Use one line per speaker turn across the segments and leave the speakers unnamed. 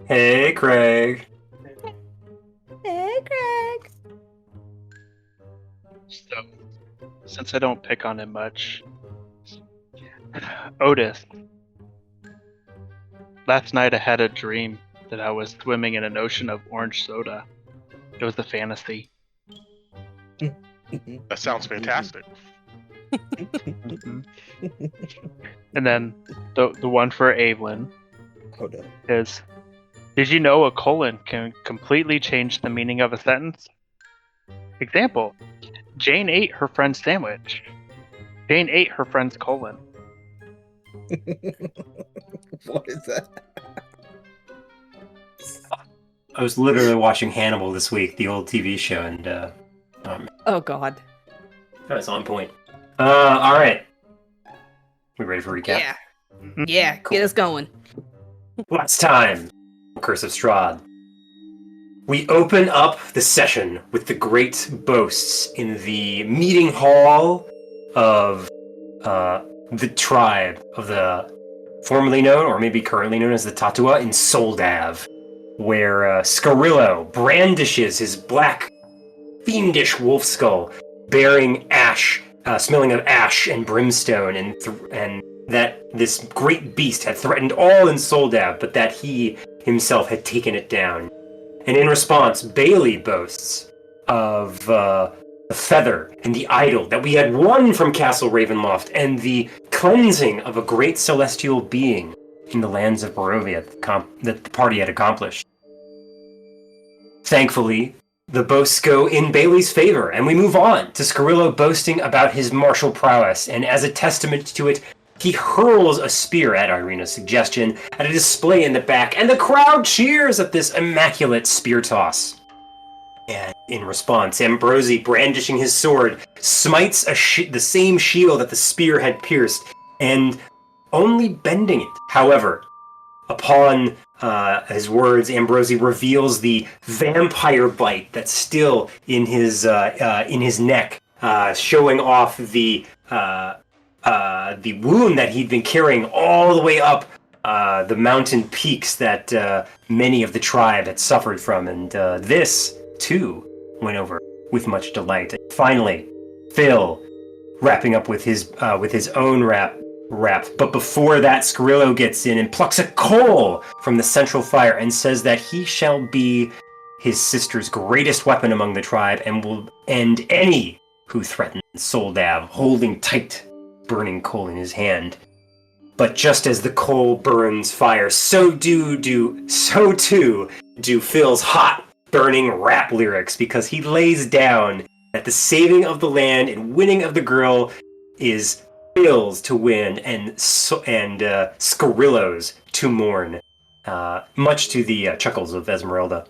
Hey, Craig.
Hey, Greg.
So, since I don't pick on him much, Otis, last night I had a dream that I was swimming in an ocean of orange soda. It was a fantasy.
That sounds fantastic.
Mhm. And then the one for Evelyn
Hold up.
is, did you know a colon can completely change the meaning of a sentence? Example, Jane ate her friend's sandwich. Jane ate her friend's colon.
What is that?
I was literally watching Hannibal this week, the old TV show, and
Oh God.
that was on point. All right. We ready for recap?
Yeah. Yeah.
Cool.
Get us going.
Last time, Curse of Strahd. We open up the session with the great boasts in the meeting hall of the tribe of the formerly known, or maybe currently known as the Tatua in Soldav, where Scarillo brandishes his black, fiendish wolf skull, bearing ash, smelling of ash and brimstone, and that this great beast had threatened all in Soldav, but that he himself had taken it down. And in response, Bailey boasts of the feather and the idol that we had won from Castle Ravenloft, and the cleansing of a great celestial being in the lands of Barovia that the party had accomplished. Thankfully, the boasts go in Bailey's favor, and we move on to Scarillo boasting about his martial prowess, and as a testament to it, he hurls a spear at Irina's suggestion at a display in the back, and the crowd cheers at this immaculate spear toss. And in response, Ambrosi, brandishing his sword, smites the same shield that the spear had pierced, and only bending it. However, upon his words, Ambrosi reveals the vampire bite that's still in his neck, showing off the wound that he'd been carrying all the way up the mountain peaks that many of the tribe had suffered from, and this too went over with much delight. And finally, Phil wrapping up with his own rap. But before that, Scarillo gets in and plucks a coal from the central fire and says that he shall be his sister's greatest weapon among the tribe and will end any who threaten Soldav, holding tight burning coal in his hand. But just as the coal burns fire, so too do Phil's hot, burning rap lyrics, because he lays down that the saving of the land and winning of the girl is Phil's to win and Scarillo's to mourn, much to the chuckles of Esmeralda.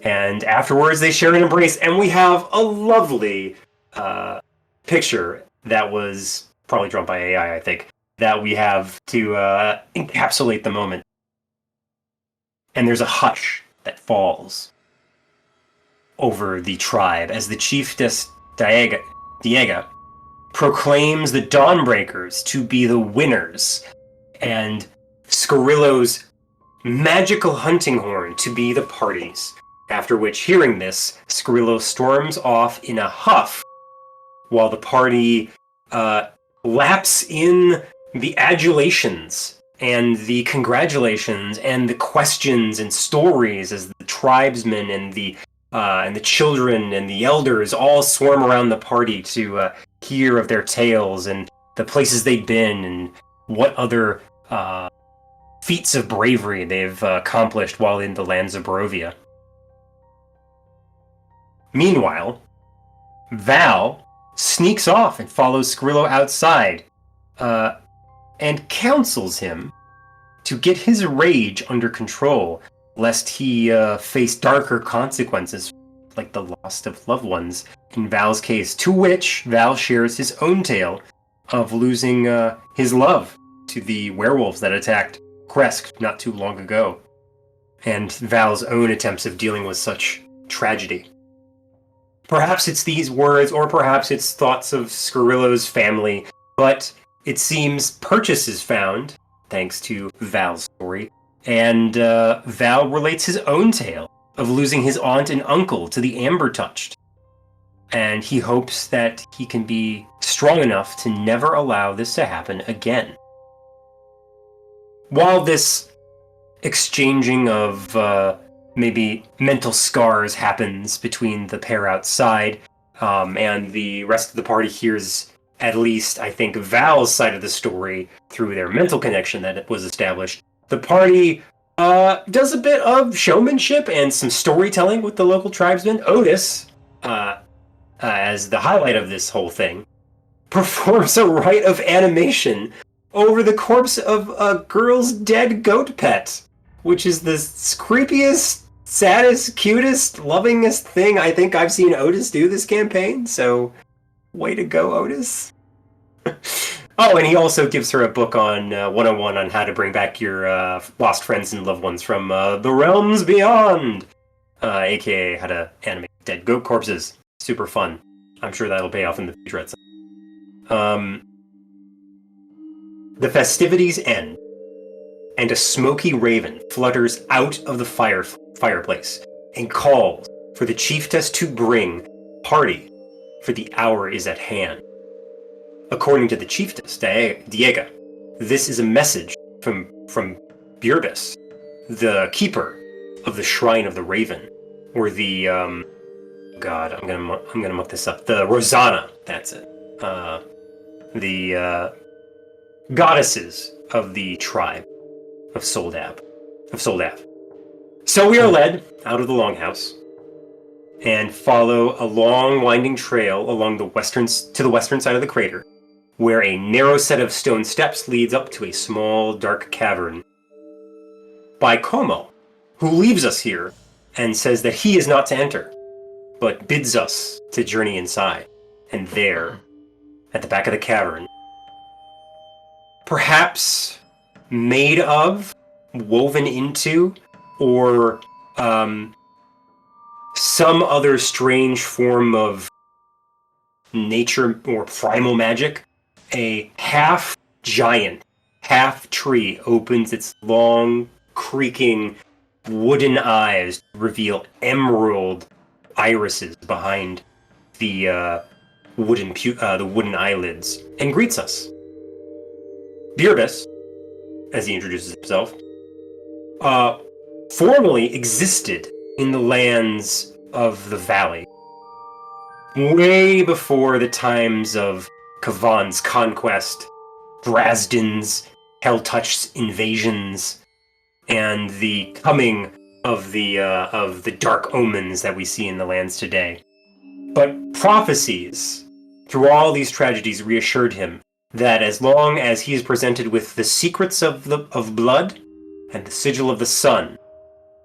And afterwards they share an embrace, and we have a lovely picture that was probably drawn by AI, I think, that we have to encapsulate the moment. And there's a hush that falls over the tribe as the chiefess Diega proclaims the Dawnbreakers to be the winners, and Scarillo's magical hunting horn to be the parties. After which, hearing this, Scarillo storms off in a huff, while the party laps in the adulations and the congratulations and the questions and stories as the tribesmen and the children and the elders all swarm around the party to hear of their tales and the places they've been and what other feats of bravery they've accomplished while in the lands of Barovia. Meanwhile, Val sneaks off and follows Scarillo outside, and counsels him to get his rage under control, lest he face darker consequences, like the loss of loved ones in Val's case, to which Val shares his own tale of losing his love to the werewolves that attacked Kresk not too long ago, and Val's own attempts of dealing with such tragedy. Perhaps it's these words, or perhaps it's thoughts of Scarillo's family, but it seems purchase is found, thanks to Val's story, And Val relates his own tale of losing his aunt and uncle to the Amber Touched. And he hopes that he can be strong enough to never allow this to happen again. While this exchanging of maybe mental scars happens between the pair outside, and the rest of the party hears at least, I think, Val's side of the story through their mental connection that was established, the party does a bit of showmanship and some storytelling with the local tribesmen. Otis, as the highlight of this whole thing, performs a rite of animation over the corpse of a girl's dead goat pet, which is the creepiest, saddest, cutest, lovingest thing I think I've seen Otis do this campaign, so way to go, Otis. Oh, and he also gives her a book on 101 on how to bring back your lost friends and loved ones from the realms beyond, aka how to animate dead goat corpses. Super fun. I'm sure that'll pay off in the future. The festivities end, and a smoky raven flutters out of the fireplace and calls for the chiefess to bring party, for the hour is at hand. According to the chiefess, Diego, this is a message from Burbis, the keeper of the Shrine of the Raven, or the God, I'm gonna muck this up. The Rosanna, that's it. The goddesses of the tribe of Soldav. So we are led out of the longhouse and follow a long winding trail along the western side of the crater, where a narrow set of stone steps leads up to a small dark cavern by Como, who leaves us here and says that he is not to enter, but bids us to journey inside. And there, at the back of the cavern, perhaps made of, woven into, or some other strange form of nature or primal magic, a half-giant, half-tree opens its long, creaking wooden eyes to reveal emerald irises behind the wooden eyelids and greets us. Burbis, as he introduces himself, formerly existed in the lands of the valley, way before the times of Kavan's conquest, Drazden's Hell-Touched invasions, and the coming of the dark omens that we see in the lands today. But prophecies through all these tragedies reassured him that as long as he is presented with the secrets of blood and the sigil of the sun,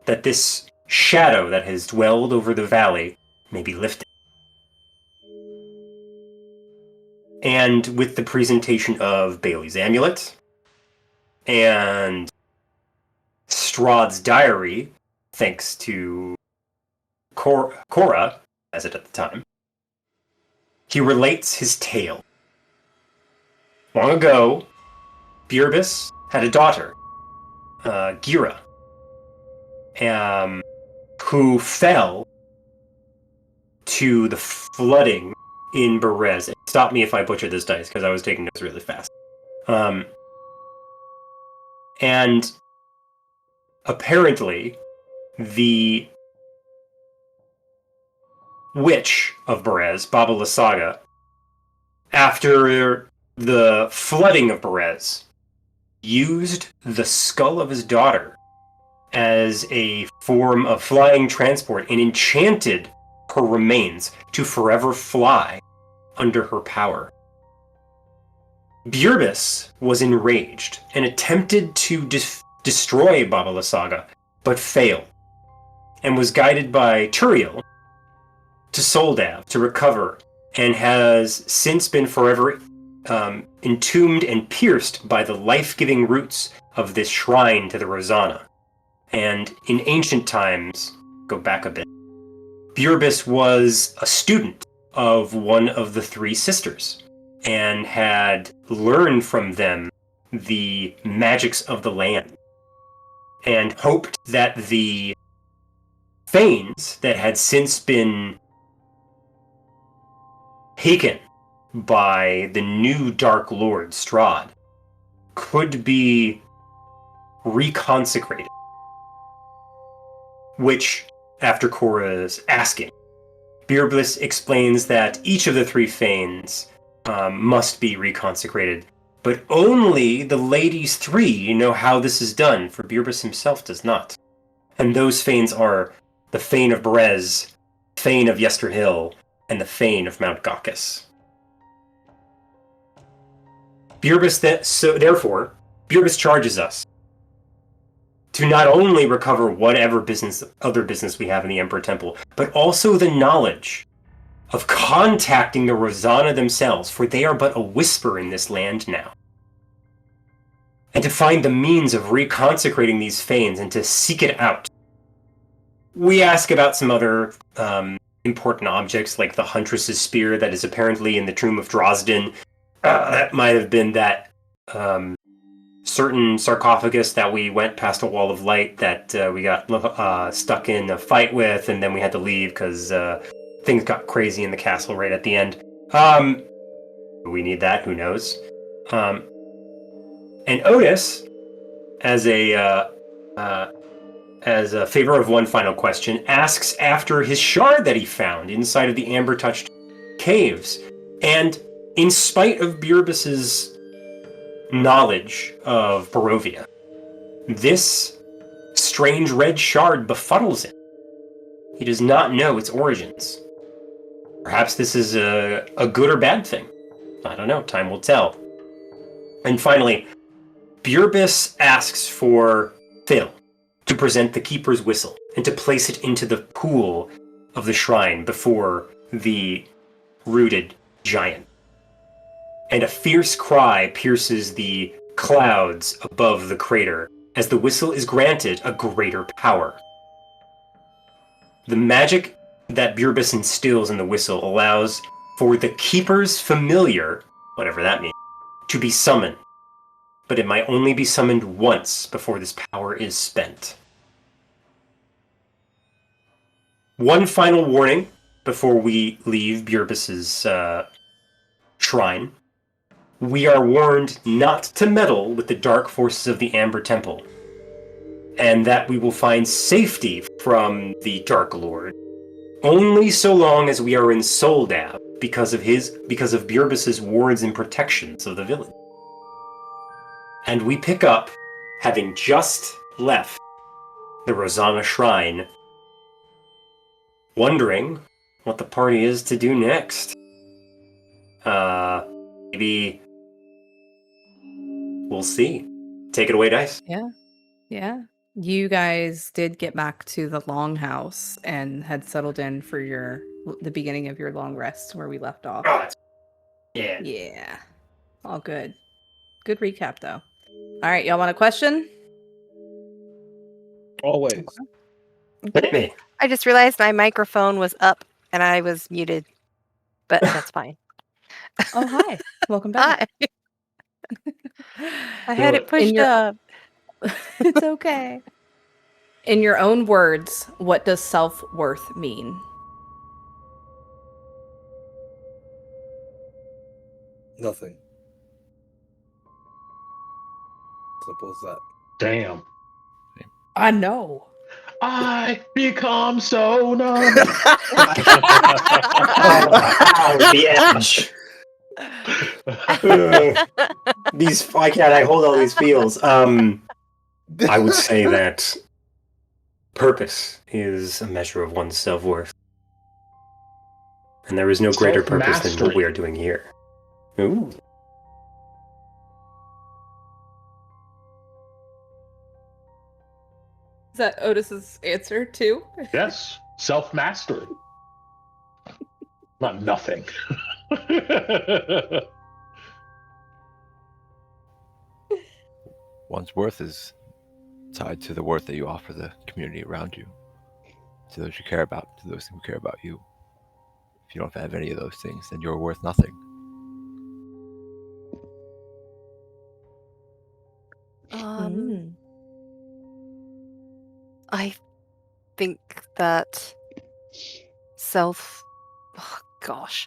that this shadow that has dwelled over the valley may be lifted. And with the presentation of Bailey's amulet and Strahd's diary, thanks to Cora, as it at the time, he relates his tale. Long ago, Burbis had a daughter, Gira, who fell to the flooding in Berez. Stop me if I butcher this dice, because I was taking notes really fast. And apparently, the witch of Berez, Baba Lysaga, after the flooding of Berez, used the skull of his daughter as a form of flying transport and enchanted her remains to forever fly under her power. Burbis was enraged and attempted to destroy Baba Lysaga, but failed, and was guided by Turiel to Soldav to recover, and has since been forever entombed and pierced by the life-giving roots of this shrine to the Rosanna. And in ancient times, go back a bit, Burbis was a student of one of the three sisters, and had learned from them the magics of the land. and hoped that the Thanes that had since been taken by the new Dark Lord Strahd could be reconsecrated. Which, after Cora's asking, Beerbliss explains that each of the three Thanes must be reconsecrated, but only the ladies three know how this is done, for Beerbliss himself does not. And those Thanes are the Thane of Berez, Thane of Yesterhill, and the Thane of Mount Gaucus. Therefore, Beerbliss charges us to not only recover whatever other business we have in the Emperor Temple, but also the knowledge of contacting the Rosanna themselves, for they are but a whisper in this land now. And to find the means of reconsecrating these Thanes and to seek it out. We ask about some other important objects, like the Huntress's spear that is apparently in the Tomb of Drosden. That might have been that certain sarcophagus that we went past a wall of light that we got stuck in a fight with, and then we had to leave because things got crazy in the castle right at the end. We need that, who knows? And Otis, as a favor of one final question, asks after his shard that he found inside of the amber-touched caves. And in spite of Beerbliss's knowledge of Barovia, this strange red shard befuddles him. He does not know its origins. Perhaps this is a good or bad thing. I don't know. Time will tell. And finally, Beerbliss asks for Phil to present the Keeper's Whistle and to place it into the pool of the shrine before the rooted giant. And a fierce cry pierces the clouds above the crater as the whistle is granted a greater power. The magic that Beerbliss instills in the whistle allows for the Keeper's familiar, whatever that means, to be summoned. But it might only be summoned once before this power is spent. One final warning before we leave Beerbliss's shrine. We are warned not to meddle with the dark forces of the Amber Temple, and that we will find safety from the Dark Lord only so long as we are in Soldab because of Beerbliss's wards and protections of the village. And we pick up, having just left the Rosanna Shrine, wondering what the party is to do next. Maybe we'll see. Take it away, Dice.
Yeah. You guys did get back to the longhouse and had settled in for the beginning of your long rest where we left off.
Oh, yeah.
Yeah. All good. Good recap, though. All right, y'all want a question?
Always.
Hit me.
I just realized my microphone was up and I was muted, but that's fine.
Oh, hi. Welcome back.
Hi. I had it pushed up.
It's okay. In your own words, what does self-worth mean?
Nothing. Simple as that.
Damn.
I know.
I become so numb.
Ow, the edge. Why can't I hold all these feels? I would say that purpose is a measure of one's self-worth. And there is no greater purpose than what we are doing here. Ooh.
Is that Otis's answer, too?
Yes, self-mastery. Not nothing.
One's worth is tied to the worth that you offer the community around you, to those you care about, to those who care about you. If you don't have any of those things, then you're worth nothing.
I think that self. Oh, gosh.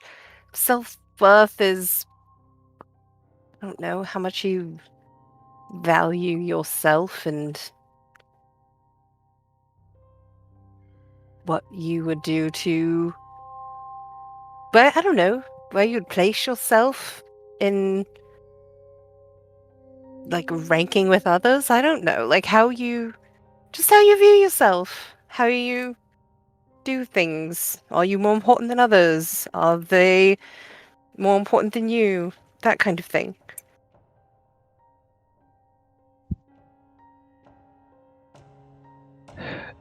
Self-worth is. I don't know how much you value yourself and what you would do to. But I don't know where you'd place yourself in like ranking with others. I don't know, like how you view yourself, how you do things. Are you more important than others? Are they more important than you? That kind of thing.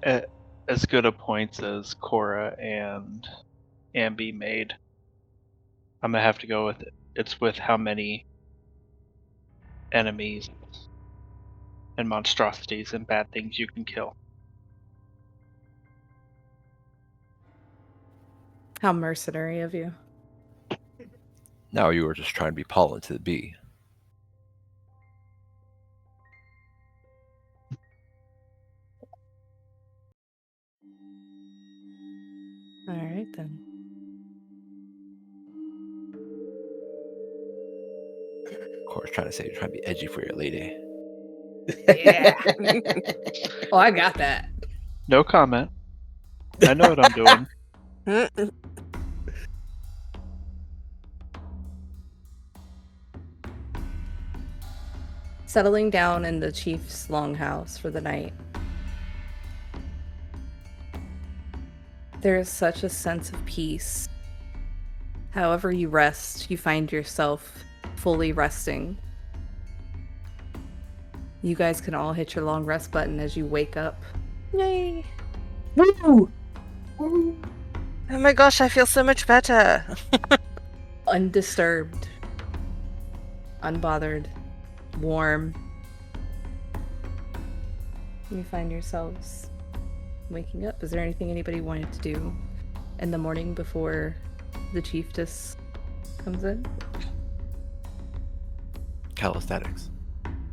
As good a points as Cora and Ambi made, I'm gonna have to go with it. It's with how many enemies and monstrosities and bad things you can kill.
How mercenary of you.
Now you were just trying to be pollen to the bee.
All right, then.
Of course, trying to say you're trying to be edgy for your lady.
Yeah. Oh, I got that.
No comment. I know what I'm doing.
Settling down in the chief's longhouse for the night. There is such a sense of peace. However you rest, you find yourself fully resting. You guys can all hit your long rest button as you wake up.
Yay! Woo! Oh my gosh, I feel so much better.
Undisturbed, unbothered, warm. You find yourselves waking up. Is there anything anybody wanted to do in the morning before the chiefess comes in?
Calisthenics.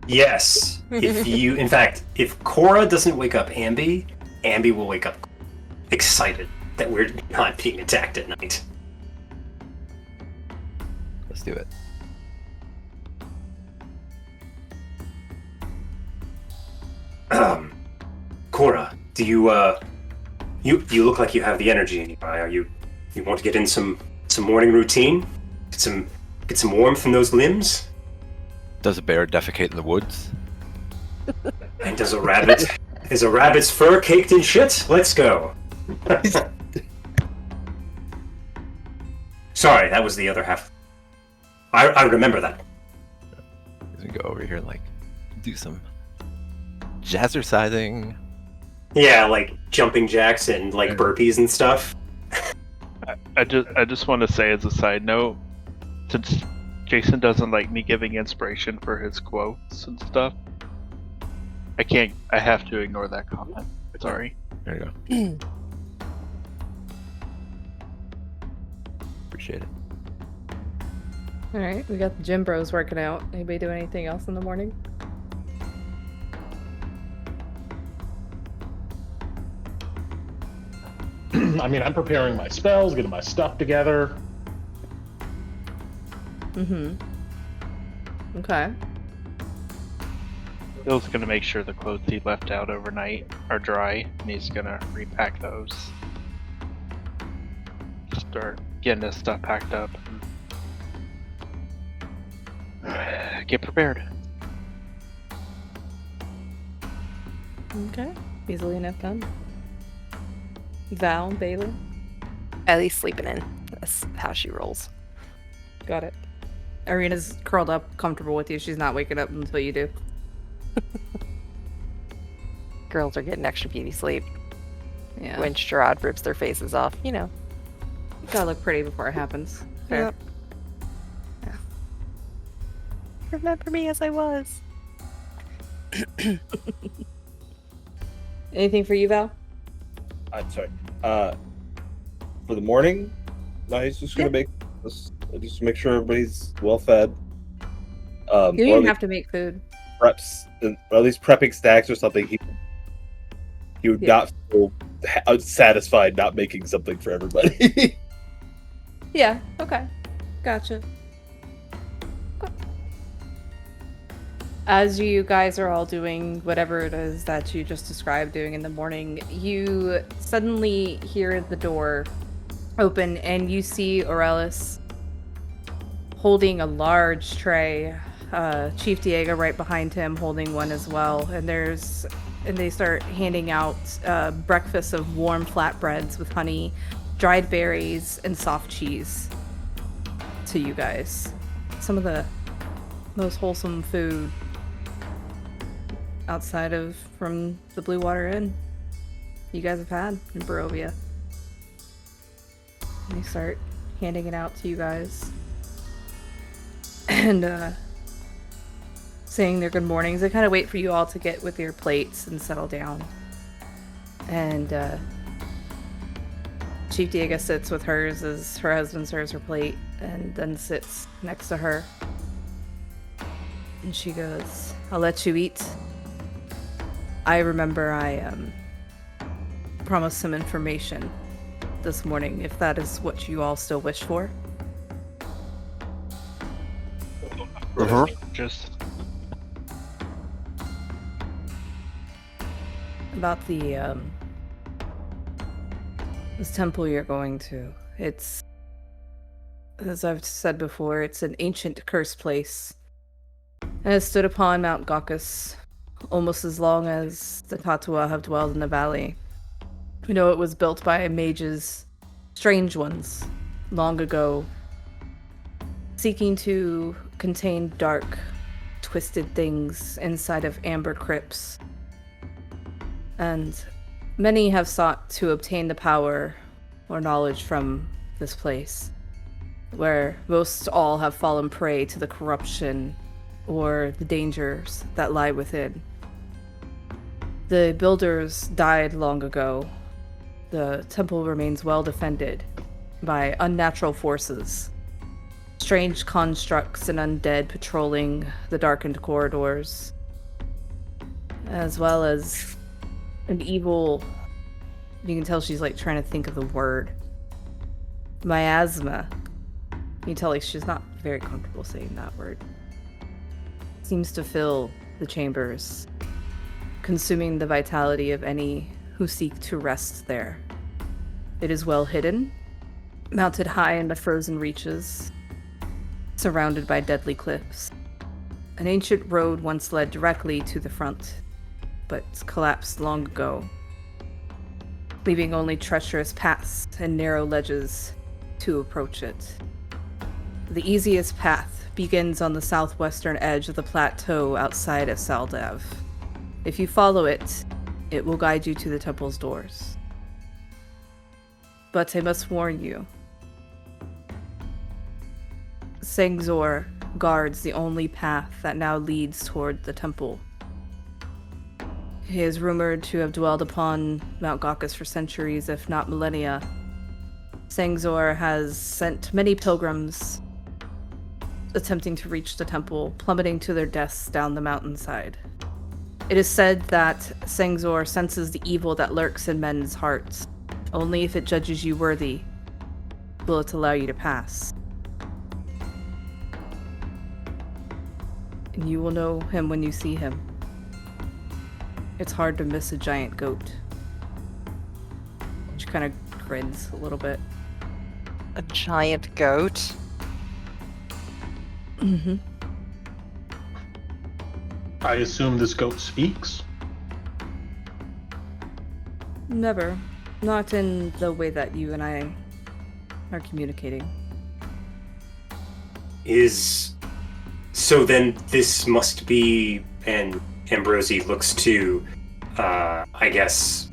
Yes. In fact, if Cora doesn't wake up Ambi will wake up excited that we're not being attacked at night.
Let's do it.
Cora, do you you look like you have the energy in your eye. Are you want to get in some morning routine? Get some warmth in those limbs?
Does a bear defecate in the woods?
And is a rabbit's fur caked in shit? Let's go. Sorry, that was the other half. I remember that.
He's gonna go over here and like do some jazzercising.
Yeah, like jumping jacks and like burpees and stuff.
I just want to say as a side note, since Jason doesn't like me giving inspiration for his quotes and stuff, I have to ignore that comment. Sorry.
There you go. Appreciate it.
All right, we got the gym bros working out. Anybody do anything else in the morning?
I mean, I'm preparing my spells, getting my stuff together.
Mm-hmm. Okay.
Bill's gonna make sure the clothes he left out overnight are dry, and he's gonna repack those. Start getting his stuff packed up. And get prepared.
Okay. Easily enough done. Val, Bailey,
At least sleeping in. That's how she rolls.
got it. Arena's curled up, comfortable with you. She's not waking up until you do.
Girls are getting extra beauty sleep
Yeah.
when Strahd rips their faces off. You know.
Gotta look pretty before it happens. Fair.
Yep. Yeah. Remember me as I was.
Anything for you, Val?
I'm sorry. For the morning, no, he's just gonna just make sure everybody's well fed.
You
Or
didn't
at
have to make food.
preps, or at least prepping stacks or something. He he would
Yeah.
not feel satisfied not making something for everybody.
Yeah, okay. Gotcha. Okay. As you guys are all doing whatever it is that you just described doing in the morning, you suddenly hear the door open and you see Aurelis holding a large tray. Chief Diego right behind him holding one as well. And they start handing out breakfast of warm flatbreads with honey, dried berries, and soft cheese to you guys. Some of the most wholesome food outside of from the Blue Water Inn you guys have had in Barovia. And they start handing it out to you guys. And saying their good mornings. They kind of wait for you all to get with your plates and settle down. And Chief Diego sits with hers as her husband serves her plate and then sits next to her. And she goes, "I'll let you eat. I remember I promised some information this morning, if that is what you all still wish for."
Just
About the this temple you're going to. It's, as I've said before, it's an ancient cursed place. And it stood upon Mount Gaucus almost as long as the Tatua have dwelled in the valley. We know it was built by mages, strange ones, long ago, seeking to contain dark, twisted things inside of amber crypts. And many have sought to obtain the power or knowledge from this place, where most all have fallen prey to the corruption or the dangers that lie within. The builders died long ago. The temple remains well defended by unnatural forces, strange constructs and undead patrolling the darkened corridors, as well as an evil, you can tell she's like trying to think of the word, miasma. You can tell like she's not very comfortable saying that word. Seems to fill the chambers, consuming the vitality of any who seek to rest there. It is well hidden, mounted high in the frozen reaches, surrounded by deadly cliffs. An ancient road once led directly to the front, but collapsed long ago, leaving only treacherous paths and narrow ledges to approach it. The easiest path begins on the southwestern edge of the plateau outside of Saldav. If you follow it, it will guide you to the temple's doors. But I must warn you, Sengzor guards the only path that now leads toward the temple. He is rumored to have dwelled upon Mount Gaucus for centuries, if not millennia. Sengzor has sent many pilgrims attempting to reach the temple, plummeting to their deaths down the mountainside. It is said that Sengzor senses the evil that lurks in men's hearts. Only if it judges you worthy will it allow you to pass. And you will know him when you see him. It's hard to miss a giant goat. She kind of grins a little bit.
A giant goat?
Mm-hmm.
I assume this goat speaks.
Never. Not in the way that you and I are communicating.
So then this must be, and Ambrosi looks to, I guess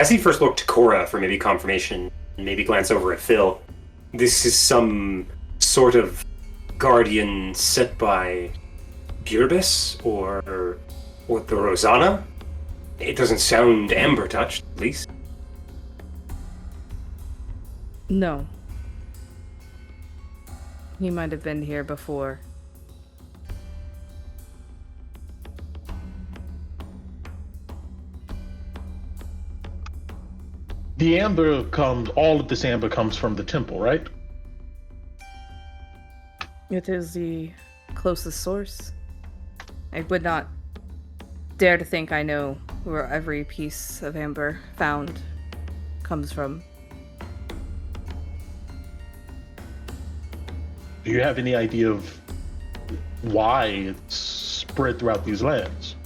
he first looked to Cora for maybe confirmation, and maybe glance over at Phil. This is some sort of guardian set by Burbis or the Rosanna? It doesn't sound amber touched, at least.
No. He might have been here before.
The amber comes. All of this amber comes from the temple, right?
It is the closest source. I would not dare to think I know where every piece of amber found comes from.
Do you have any idea of why it's spread throughout these lands?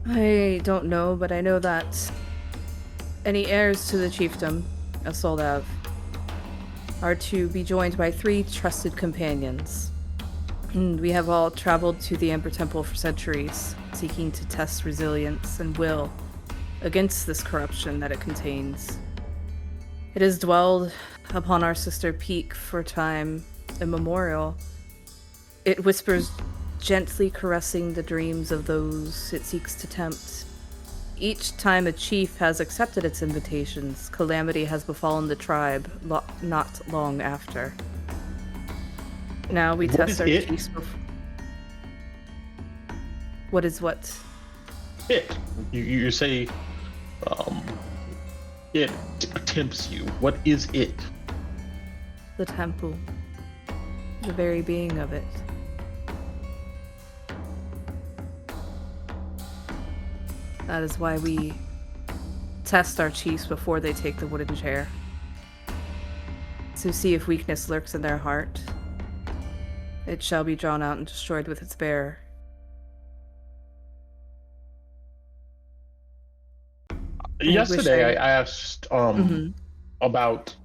I don't know, but I know that any heirs to the chiefdom of Soldav are to be joined by 3 trusted companions. And we have all traveled to the Amber Temple for centuries, seeking to test resilience and will against this corruption that it contains. It has dwelled upon our sister peak for time immemorial. It whispers, gently caressing the dreams of those it seeks to tempt. Each time a chief has accepted its invitations, calamity has befallen the tribe not long after. Now we
What
test
is
our
it?
chiefs before. What is what?
It. You say, it tempts you. What is it?
The temple. The very being of it. That is why we test our chiefs before they take the wooden chair. To see if weakness lurks in their heart. It shall be drawn out and destroyed with its bearer.
Yesterday, I asked about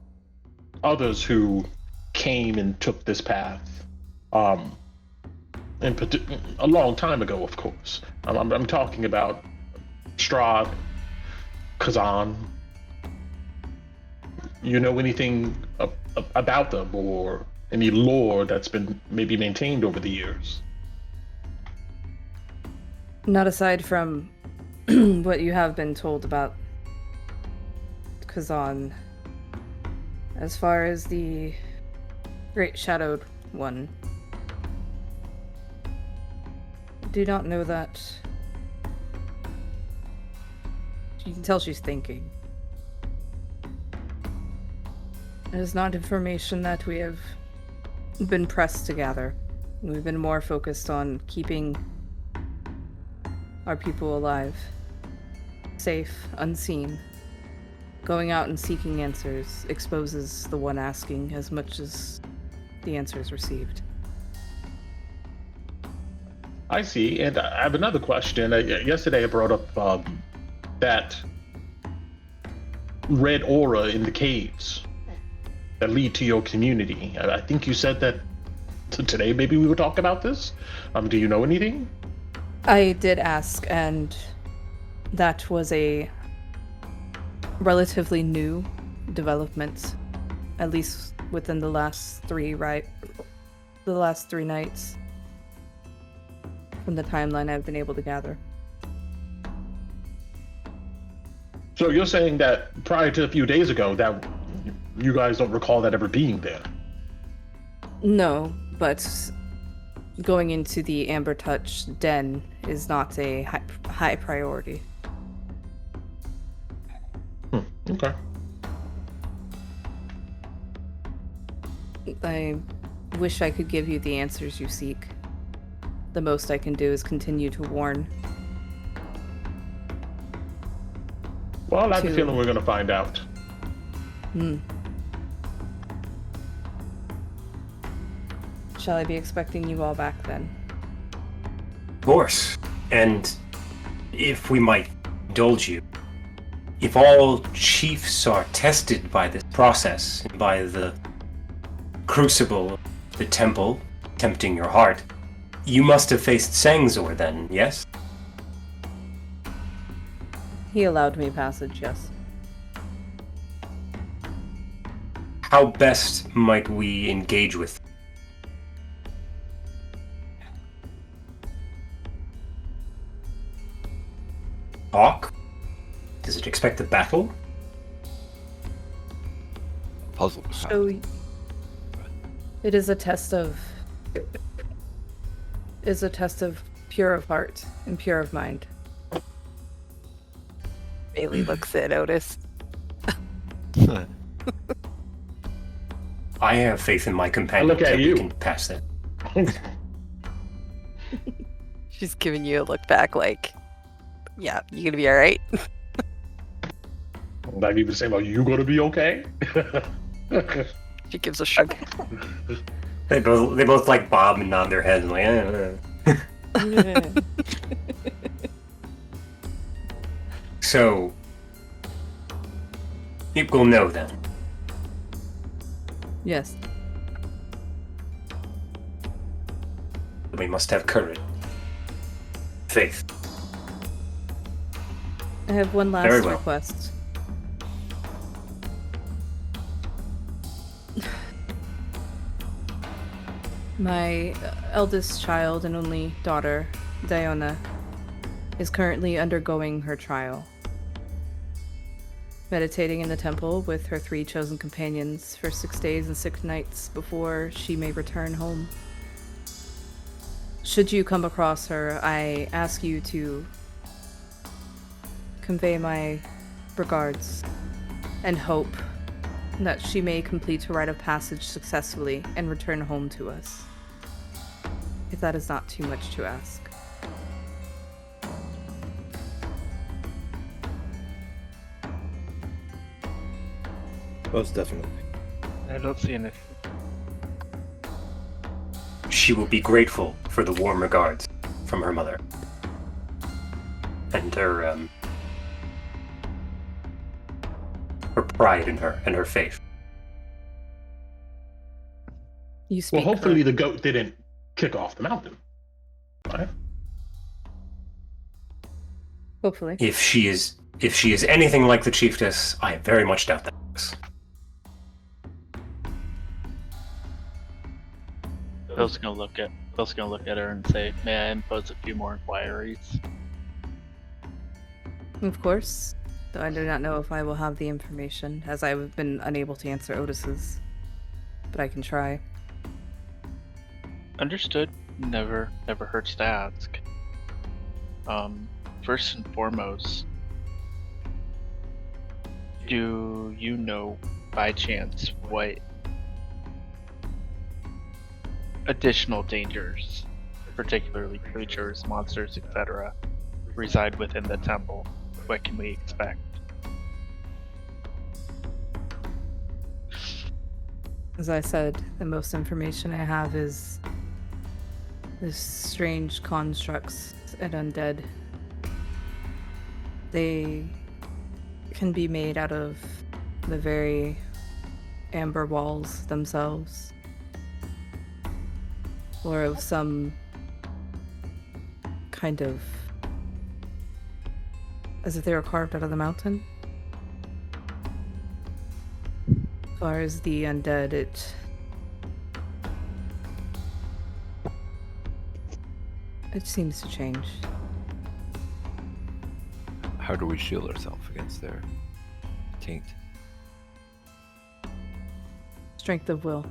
others who came and took this path. A long time ago, of course. I'm talking about Strahd, Kazan. You know anything about them, or any lore that's been maybe maintained over the years?
Not aside from what you have been told about Kazan. As far as the Great Shadowed One, I do not know that. You can tell she's thinking. It is not information that we have been pressed to gather. We've been more focused on keeping our people alive, safe, unseen. Going out and seeking answers exposes the one asking as much as the answers received.
I see, and I have another question. Yesterday I brought up that red aura in the caves that lead to your community. I think you said that today maybe we would talk about this. Do you know anything?
I did ask, and that was a relatively new development, at least within the last 3 nights from the timeline I've been able to gather.
So you're saying that prior to a few days ago that you guys don't recall that ever being there?
No, but going into the Amber Touch den is not a high priority.
Okay.
I wish I could give you the answers you seek. The most I can do is continue to warn.
Well, I have a feeling we're going to find out.
Shall I be expecting you all back then?
Of course. And if we might indulge you, if all chiefs are tested by this process, by the crucible of the temple tempting your heart, you must have faced Sangzor then, yes?
He allowed me passage, yes.
How best might we engage with? Talk? Does it expect a battle?
Puzzle.
So it is a test of pure of heart and pure of mind.
Bailey looks at Otis.
I have faith in my companions
look at
that
you.
we can pass that.
She's giving you a look back like, yeah, you gonna be alright?
Not even saying about you gonna be okay.
She gives a shrug.
They both like bob and nod their heads like, So, it will know then.
Yes.
We must have courage. Faith.
I have one
Very
last
well.
request. My eldest child and only daughter, Diona, is currently undergoing her trial. Meditating in the temple with her 3 chosen companions for 6 days and 6 nights before she may return home. Should you come across her, I ask you to convey my regards and hope that she may complete her rite of passage successfully and return home to us. If that is not too much to ask.
Most definitely.
I don't see anything.
She will be grateful for the warm regards from her mother. And her pride in her and her faith.
You speak.
Well, hopefully the goat didn't kick off the mountain. Right?
Hopefully.
If she is anything like the chiefess, I very much doubt that.
Bill's gonna look at her and say, "May I impose a few more inquiries?"
Of course. Though I do not know if I will have the information, as I have been unable to answer Otis's. But I can try.
Understood. Never hurts to ask. First and foremost, do you know by chance what additional dangers, particularly creatures, monsters, etc., reside within the temple? What can we expect?
As I said, the most information I have is this strange constructs and undead. They can be made out of the very amber walls themselves, or of some kind of, as if they were carved out of the mountain. As far as the undead, it seems to change.
How do we shield ourselves against their taint?
Strength of will.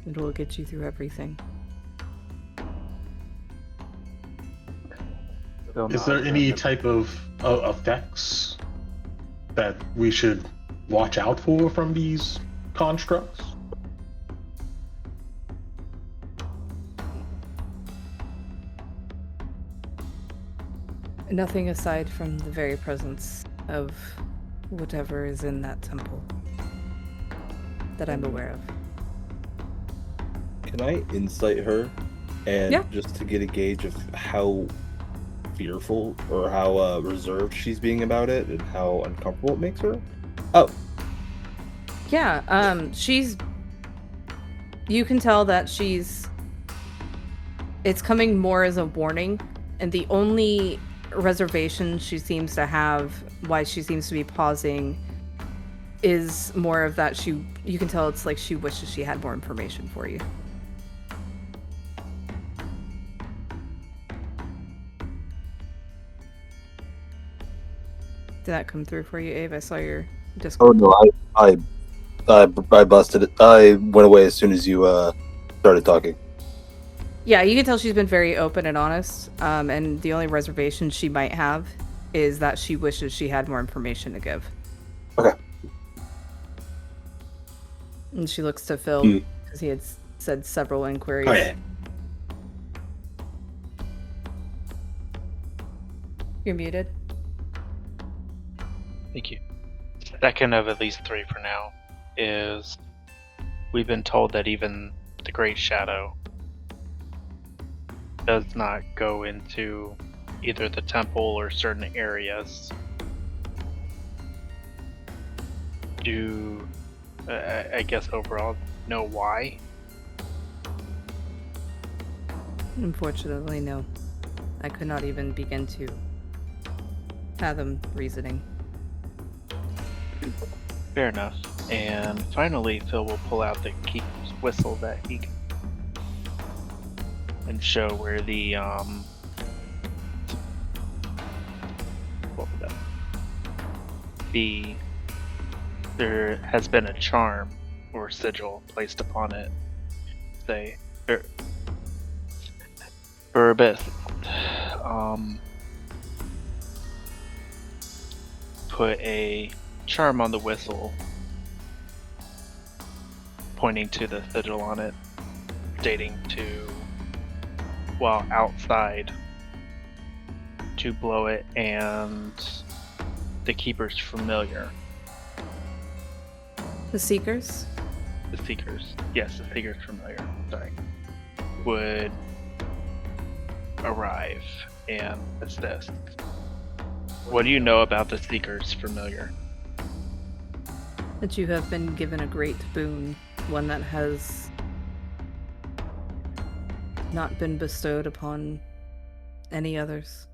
It will get you through everything.
Is there any type of effects that we should watch out for from these constructs?
Nothing aside from the very presence of whatever is in that temple that I'm aware of.
Can I insight her? And
Yeah.
just to get a gauge of how fearful or how reserved she's being about it and how uncomfortable it makes her? Oh,
Yeah, she's... You can tell that she's... It's coming more as a warning, and the only reservation she seems to have, why she seems to be pausing, is more of that you can tell it's like she wishes she had more information for you. Did that come through for you, Abe? I saw your
Oh
Discord.
no, I
I busted it. I went away as soon as you started talking.
Yeah, you can tell she's been very open and honest. And the only reservation she might have is that she wishes she had more information to give.
Okay.
And she looks to Phil because he had said several inquiries.
Oh, yeah.
You're muted.
Thank you. Second of at least 3 for now is we've been told that even the Great Shadow does not go into either the temple or certain areas. Do I guess overall know why?
Unfortunately, no. I could not even begin to fathom reasoning.
Fair enough. And finally, Phil will pull out the keeper's whistle that he can and show where the what would that be? There has been a charm or sigil placed upon it. Say, Burbith, put a charm on the whistle, pointing to the sigil on it, stating to, while outside, to blow it, and the keeper's familiar.
The Seekers?
The Seekers. Yes, the Seekers familiar. Sorry. Would arrive and assist. What do you know about the Seekers familiar?
That you have been given a great boon, one that has not been bestowed upon any others.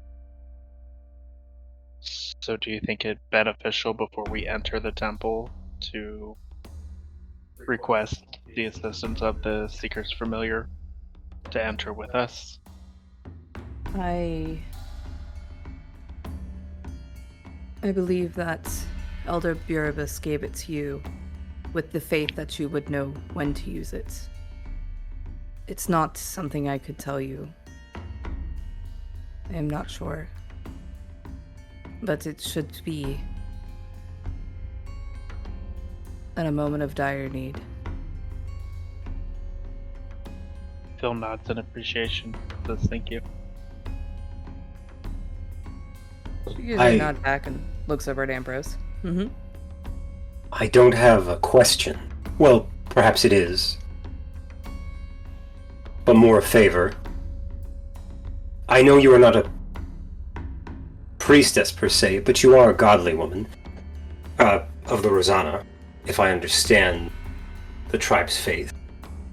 So do you think it beneficial before we enter the temple to request the assistance of the Seekers familiar to enter with us?
I believe that Elder Buribus gave it to you with the faith that you would know when to use it. It's not something I could tell you. I am not sure. But it should be in a moment of dire need.
Phil nods in appreciation. Says thank you.
She gives a nod back and looks over at Ambrose.
I don't have a question. Well, perhaps it is. But more a favor. I know you are not a priestess per se, but you are a godly woman. Of the Rosanna, if I understand the tribe's faith.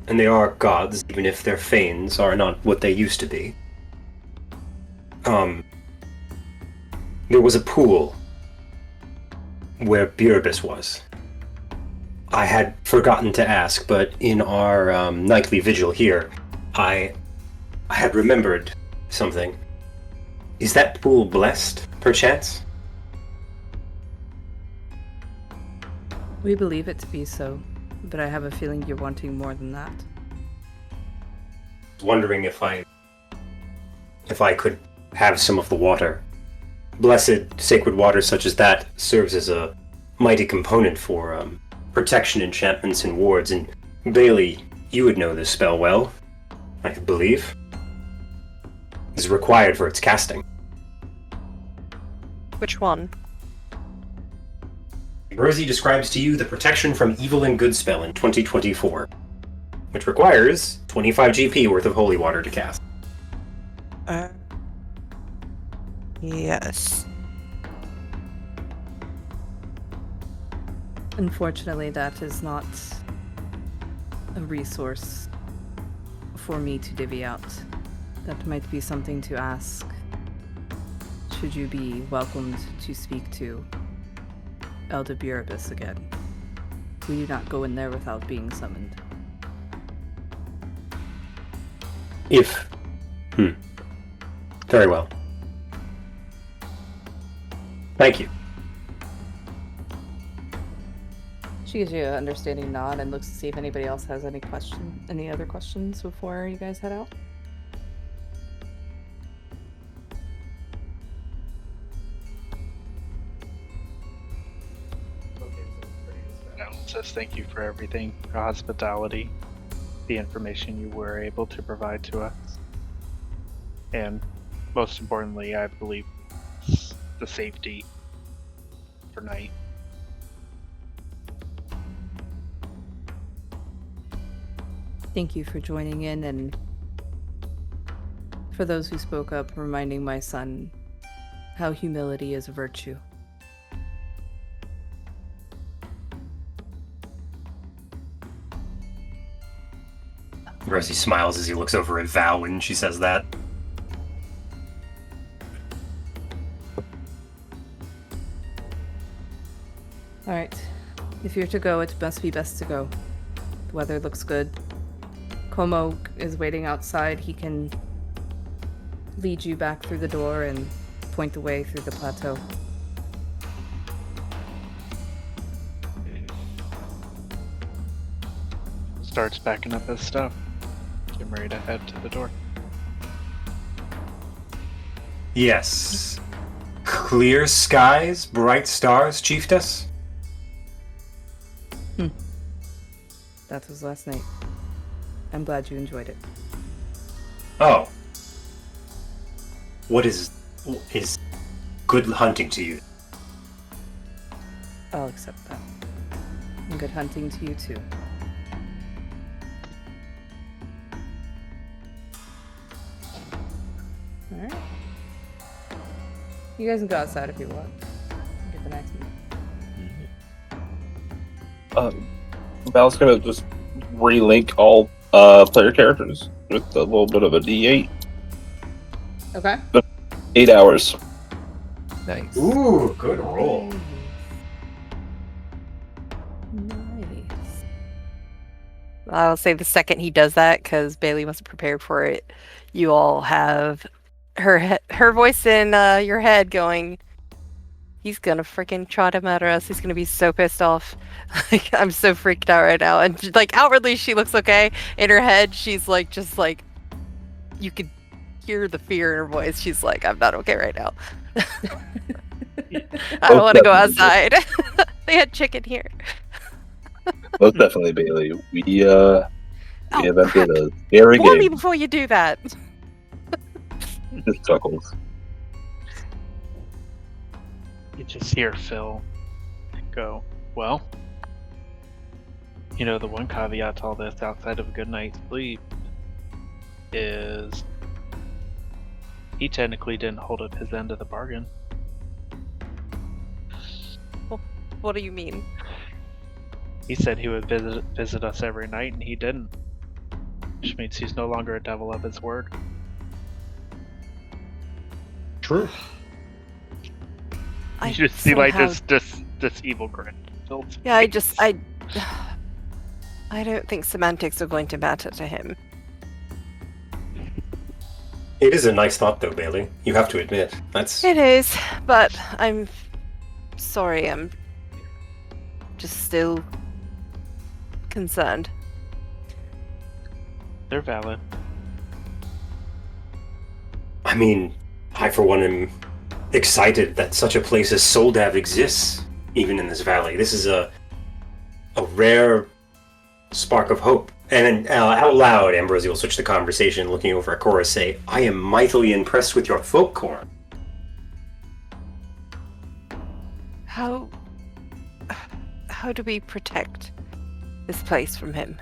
And they are gods, even if their fanes are not what they used to be. There was a pool where Buribus was. I had forgotten to ask, but in our nightly vigil here, I had remembered something. Is that pool blessed, perchance?
We believe it to be so, but I have a feeling you're wanting more than that.
Wondering if I could have some of the water. Blessed sacred water such as that serves as a mighty component for protection enchantments and wards, and Bailey, you would know this spell well, I believe. Is required for its casting.
Which one?
Rosie describes to you the protection from evil and good spell in 2024, which requires 25 GP worth of holy water to cast.
Yes.
Unfortunately, that is not a resource for me to divvy out. That might be something to ask should you be welcomed to speak to Elder Buribus again. We do not go in there without being summoned.
If. Very well. Thank you.
She gives you an understanding nod and looks to see if anybody else has any other questions before you guys head out.
Alan says thank you for everything, your hospitality, the information you were able to provide to us, and most importantly, I believe, the safety for night.
Thank you for joining in, and for those who spoke up, reminding my son how humility is a virtue.
Rosie smiles as he looks over at Val when she says that.
Alright, if you're to go, it must be best to go. The weather looks good. Como is waiting outside. He can lead you back through the door and point the way through the plateau.
Starts packing up his stuff. Getting ready to head to the door.
Yes. Clear skies, bright stars, Chiefess?
That was last night. I'm glad you enjoyed it.
Oh. What is good hunting to you?
I'll accept that. And good hunting to you too. Alright. You guys can go outside if you want. Get the next one.
Val's gonna just relink all player characters with a little bit of a D8.
Okay.
8 hours.
Nice.
Ooh, good roll.
Nice.
I'll say the second he does that, because Bailey wasn't prepared for it, you all have her voice in your head going, he's gonna freaking trot him at us. He's gonna be so pissed off. Like, I'm so freaked out right now. And like outwardly she looks okay. In her head, she's like, just like, you could hear the fear in her voice. She's like, I'm not okay right now. I don't want to go outside. They had chicken here.
Most definitely, Bailey. We
Oh,
have
crap.
entered a scary
Warn me
game.
before you do that.
Just chuckles.
You just hear Phil go, well, you know, the one caveat to all this outside of a good night's sleep is he technically didn't hold up his end of the bargain.
What do you mean?
He said he would visit us every night, and he didn't. Which means he's no longer a devil of his word.
True.
I
You just see like
somehow-
this evil grin.
Yeah, I don't think semantics are going to matter to him.
It is a nice thought, though, Bailey. You have to admit. That's
It is, but I'm sorry, I'm just still concerned.
They're valid.
I mean, I for one am excited that such a place as Soldav exists, even in this valley. This is a rare spark of hope. And out loud, Ambrosia will switch the conversation, looking over at Cora, say, I am mightily impressed with your folk, Cora.
How do we protect this place from him?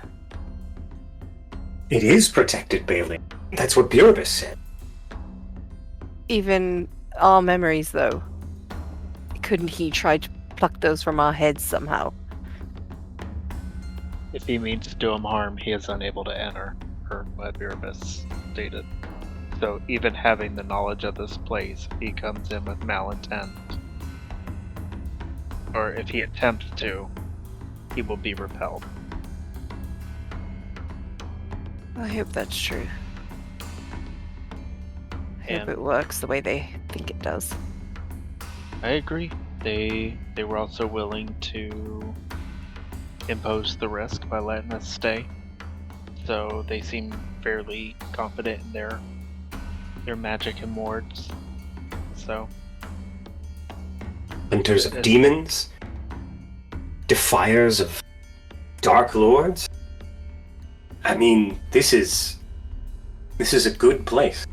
It is protected, Bailey. That's what Burebus said.
Even our memories, though. Couldn't he try to pluck those from our heads somehow?
If he means to do him harm, he is unable to enter, per what Burebus stated. So even having the knowledge of this place, if he comes in with malintent, or if he attempts to, he will be repelled.
I hope that's true. I hope
And-
it works the way they think it does.
I agree. They were also willing to impose the risk by letting us stay. So they seem fairly confident in their magic and wards. So
Hunters of demons? Defiers of dark lords? I mean, this is a good place.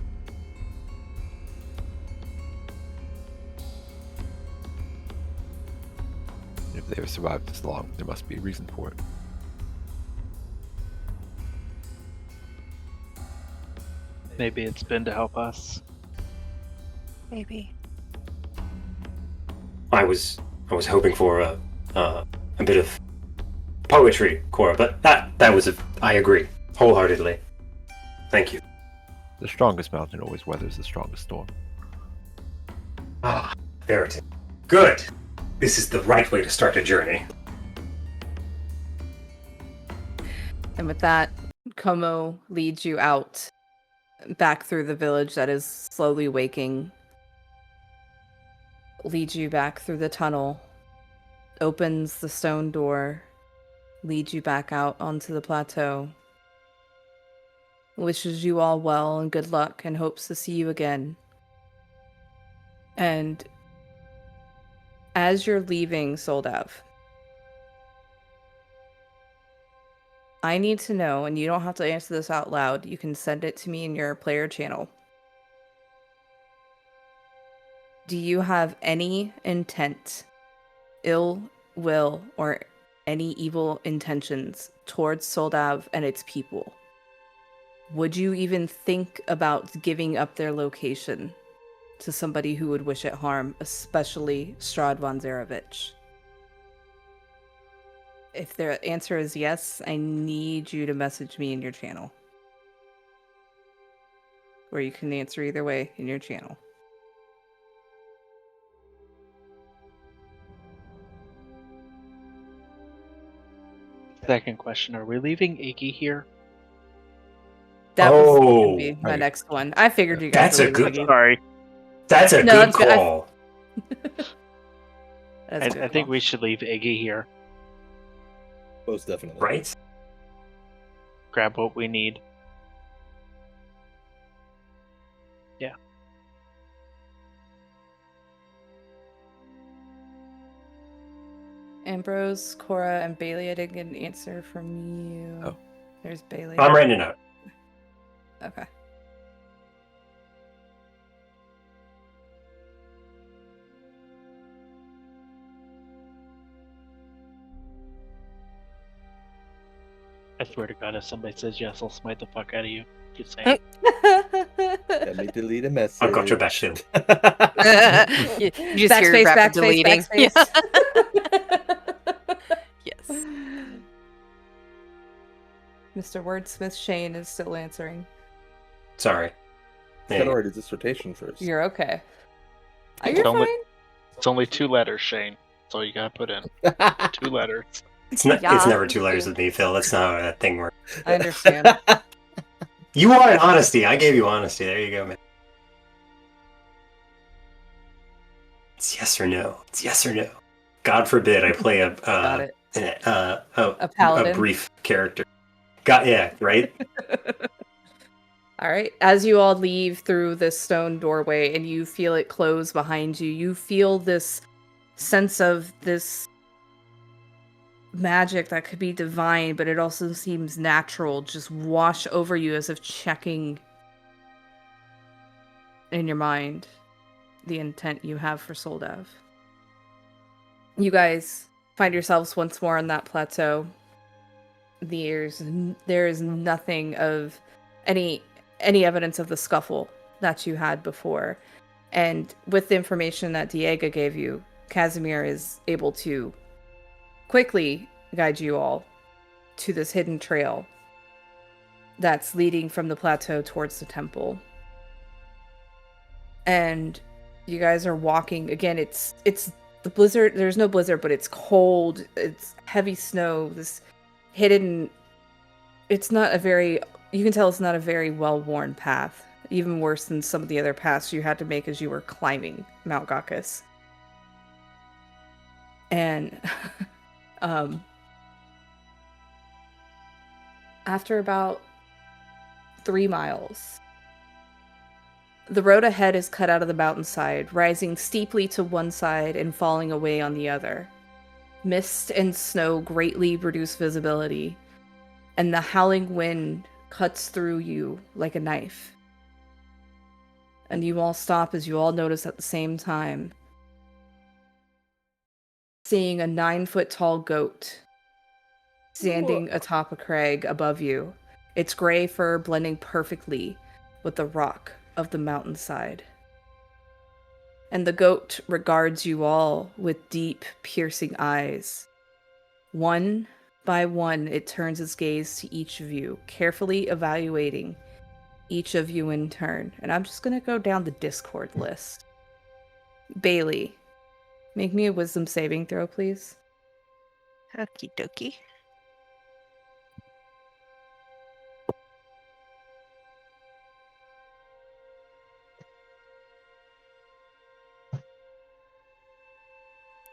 If they have survived this long, there must be a reason for it.
maybe it's been to help us.
Maybe.
I was hoping for a bit of poetry, Cora, but that was I agree wholeheartedly. Thank you.
The strongest mountain always weathers the strongest storm.
Ah, Veritas. Good. This is the right way to start a journey.
And with that, Como leads you out back through the village that is slowly waking. Leads you back through the tunnel, opens the stone door, leads you back out onto the plateau. Wishes you all well and good luck and hopes to see you again. And as you're leaving Soldav, I need to know, and you don't have to answer this out loud, you can send it to me in your player channel. Do you have any intent, ill will, or any evil intentions towards Soldav and its people? Would you even think about giving up their location to somebody who would wish it harm, especially Strahd von Zarevich? If their answer is yes, I need you to message me in your channel. Or you can answer either way in your channel.
Second question, are we leaving Iggy here?
That was going
Oh,
to be my
right.
next one. I figured you guys
That's
were
a good-
leaving.
Sorry.
That's a
No,
good
that's good.
call.
That's a good
I think
call.
we should leave Iggy here.
Most definitely.
Right?
Grab what we need.
Ambrose, Cora, and Bailey, I didn't get an answer from you.
Oh.
There's Bailey.
I'm writing it out.
Okay.
I swear to God, if somebody says yes, I'll smite the fuck out of you. Just saying.
Let me delete a message.
I've got your back shield.
You just hear
Backspace,
rapid
backspace,
deleting.
backspace.
Yes.
Mr. Wordsmith Shane is still answering.
Sorry.
Gotta
Hey,
write a dissertation first.
You're okay. Are
It's
you
only-
fine?
It's only 2 letters, Shane. That's all you gotta put in. 2 letters.
it's not.
Yeah,
It's never
thank
2 letters
you.
with me, Phil. That's not how that thing works.
I understand.
You wanted honesty. I gave you honesty. There you go, man. It's yes or no. It's yes or no. God forbid I play
Got it.
a
paladin.
brief character. Yeah, right.
All right. As you all leave through this stone doorway and you feel it close behind you, you feel this sense of this magic that could be divine, but it also seems natural, just wash over you as if checking in your mind the intent you have for Soldav. You guys find yourselves once more on that plateau. There is nothing of any evidence of the scuffle that you had before. And with the information that Diego gave you, Casimir is able to quickly guide you all to this hidden trail that's leading from the plateau towards the temple. And you guys are walking again. It's the blizzard. There's no blizzard, but it's cold. It's heavy snow. This hidden. It's not a very. You can tell it's not a very well-worn path. Even worse than some of the other paths you had to make as you were climbing Mount Gakkus. And After about 3 miles, the road ahead is cut out of the mountainside, rising steeply to one side and falling away on the other. Mist and snow greatly reduce visibility, and the howling wind cuts through you like a knife. And you all stop as you all notice at the same time, seeing a 9-foot-tall goat standing atop a crag above you, its gray fur blending perfectly with the rock of the mountainside. And the goat regards you all with deep, piercing eyes. One by one, it turns its gaze to each of you, carefully evaluating each of you in turn. And I'm just going to go down the Discord list. Bailey, make me a wisdom saving throw, please.
Okie dokie.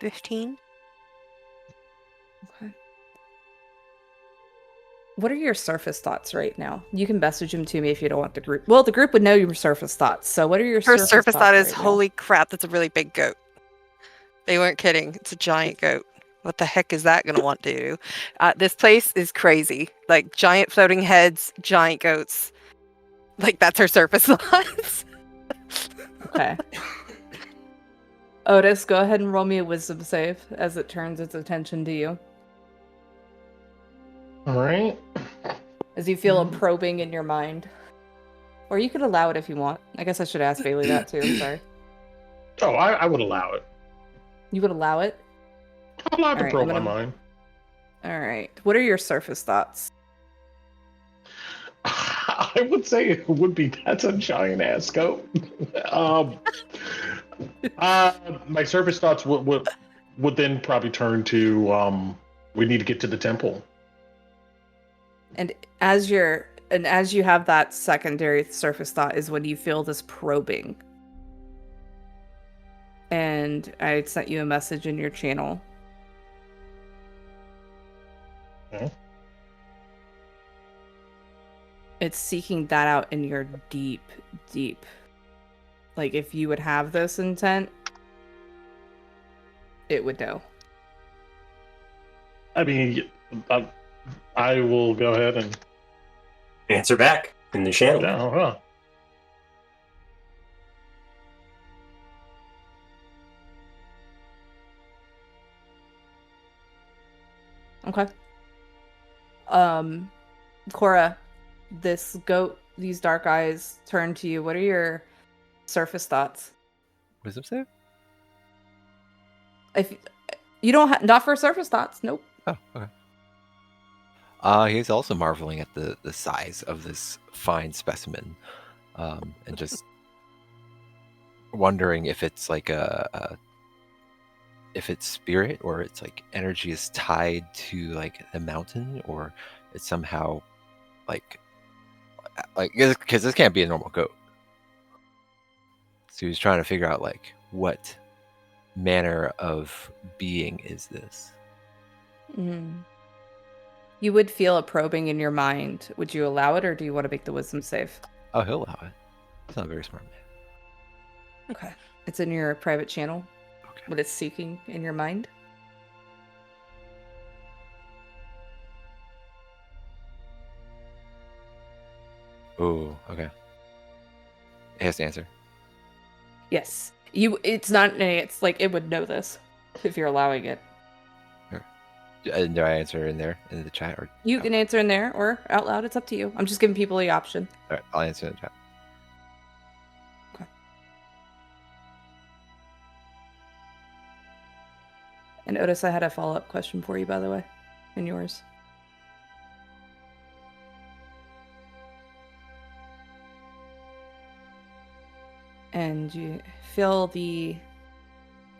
$15.
Okay. What are your surface thoughts right now? You can message them to me if you don't want the group. Well, the group would know your surface thoughts. So what are your
First surface thought is,
right now?
holy crap, that's a really big goat. They weren't kidding. It's a giant goat. What the heck is that going to want to do? This place is crazy. Like, giant floating heads, giant goats. Like, that's her surface thoughts.
Okay. Otis, go ahead and roll me a wisdom save as it turns its attention to you.
All right.
As you feel a probing in your mind. Or you could allow it if you want. I guess I should ask Bailey that too. I'm sorry.
Oh, I would allow it.
You would allow it?
I'm allowed to
Alright,
probe
I'm
my
gonna-
mind.
Alright. What are your surface thoughts?
I would say it would be, that's a giant ass goat. My surface thoughts would then probably turn to we need to get to the temple.
And as you have that secondary surface thought is when you feel this probing. And I sent you a message in your channel.
Okay.
It's seeking that out in your deep, deep. Like, if you would have this intent, it would know.
I mean, I will go ahead and
Answer back in the channel.
yeah,
Okay. Cora, this goat, these dark eyes turn to you. What are your surface thoughts?
Wisdom save?
If you don't not for surface thoughts, nope.
Oh, okay. He's also marveling at the size of this fine specimen, and just wondering if it's like if its spirit or its like energy is tied to like the mountain, or it's somehow like because this can't be a normal goat. So he was trying to figure out like what manner of being is this.
Mm. You would feel a probing in your mind. Would you allow it, or do you want to make the wisdom save?
Oh, he'll allow it. He's not a very smart man.
Okay. It's in your private channel.
Okay.
What it's seeking in your mind.
Oh, okay. It has to answer.
Yes. It's not it's like it would know this if you're allowing it.
Do I answer in there in the chat, or
You
no?
can answer in there or out loud. It's up to you. I'm just giving people the option.
All right, I'll answer in the chat.
Okay. And Otis, I had a follow-up question for you, by the way, and yours. And you feel the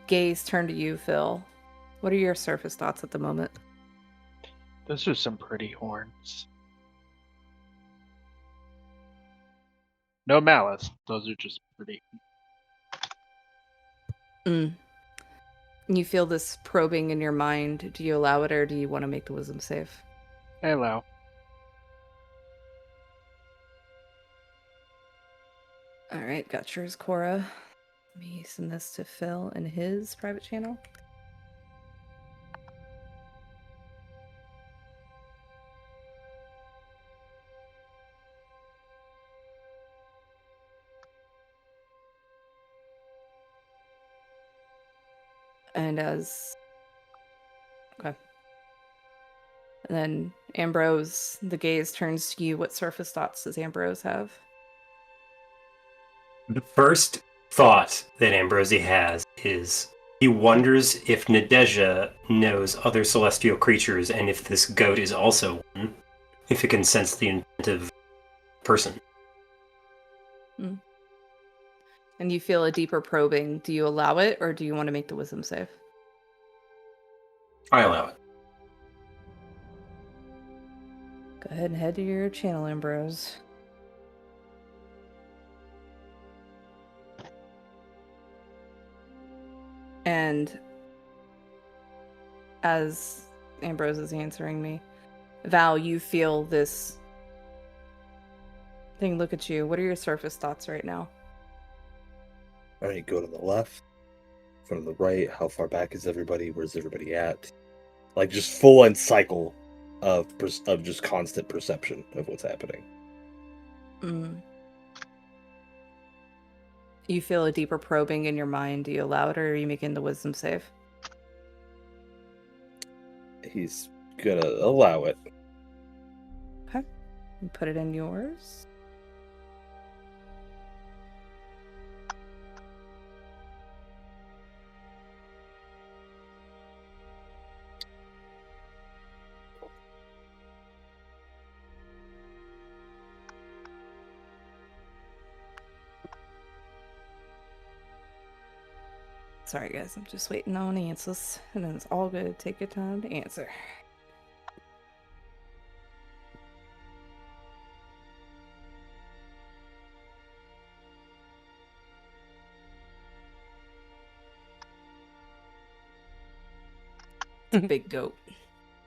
gaze turn to you, Phil. What are your surface thoughts at the moment?
Those are some pretty horns. No malice. Those are just pretty.
Mm. You feel this probing in your mind. Do you allow it, or do you want to make the wisdom save?
I allow.
All right, got yours, Cora. Let me send this to Phil in his private channel. And okay. And then Ambrose, the gaze turns to you. What surface thoughts does Ambrose have?
The first thought that Ambrosi has is he wonders if Nadeja knows other celestial creatures and if this goat is also one, if it can sense the intent of person.
And you feel a deeper probing. Do you allow it, or do you want to make the wisdom save?
I allow it.
Go ahead and head to your channel, Ambrose. And as Ambrose is answering me, Val, you feel this thing look at you. What are your surface thoughts right now?
All right, go to the left, from the right. How far back is everybody? Where's everybody at? Like just full on cycle of just constant perception of what's happening.
You feel a deeper probing in your mind. Do you allow it, or are you making the wisdom save?
He's gonna allow it.
Okay. And put it in yours. Sorry, guys. I'm just waiting on answers. And then it's all good. Take your time to answer. It's a big goat.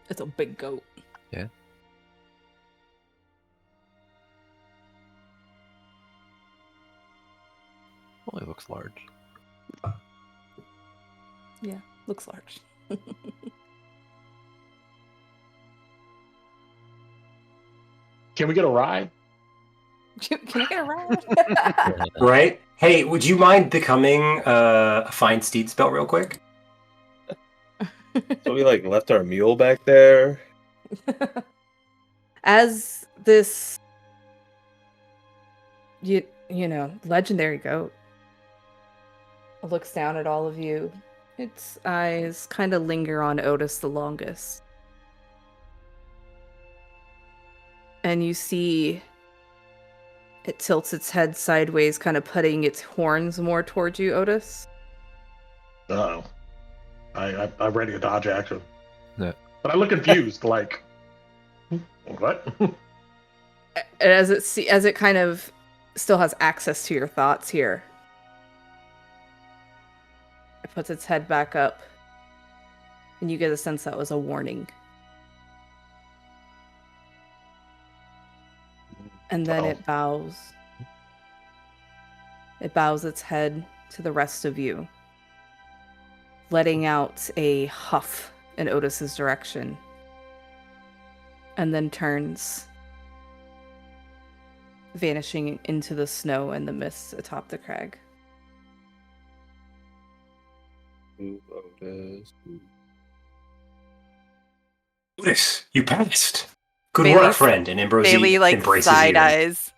It's a big goat.
Yeah. Well, it looks large.
Yeah, looks large.
Can we get a ride?
Can I get a ride?
Right? Hey, would you mind becoming a fine steed spell real quick?
So we like left our mule back there.
As this, you know, legendary goat looks down at all of you, its eyes kind of linger on Otis the longest. And you see it tilts its head sideways, kind of putting its horns more towards you, Otis.
Uh-oh. I'm ready to dodge action.
Yeah.
But I look confused, like, what?
And as it kind of still has access to your thoughts here, it puts its head back up, and you get a sense that was a warning. And then it bows. It bows its head to the rest of you, letting out a huff in Otis's direction, and then turns, vanishing into the snow and the mist atop the crag.
Ooh, Otis.
Otis, you passed. Good
Bailey-
work, friend. And Ambrosi
Bailey like
embraces
side
you.
eyes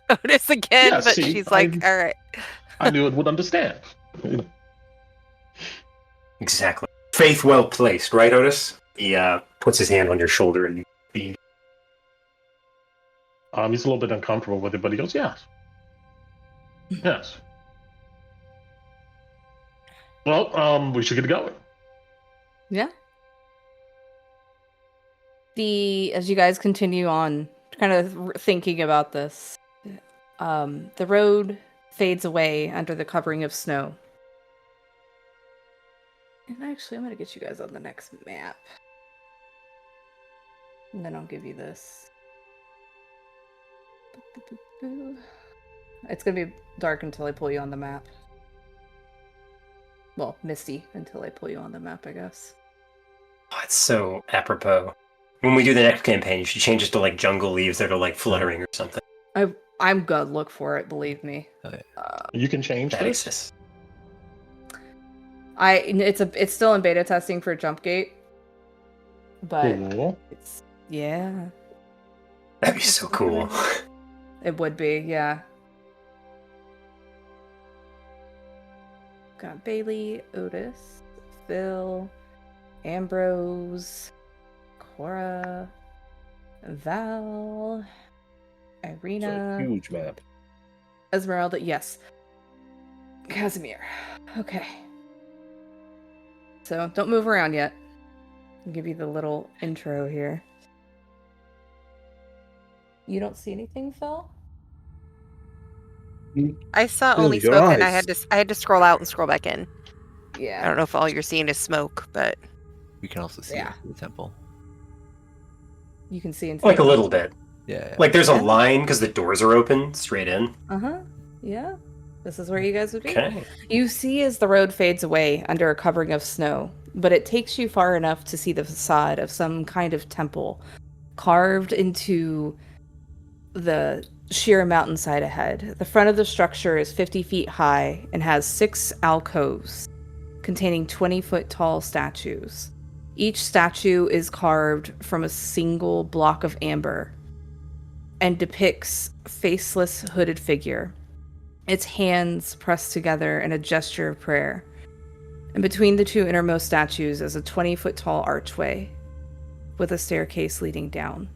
Otis again,
Yeah,
but
see,
she's like, all right.
I knew it would understand.
Exactly. Faith well placed, right, Otis? He puts his hand on your shoulder and
He's a little bit uncomfortable with it, but he goes, yes. Yes. Well, we should get going.
Yeah. As you guys continue on, kind of thinking about this, the road fades away under the covering of snow. And actually, I'm going to get you guys on the next map. And then I'll give you this. It's gonna be dark until I pull you on the map. Well, misty until I pull you on the map, I guess.
Oh, it's so apropos. When we do the next campaign, you should change it to like jungle leaves that are like fluttering or something.
I'm gonna look for it, believe me.
You can change
That
this.
exists.
It's still in beta testing for Jumpgate, but
Cool.
yeah,
That'd be so cool.
it would be, yeah. Got Bailey, Otis, Phil, Ambrose, Cora, Val,
It's a
Irina,
huge map.
Esmeralda, yes. Casimir. Okay. So don't move around yet. I'll give you the little intro here. You don't see anything, Phil?
I saw
Phil,
only
your
smoke, and I
eyes.
had to scroll out and scroll back in. I
Yeah.
don't know if all you're seeing is smoke, but
We can also see
Yeah.
into the temple.
You can see into
Like
the
a little bit.
Yeah.
Like there's a
Yeah.
line because the doors are open straight in.
Uh-huh. Yeah. This is where you guys would be.
Okay.
You see as the road fades away under a covering of snow, but it takes you far enough to see the facade of some kind of temple carved into the sheer mountainside ahead. The front of the structure is 50 feet high and has 6 alcoves containing 20-foot tall statues. Each statue is carved from a single block of amber and depicts a faceless hooded figure, its hands pressed together in a gesture of prayer. And between the two innermost statues is a 20-foot tall archway with a staircase leading down.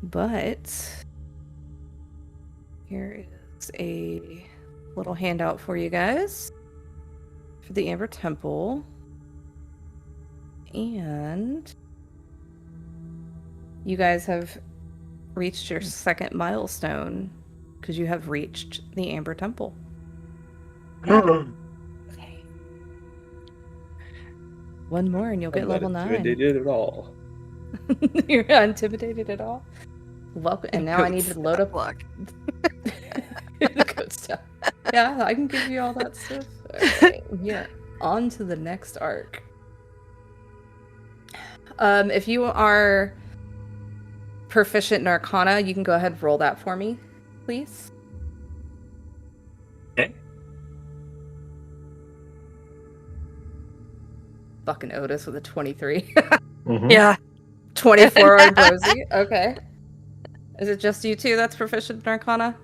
But here is a little handout for you guys for the Amber Temple. And you guys have reached your second milestone because you have reached the Amber Temple. Okay. One more and you'll get
I'm
level
not
9.
intimidated at all.
You're not intimidated at all? Welcome. And now I need to load up
block.
the code stuff. Yeah, I can give you all that stuff. Okay, yeah. On to the next arc. If you are proficient in Arcana, you can go ahead and roll that for me, please.
Okay.
Fucking Otis with a 23.
Mhm.
Yeah.
24 on Rosie. Okay. Is it just you two that's proficient in Arcana?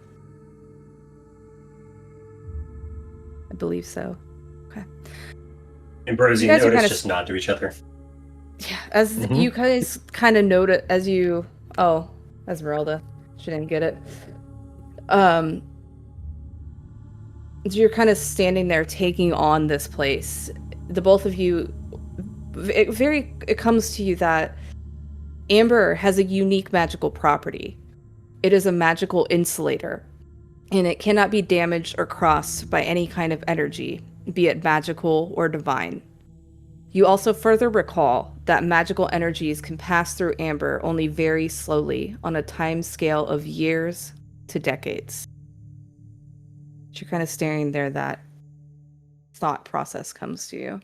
I believe so. Okay.
And Bros,
You
you
guys are
notice
kinda
just nod to each other.
Yeah, as
Mhm.
you guys kind of note it as you... Oh, Esmeralda. She didn't get it. As you're kind of standing there taking on this place, the both of you... It comes to you that Amber has a unique magical property. It is a magical insulator, and it cannot be damaged or crossed by any kind of energy, be it magical or divine. You also further recall that magical energies can pass through Amber only very slowly on a time scale of years to decades. You're kind of staring there, that thought process comes to you.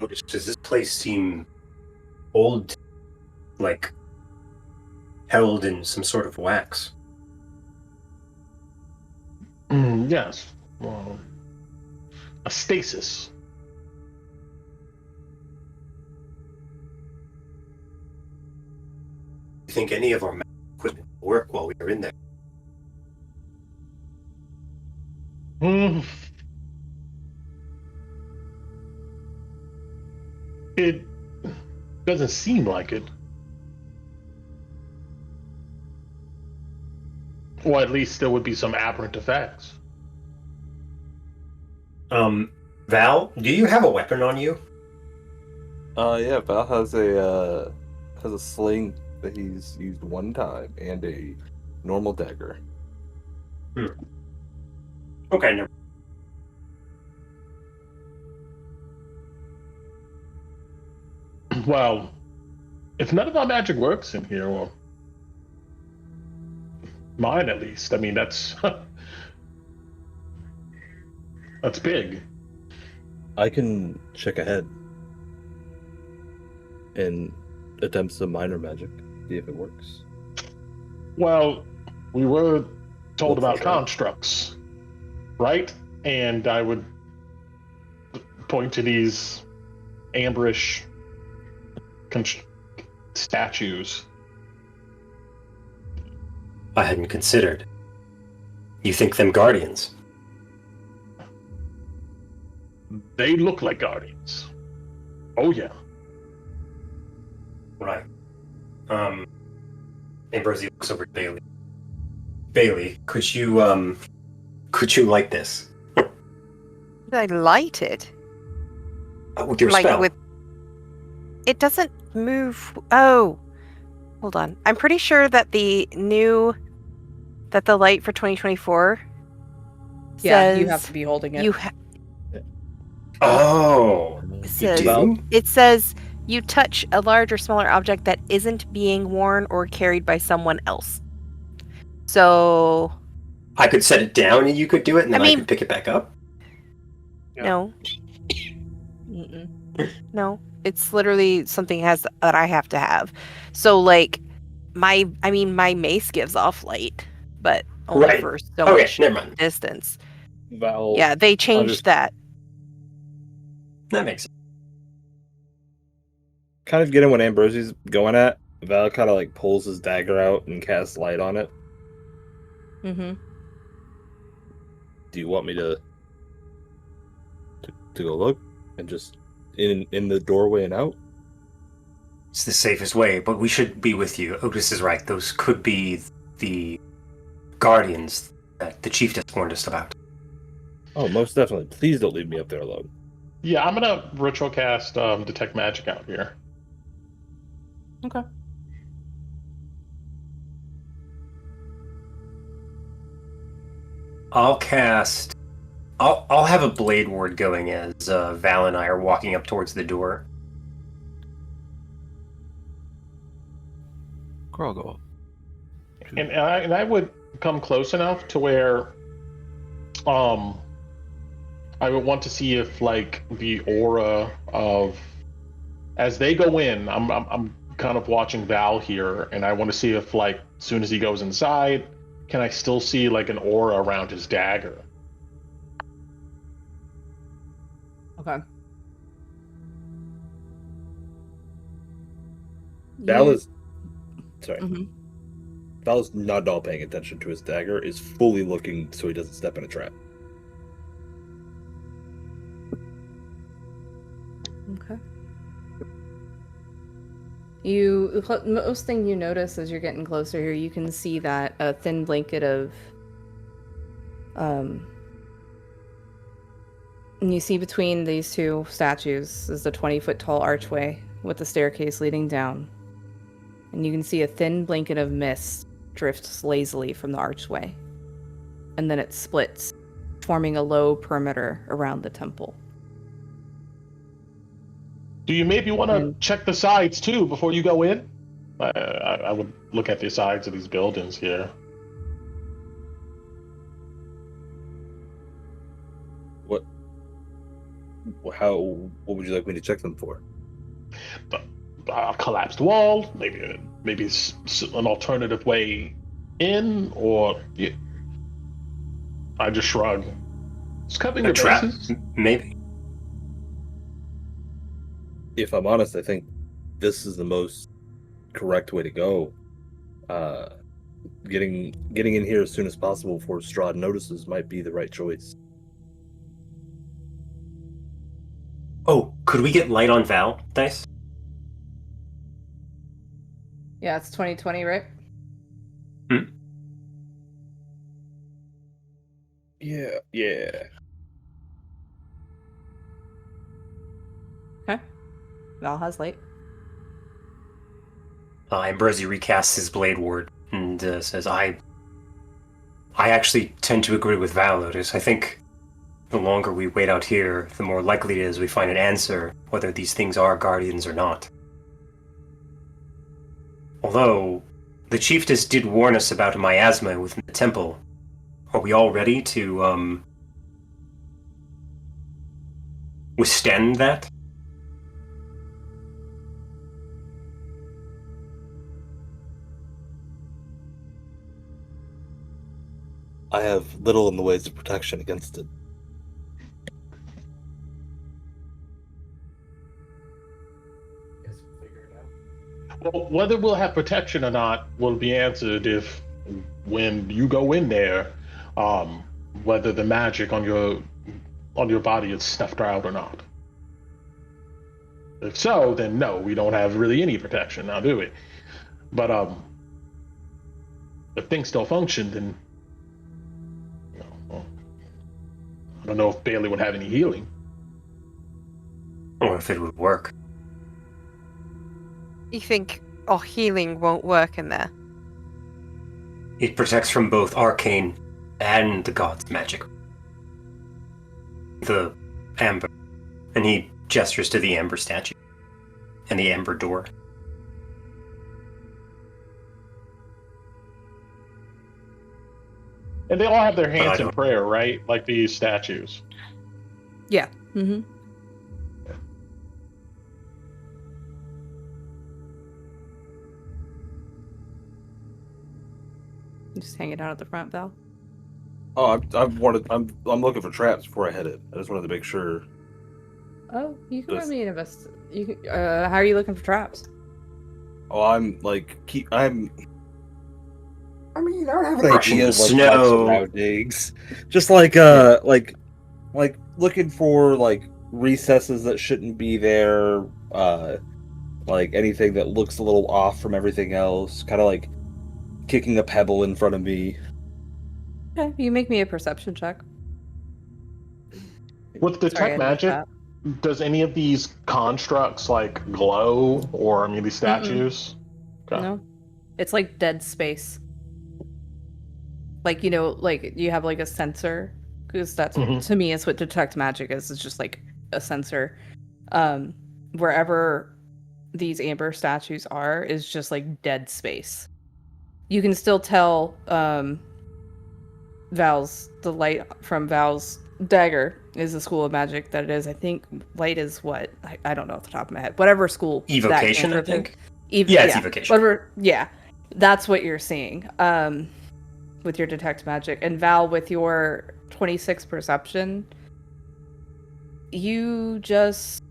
Otis, does this place seem old, like held in some sort of wax?
Yes. Well, a stasis.
Do you think any of our magic equipment will work while we are in there?
Hmm. It doesn't seem like it. Or at least there would be some aberrant effects.
Val, do you have a weapon on you?
Yeah, Val has a sling that he's used one time and a normal dagger.
Okay, never.
Well, if none of our magic works in here, or mine at least, I mean, that's that's big.
I can check ahead and attempt some minor magic, see if it works.
Well, we were told
Look for
about
trouble.
constructs, right? And I would point to these amberish statues.
I hadn't considered. You think them guardians?
They look like guardians. Oh yeah.
Right. Ambrosia looks over at Bailey. Bailey, could you light this?
Did I light it?
With your
Like
spell.
with. It doesn't move. Oh, hold on. I'm pretty sure that the light for 2024
Yeah,
says
you have to be holding it.
you
Oh,
it says
do?
it says you touch a large or smaller object that isn't being worn or carried by someone else. So
I could set it down and you could do it, and then I
mean-
could pick it back up.
no,
Mm-mm.
no, it's literally something that I have to have. So like my mace gives off light, but only
Right.
for so
Okay,
much
never mind.
distance.
Val,
Yeah, they changed
just-
that.
That makes sense.
kind of getting what Ambrosie's going at. Val kind of like pulls his dagger out and casts light on it.
Mm-hmm.
Do you want me to go look and just in the doorway and out?
It's the safest way, but we should be with you. Otis is right. Those could be the guardians that the chief just warned us about.
Oh, most definitely. Please don't leave me up there alone.
Yeah, I'm gonna ritual cast detect magic out here.
Okay.
I'll have a blade ward going as Val and I are walking up towards the door.
Girl, go.
And I would come close enough to where I would want to see if like the aura of as they go in, I'm kind of watching Val here, and I want to see if like as soon as he goes inside, can I still see like an aura around his dagger?
Okay.
Val is sorry.
Mhm.
Val is not at all paying attention to his dagger, is fully looking so he doesn't step in a trap.
Okay. Most thing you notice as you're getting closer here, you can see that a thin blanket of and you see between these two statues is a 20-foot tall archway with a staircase leading down. And you can see a thin blanket of mist drifts lazily from the archway. And then it splits, forming a low perimeter around the temple.
Do you maybe want to
Mm.
check the sides too before you go in? I would look at the sides of these buildings here.
What would you like me to check them for?
A collapsed wall, maybe an alternative way in, or I just shrug. It's covering
A
your
trap,
bases.
maybe.
If I'm honest, I think this is the most correct way to go. Getting in here as soon as possible before Strahd notices might be the right choice.
Oh, could we get light on Val, Dice?
Yeah, it's 2020, right?
Yeah.
Okay. Val has light.
Ambrosi recasts his blade ward and says, I actually tend to agree with Val, Otis. I think the longer we wait out here, the more likely it is we find an answer, whether these things are guardians or not. Although, the chiefess did warn us about a miasma within the temple. Are we all ready to, withstand that?
I have little in the ways of protection against it.
Well, whether we'll have protection or not will be answered if, when you go in there, whether the magic on your body is snuffed out or not. If so, then no, we don't have really any protection now, do we? But if things still function, then well, I don't know if Bailey would have any healing.
Or if it would work.
You think our healing won't work in there?
It protects from both arcane and the god's magic. The amber. And he gestures to the amber statue. And the amber door.
And they all have their hands in
don't-
prayer, right? Like these statues.
Yeah. Mm-hmm. Just hanging out at the front, Val.
Oh, I'm looking for traps before I head in. I just wanted to make sure.
Oh, you can
This-
let me invest. You can, how are you looking for traps?
Oh, I'm like I mean, I don't have an
Brushing
idea
the
of like
snow.
surroundings. Just like looking for like recesses that shouldn't be there. Like anything that looks a little off from everything else. Kind of like kicking a pebble in front of me.
Okay, you make me a perception check.
With
Sorry, I
detect
missed
magic,
that.
does any of these constructs like glow, or these statues? Okay.
No, it's like dead space. Like like you have like a sensor, because that's
Mhm.
to me is what detect magic is. It's just like a sensor. Wherever these amber statues are is just like dead space. You can still tell the light from Val's dagger is the school of magic that it is. I think light is what? I don't know off the top of my head. Whatever school. that
Evocation, I
cantrip is.
think? Yeah, it's evocation.
Whatever, yeah. That's what you're seeing with your detect magic. And Val, with your 26 perception, you just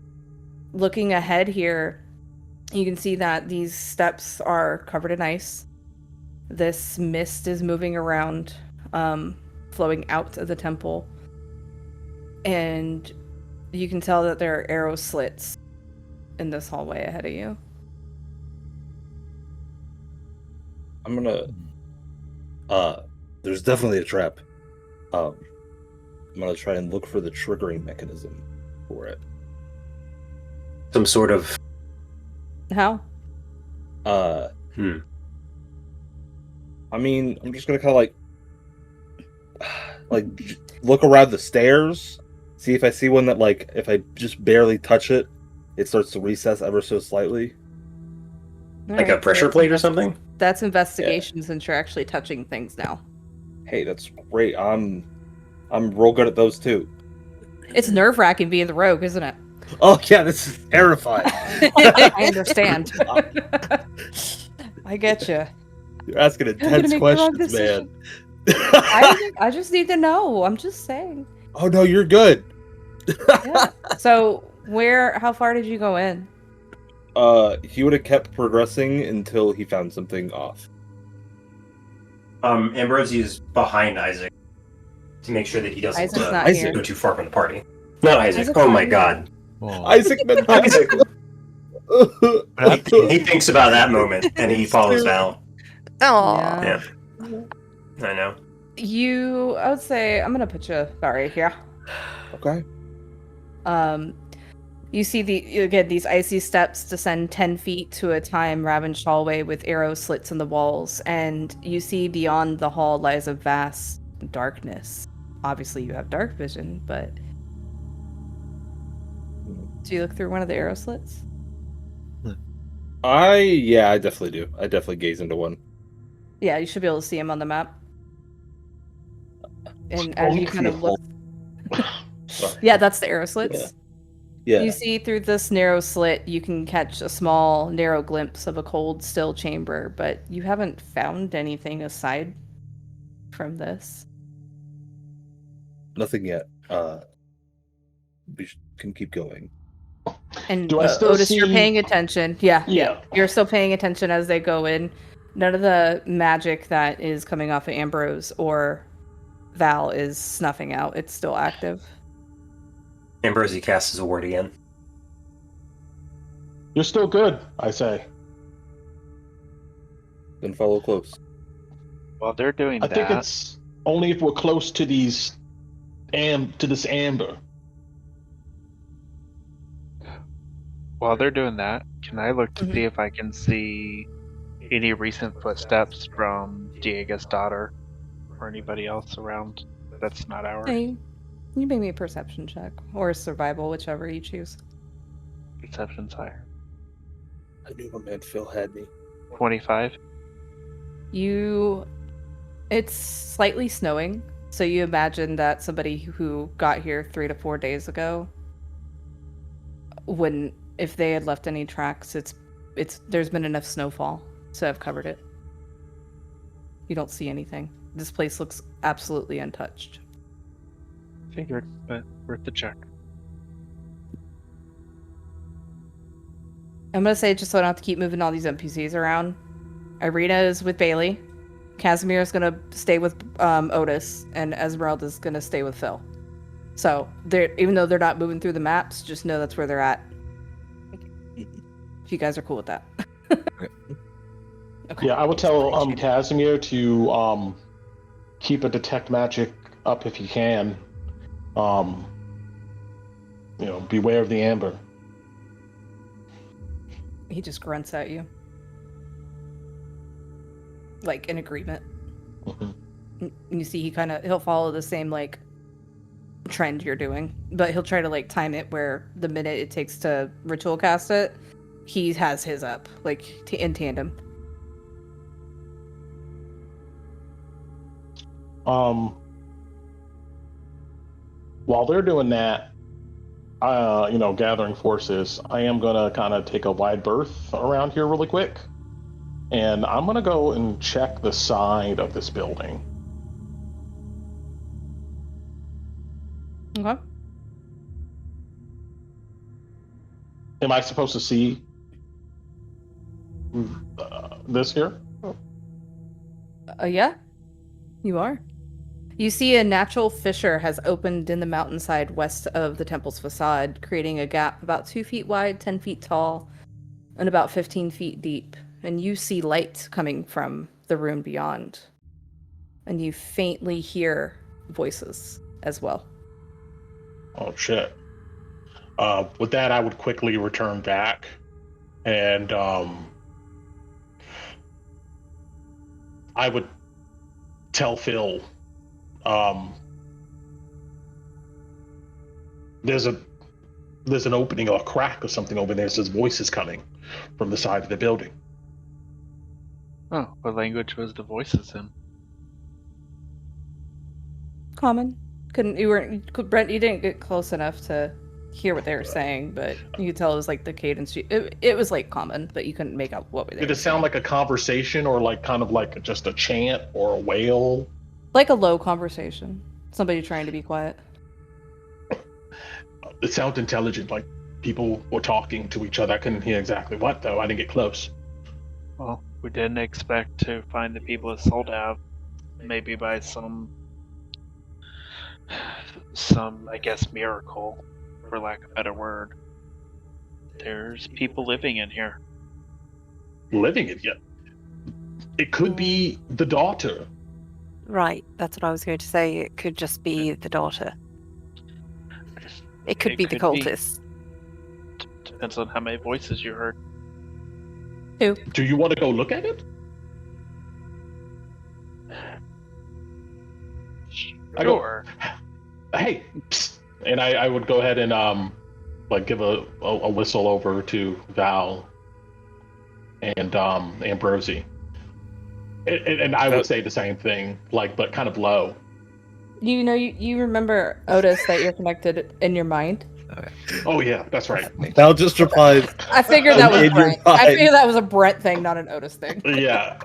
looking ahead here, you can see that these steps are covered in ice. This mist is moving around, flowing out of the temple. And you can tell that there are arrow slits in this hallway ahead of you.
I'm gonna. There's definitely a trap. I'm gonna try and look for the triggering mechanism for it.
Some sort of...
How?
I mean, I'm just gonna kind of like look around the stairs, see if I see one that like if I just barely touch it, it starts to recess ever so slightly.
Like a pressure plate or something?
That's investigation since you're actually touching things now.
Hey, that's great. I'm real good at those too.
It's nerve-wracking being the rogue, isn't it?
Oh yeah, this is terrifying.
I understand. I get you.
You're asking intense questions, man.
I just need to know. I'm just saying.
Oh no, you're good.
Yeah. So how far did you go in?
He would have kept progressing until he found something off.
Ambrosi is behind Isaac to make sure that he doesn't
Isaac's not
Isaac.
here.
go too far from the party. Not Isaac.
Isaac's
Oh
not
my
here.
god.
Oh,
Isaac,
Isaac.
But
He thinks about that moment and he follows Val.
Oh,
Yeah.
I know.
I would say I'm gonna put you right here.
Okay.
You see these icy steps descend 10 feet to a time-ravaged hallway with arrow slits in the walls, and you see beyond the hall lies a vast darkness. Obviously, you have dark vision, but do you look through one of the arrow slits?
I definitely do. I definitely gaze into one.
Yeah, you should be able to see him on the map. And as you kind of look,
Sorry.
yeah, that's the arrow slits.
Yeah.
You see through this narrow slit, you can catch a small, narrow glimpse of a cold, still chamber, but you haven't found anything aside from this.
Nothing yet. We can keep going.
And
Do I still
Otis, you're
see-
paying attention. Yeah.
Yeah.
You're still paying attention as they go in. None of the magic that is coming off of Ambrose or Val is snuffing out. It's still active.
Ambrosi casts his ward again.
You're still good, I say.
Then follow close.
While they're doing
I
that,
think it's only if we're close to these to this amber.
while they're doing that, can I look to
Mhm.
see if I can see any recent footsteps from Diego's daughter or anybody else around that's not ours?
Hey, you make me a perception check or a survival, whichever you choose.
Perception's higher.
I knew my man Phil had me.
25.
It's slightly snowing, so you imagine that somebody who got here 3 to 4 days ago wouldn't, if they had left any tracks, there's been enough snowfall to have covered it. You don't see anything. This place looks absolutely untouched.
Figured, but worth the check.
I'm gonna say, just so I don't have to keep moving all these NPCs around, Irina is with Bailey, Casimir is gonna stay with Otis, and Esmeralda's gonna stay with Phil. So even though they're not moving through the maps, just know that's where they're at. If you guys are cool with that. Okay.
Yeah, I would tell Casimir to keep a detect magic up if he can. Beware of the amber.
He just grunts at you. Like in agreement.
Mhm.
And you see he'll follow the same like trend you're doing, but he'll try to like time it where the minute it takes to ritual cast it, he has his up like in tandem.
While they're doing that, gathering forces, I am gonna kind of take a wide berth around here really quick, and I'm gonna go and check the side of this building.
Okay.
Am I supposed to see this here?
Yeah, you are. You see a natural fissure has opened in the mountainside west of the temple's facade, creating a gap about 2 feet wide, 10 feet tall, and about 15 feet deep. And you see light coming from the room beyond. And you faintly hear voices as well.
Oh shit. With that, I would quickly return back, and I would tell Phil, there's an opening or a crack or something over there. Says voices coming from the side of the building.
Oh, what language was the voices in?
Common. Brent, you didn't get close enough to hear what they were saying, but you could tell it was like the cadence. It was like common, but you couldn't make out what they
Did
were
it sound
saying.
like a conversation or like kind of like just a chant or a wail?
Like a low conversation. Somebody trying to be quiet.
It sounds intelligent, like people were talking to each other. I couldn't hear exactly what, though. I didn't get close.
Well, we didn't expect to find the people at Soldav. Maybe by some, I guess, miracle, for lack of a better word. There's people living in here.
Living it yet? It could be the daughter.
Right, that's what I was going to say. It could just be the daughter. It could be the cultists.
Depends on how many voices you heard.
Do you want to go look at it?
Sure.
Hey, psst. And I would go ahead and give a whistle over to Val. and Ambrosi. And I would say the same thing, like, but kind of low.
You remember Otis that you're connected in your mind?
Oh yeah, that's right.
Val just replies.
I figured that was
In your
Brent. I
mind.
figured that was a Brent thing, not an Otis thing.
Yeah,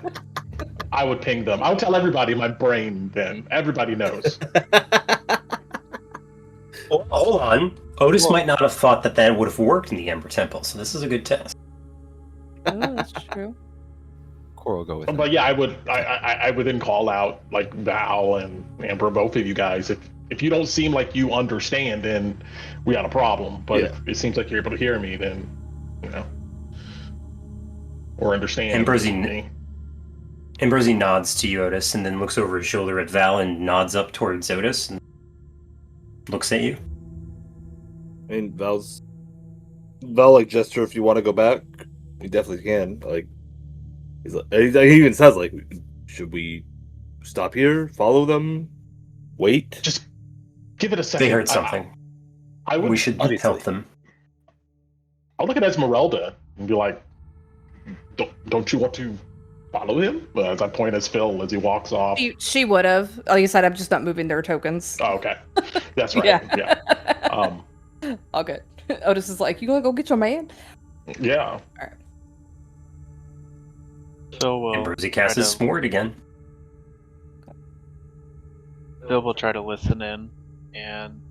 I would ping them. I would tell everybody in my brain. Then everybody knows.
Well, hold on. Otis might not have thought that would have worked in the Ember Temple, so this is a good test.
Oh, that's true.
Cora will go with him.
But yeah, I would then call out like Val and Amber, both of you guys. If you don't seem like you understand, then we got a problem. But if it seems like you're able to hear me, then or understand me.
Ambrosi nods to you, Otis, and then looks over his shoulder at Val and nods up towards Otis and looks at you.
I mean, Val like gesture if you want to go back, you definitely can. Like, he even says like, should we stop here, follow them, wait?
Just give it a second.
They heard something. We should help them.
I'll look at Esmeralda and be like, don't you want to follow him? As I point at Phil as he walks off.
She would have. Like I said, I'm just not moving their tokens.
Oh, okay. That's right. Yeah.
All good. Otis is like, you gonna go get your man?
Yeah.
All right.
So
Ambrosi casts his sword again.
Bill will try to listen in, and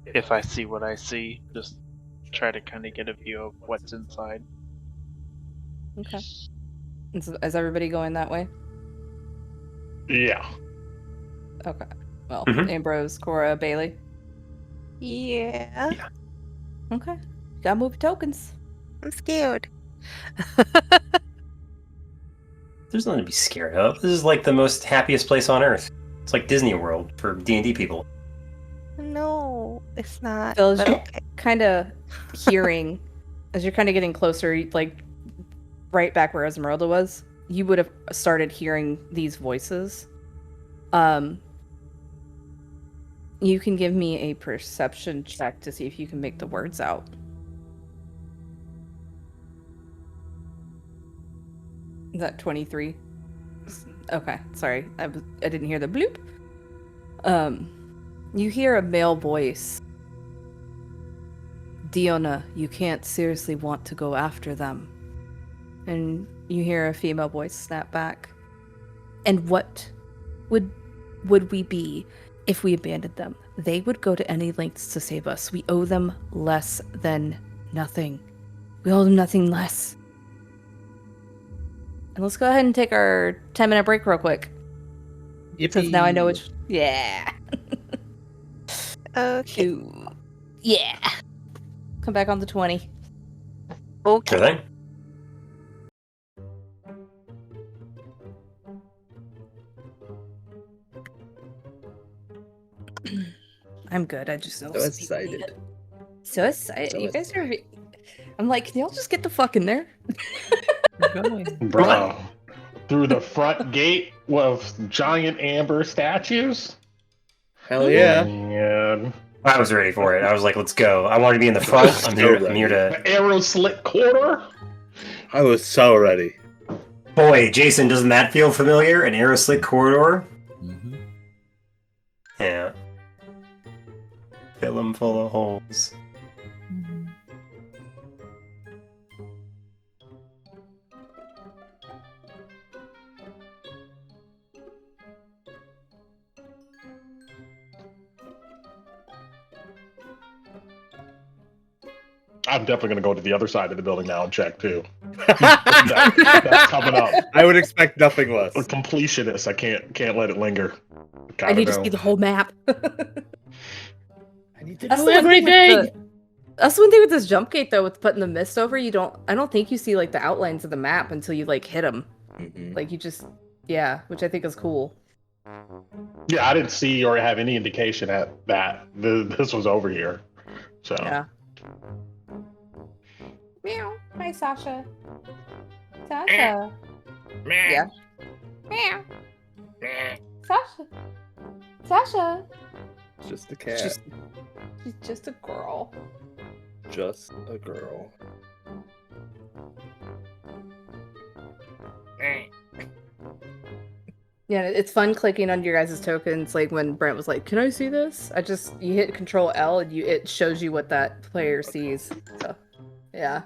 if I see what I see, just try to kind of get a view of what's inside.
Okay. Is everybody going that way?
Yeah.
Okay. Well,
Mhm.
Ambrose, Cora, Bailey.
Yeah.
Okay. Gotta move your tokens.
I'm scared.
There's nothing to be scared of. This is like the most happiest place on earth. It's like Disney World for D&D people.
No, it's not.
So as
but
you're
okay.
kind of hearing, as you're kind of getting closer, like right back where Esmeralda was, you would have started hearing these voices. You can give me a perception check to see if you can make the words out. Is that 23? Okay, sorry. I didn't hear the bloop. You hear a male voice. Diona, you can't seriously want to go after them. And you hear a female voice snap back. And what would we be if we abandoned them? They would go to any lengths to save us. We owe them less than nothing. We owe them nothing less. And let's go ahead and take our 10-minute break real quick. Because now I know which... Yeah.
Okay.
Ooh. Yeah. Come back on the 20.
Sure thing.
I'm good. I just...
So excited.
So excited.
So
You guys are... I'm like, can y'all just get the fuck in there?
I'm going.
Bro. Through the front gate with giant amber statues?
Hell yeah.
Man.
I was ready for it. I was like, let's go. I want to be in the front. I'm here to...
The arrow slit quarter?
I was so ready.
Boy, Jason, doesn't that feel familiar? An arrow slit corridor?
Mm-hmm.
Yeah. Fill 'em full of holes.
I'm definitely going to go to the other side of the building now and check too. That's coming up.
I would expect nothing less.
A completionist. I can't let it linger.
I need to see the whole map.
I need to
That's
know
the one thing with
everything.
That's one thing with this jump gate though, with putting the mist over. I don't think you see like the outlines of the map until you like hit them.
Mhm.
Like you just, yeah, which I think is cool.
Yeah, I didn't see or have any indication that this was over here. So
Yeah. Meow. Hi, Sasha. Sasha. Yeah. Meow. Sasha. Sasha.
Just a cat.
She's just a girl.
Just a girl.
Yeah, it's fun clicking on your guys' tokens. Like when Brent was like, "Can I see this?" You hit Control L and it shows you what that player sees. So, yeah.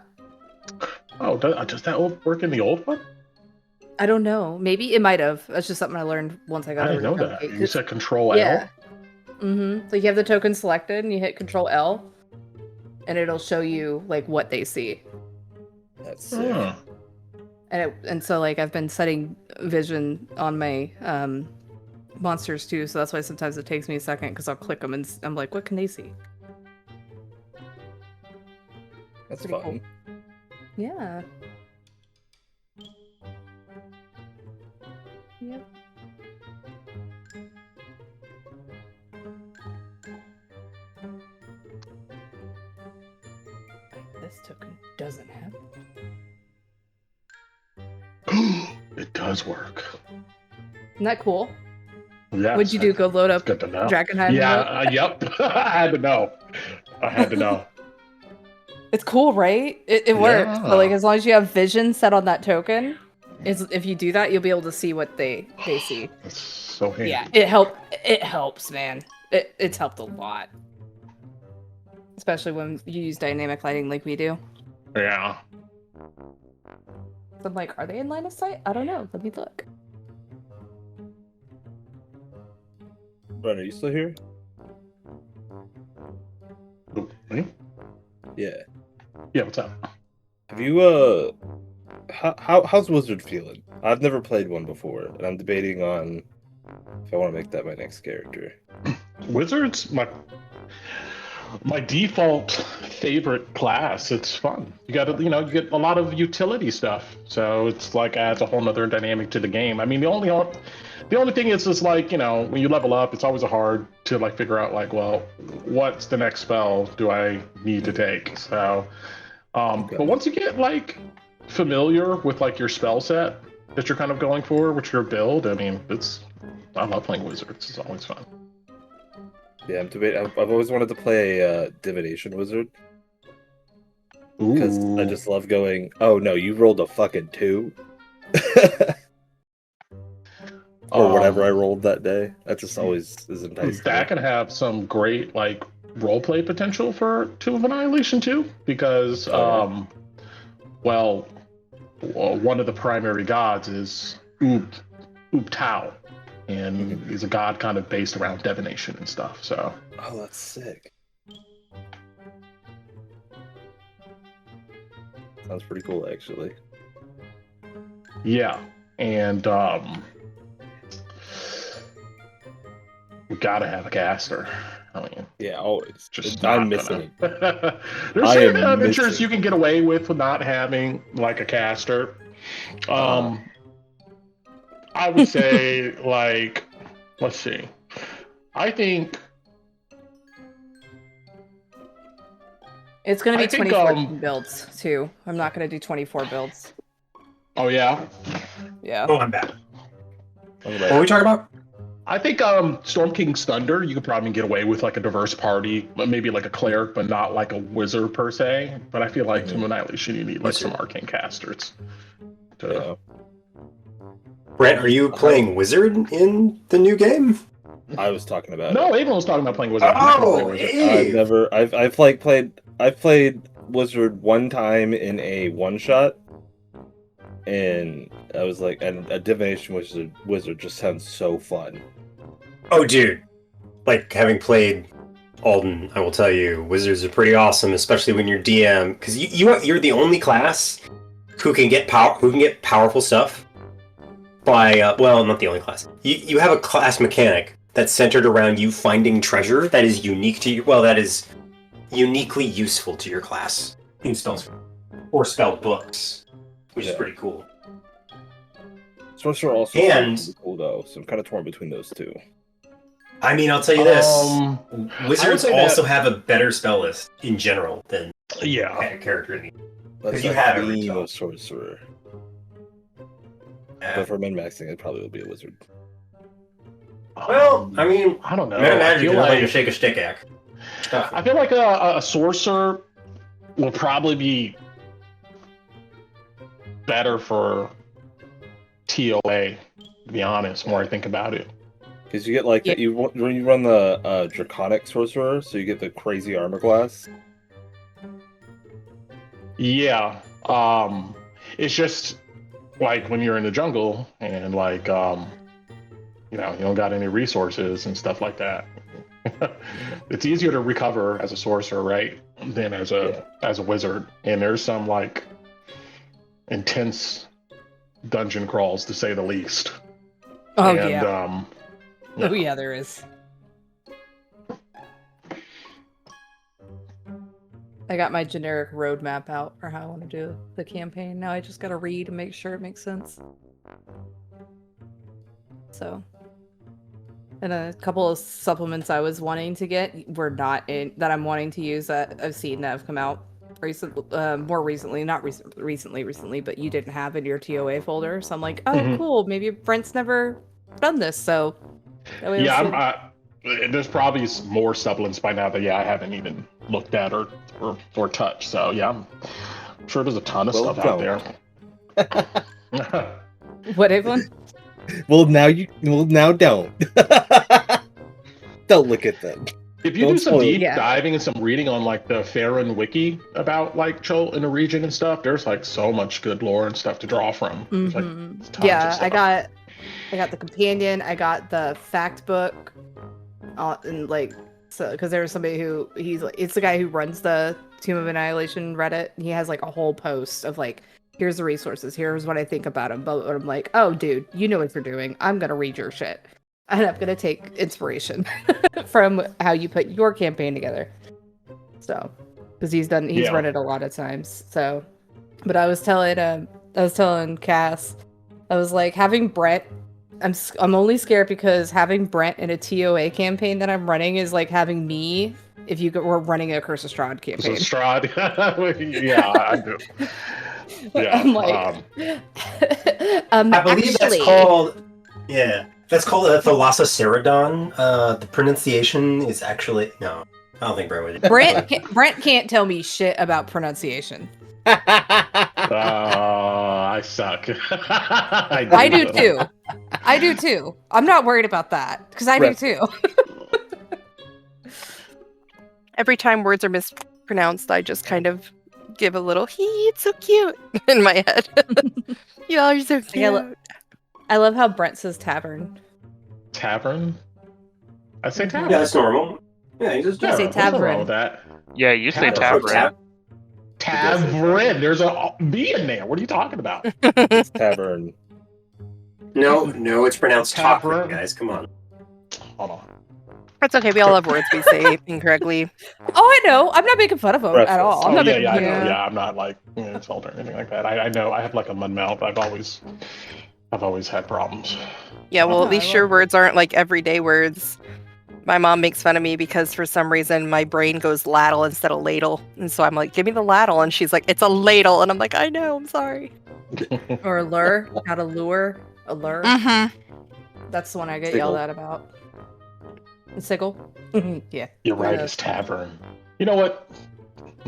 Oh, does that work in the old one?
I don't know. Maybe it might have. That's just something I learned once I got
I
over
didn't
to
know that.
Cupcake.
You said Control
Yeah.
L.
So you have the token selected and you hit Control L, and it'll show you like what they see.
That's sick.
Hmm.
And so like I've been setting vision on my monsters too, so that's why sometimes it takes me a second because I'll click them and I'm like, what can they see?
That's
Pretty
fun.
cool. Yeah. Yep. This token doesn't have.
It does work.
Isn't that cool?
Yes,
What'd you do? Go load up
good to know.
Drakenheim?
Yeah, yep. I had to know.
It's cool, right? It works.
Yeah.
So like as long as you have vision set on that token, if you do that, you'll be able to see what they see.
That's so handy.
Yeah, it helps, man. It's helped a lot. Especially when you use dynamic lighting like we do.
Yeah.
So I'm like, are they in line of sight? I don't know. Let me look.
Brent, are you still here?
Ooh, me?
Yeah.
Yeah, what's up?
Have you how's Wizard feeling? I've never played one before, and I'm debating on if I want to make that my next character.
Wizard's my default favorite class. It's fun. You get a lot of utility stuff. So it's like adds a whole nother dynamic to the game. I mean, the only thing is just like, when you level up, it's always hard to like figure out like, well, what's the next spell do I need to take? So,
Okay.
but once you get like familiar with like your spell set that you're kind of going for, which your build, I mean, I love playing wizards. It's always fun.
Yeah, I'm debating. I've always wanted to play a divination wizard because I just love going. Oh no, you rolled a fucking 2, or whatever I rolled that day. That just always is enticing.
That can have some great like roleplay potential for Tomb of Annihilation too, because one of the primary gods is Tao, and he's a god kind of based around divination and stuff. So.
Oh, that's sick. Sounds pretty cool, actually.
Yeah, and we gotta have a caster. I mean,
Yeah, always.
just
I'm missing it.
There's certain adventures you can get away with not having like a caster. I would say like, let's see. I think
It's gonna be 24
think,
builds too. I'm not gonna do 24 builds.
Oh yeah.
Yeah.
Oh, I'm back. What are we talking about?
I think Storm King's Thunder, you could probably get away with like a diverse party, maybe like a cleric, but not like a wizard per se. But I feel like Tomb of Annihilation, you need like some arcane casters.
Yeah.
Brent, are you playing wizard in the new game?
I was talking about
No,
it.
Aiden was talking about playing wizard.
Oh, hey.
I've played wizard one time in a one shot, and I was like, and a divination wizard just sounds so fun.
Oh, dude. Like, having played Alden, I will tell you, wizards are pretty awesome, especially when you're DM, because you're the only class who can get powerful stuff by, well, not the only class. You have a class mechanic that's centered around you finding treasure that is unique to you. Well, that is uniquely useful to your class in spells or spell books, which is pretty cool.
Sorcerer also sounds cool though, so I'm kind of torn between those two.
I mean, I'll tell you this: wizards also have a better spell list in general than a character in the game. Because you have every spell.
Sorcerer.
Yeah.
But for min-maxing, it probably will be a wizard.
Well, I mean,
I don't know.
I feel like a shake a stick act.
I feel like a sorcerer will probably be better for TOA to be honest, the more I think about it.
Because you get like
Yeah.
when you run the draconic sorcerer, so you get the crazy armor class.
Yeah. It's just like when you're in the jungle and like you don't got any resources and stuff like that. It's easier to recover as a sorcerer, right, than as a wizard. And there's some like intense dungeon crawls, to say the least.
Oh
And,
yeah. Oh yeah, there is. I got my generic roadmap out for how I want to do the campaign. Now I just gotta read and make sure it makes sense. So, and a couple of supplements I was wanting to get were not in that I'm wanting to use that I've seen that have come out more recently, not recently, but you didn't have in your TOA folder. So I'm like, oh, cool. Maybe Brent's never done this, so that way
there's probably more supplements by now that I haven't even looked at or touched. So yeah, I'm sure there's a ton of stuff out there.
What, Avon?
Well, now don't. Don't look at them.
If you
Don't
do some
spoil it.
deep diving and some reading on like the Farron wiki about like Chol in the region and stuff, there's like so much good lore and stuff to draw from. There's, like, tons of stuff.
I got the companion. I got the fact book, and like so because there was somebody who it's the guy who runs the Tomb of Annihilation Reddit. He has like a whole post of like, here's the resources, here's what I think about him. But I'm like, oh dude, you know what you're doing. I'm gonna read your shit, and I'm gonna take inspiration from how you put your campaign together. So, because he's run it a lot of times. So, but I was telling Cass, I was like, having Brent, I'm only scared because having Brent in a TOA campaign that I'm running is like having me if you were running a Curse of Strahd campaign.
So Strahd, yeah, I do. Yeah,
I'm like,
I believe that's called. Yeah, that's called a Thalassoceradon. The pronunciation is actually no. I don't think Brent would.
Brent can't tell me shit about pronunciation.
I suck.
I do too. I do too. I'm not worried about that because I do too.
Every time words are mispronounced, I just kind of give a little it's so cute in my head. Y'all are so cute.
I love how Brent says tavern.
Tavern? I say tavern.
Yeah, that's normal. Yeah, you just
say
What's wrong
tavern.
with that?
Yeah, you say tavern.
Tavern. There's a B in there. What are you talking about?
It's tavern.
No, it's pronounced
Tavern.
tavern, guys. Come on.
Hold on.
That's okay. We all have words we say incorrectly.
Oh, I know. I'm not making fun of him at all. I'm not
I know. Yeah, I'm not like insulting or anything like that. I know. I have like a mud mouth. I've always had problems.
Yeah, well, at least your words aren't like everyday words. My mom makes fun of me because for some reason my brain goes ladle instead of ladle. And so I'm like, give me the ladle. And she's like, it's a ladle. And I'm like, I know, I'm sorry.
Or lure, not a lure, a lure.
Mm-hmm.
That's the one I get
Sigil.
yelled at about. Sigil? Yeah.
You're right, it's tavern. You know what?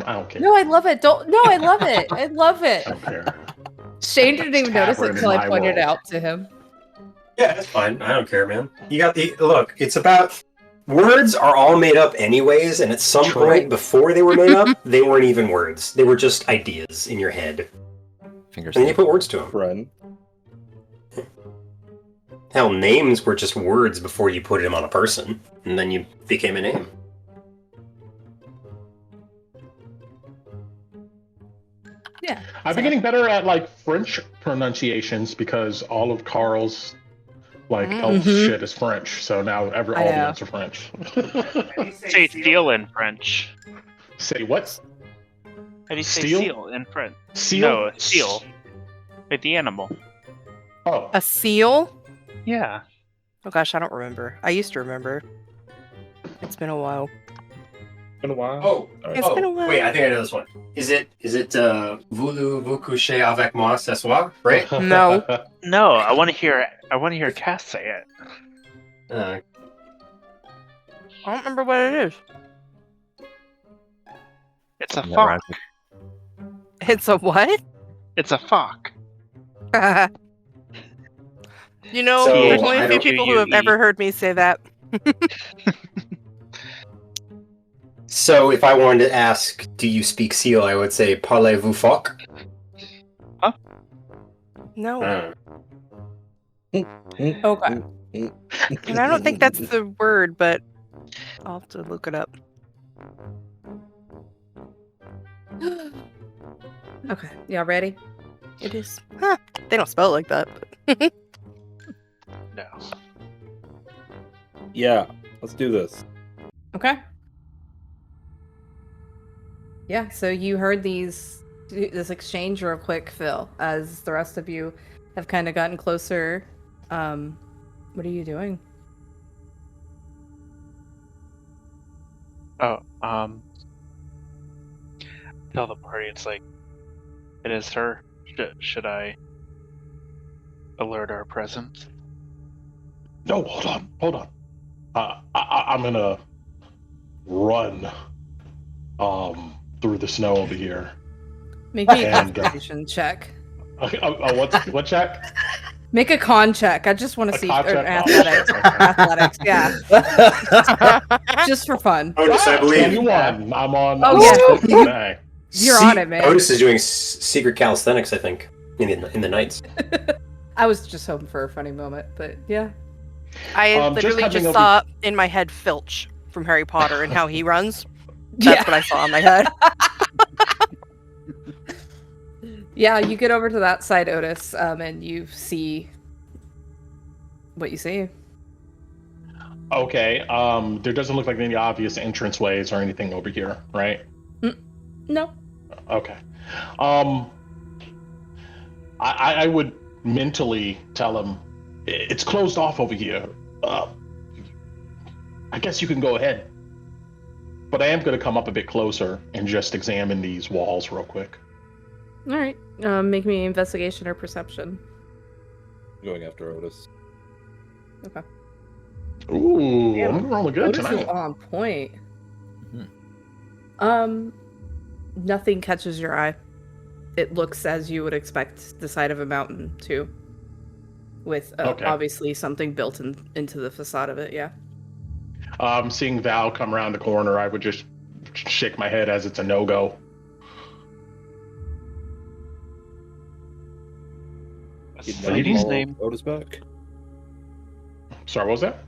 I don't care.
No, I love it. I love it. I love it.
I don't care.
Shane didn't even notice it
Tavern
until
in
I
my
pointed it
world.
out to him.
Yeah, that's fine. I don't care, man. You got the look. It's about words are all made up anyways, and at some point before they were made up, they weren't even words. They were just ideas in your head.
Fingers.
And then you put words to them.
Run.
Hell, names were just words before you put them on a person, and then you became a name.
Yeah.
I've been getting better at like French pronunciations because all of Carl's like elf shit is French. So now all the elves are French.
Say seal in French.
Say what?
How do you say
Steel?
seal in French?
Seal?
No, seal. Like the animal.
Oh.
A seal?
Yeah.
Oh gosh, I don't remember. I used to remember. It's been a while.
Been a while.
Oh,
It's been a while.
Wait, I think I know this one. Is it voulez-vous coucher avec moi ce soir? Right?
No.
No, I want to hear Cass say it.
I don't remember what it is.
It's a
That
fuck.
rhymes with-
It's a what?
It's a fuck.
You know,
So,
there's only
I
a few
don't-
people who have ever heard me say that.
So if I wanted to ask, do you speak Seal, I would say, parlez-vous phoque?
No.
Okay.
And I don't think that's the word, but I'll have to look it up.
Okay, y'all ready?
It is. Huh. They don't spell it like that. But
No.
Yeah, let's do this.
Okay. Yeah, so you heard this exchange real quick, Phil, as the rest of you have kind of gotten closer. What are you doing?
Oh, tell the party it's like, it is her. Should I alert our presence?
No, hold on. I'm gonna run through the snow over here.
Make me a
And,
constitution check.
What check?
Make a con check. I just want to
A
see
con check?
athletics.
Oh, okay.
Athletics, yeah. Just for fun.
Otis, I believe.
21. I'm on.
Oh,
I'm
yeah.
on foot today.
You're on it, man.
Otis is doing secret calisthenics, I think, in the nights.
I was just hoping for a funny moment, but yeah.
I
Just
literally
coming
just
over-
saw in my head Filch from Harry Potter and how he runs. That's what I saw in my head.
Yeah, you get over to that side, Otis, and you see what you see.
Okay. There doesn't look like any obvious entranceways or anything over here, right?
No.
Okay. I would mentally tell him it's closed off over here. I guess you can go ahead. But I am going to come up a bit closer and just examine these walls real quick.
All right. Make me investigation or perception.
Going after Otis.
Okay.
Ooh,
Damn.
I'm rolling good
Otis is
tonight.
on point.
Mhm.
Nothing catches your eye. It looks as you would expect the side of a mountain to, with
Okay.
obviously something built into the facade of it. Yeah.
Seeing Val come around the corner, I would just shake my head as it's a no-go.
He'd
A
not
lady's
follow
name.
Otis back.
Sorry, what was that?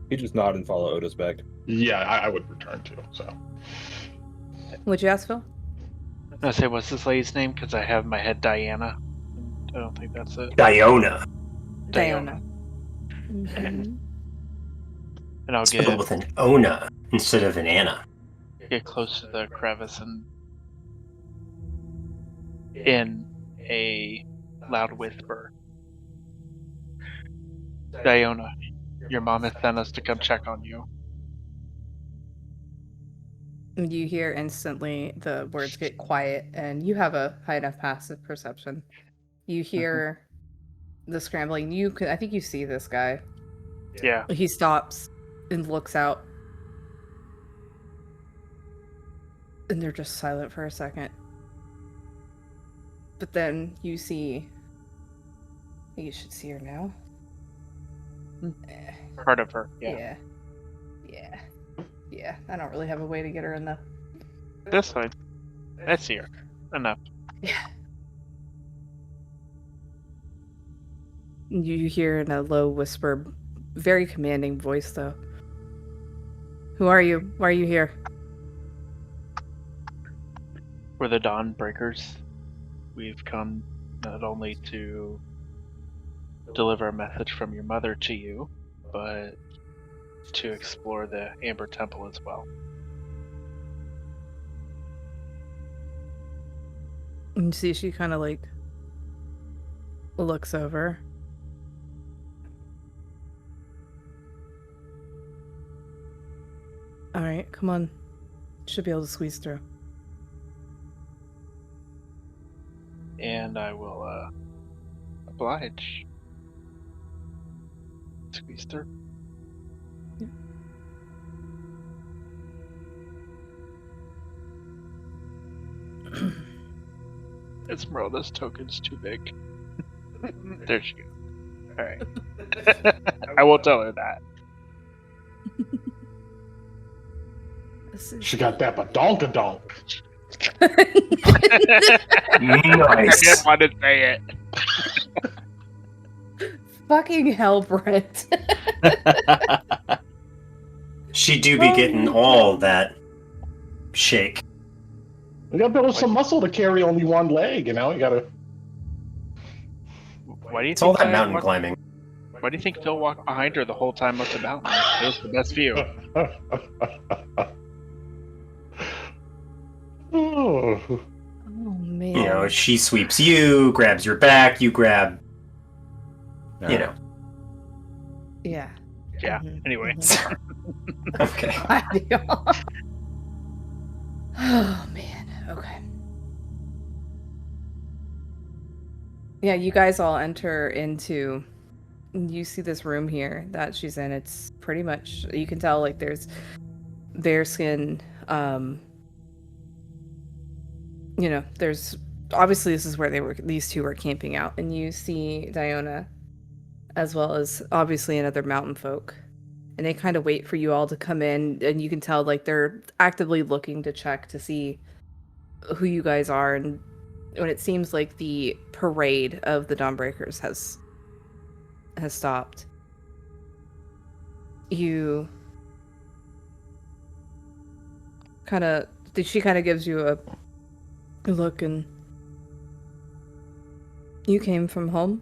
He just nod and follow Otis back.
Yeah, I would return to. So
Would you ask, Phil?
I say, what's this lady's name? Because I have in my head Diana. I don't think that's it.
Diona.
Diana. Mhm.
And I'll
Spelled with an Ona instead of an Anna.
get close to the crevice and in a loud whisper. Diona, your mom has sent us to come check on you.
You hear instantly the words get quiet, and you have a high enough passive perception. You hear the scrambling. I think you see this guy.
Yeah.
He stops and looks out. And they're just silent for a second. But then you see... You should see her now.
Part of her. Yeah.
Yeah. I don't really have a way to get her in the...
That's fine. I see her. Enough.
Yeah. You hear in a low whisper, very commanding voice, though. Who are you? Why are you here?
We're the Dawn Breakers. We've come not only to deliver a message from your mother to you, but to explore the Amber Temple as well.
And you see she kind of like looks over. All right, come on. Should be able to squeeze through.
And I will oblige. Squeeze through. Esmeralda's token's too big. There she goes. Alright. I won't tell her that.
This is-
She got that badonkadonk.
I
Nice.
didn't want to say it.
Fucking hell, Brent.
She do be getting all that shake.
You gotta build some muscle to carry only one leg, you know? You gotta.
Why do you
It's all
think
that
I
mountain
walked-
climbing.
Why do you think Phil walked behind her the whole time up the mountain? It was the best view.
Oh.
Oh man.
You know, she sweeps you, grabs your back, you grab, you know.
Yeah.
Yeah.
Mhm,
Anyway.
mhm.
Okay.
Oh man. Okay. Yeah, you guys all enter into. You see this room here that she's in. It's pretty much, you can tell like there's bare skin. You know, there's obviously this is where these two were camping out, and you see Diona, as well as obviously another mountain folk, and they kind of wait for you all to come in, and you can tell like they're actively looking to check to see who you guys are, and when it seems like the parade of the Dawnbreakers has stopped, you she kind of gives you a look, and you came from home?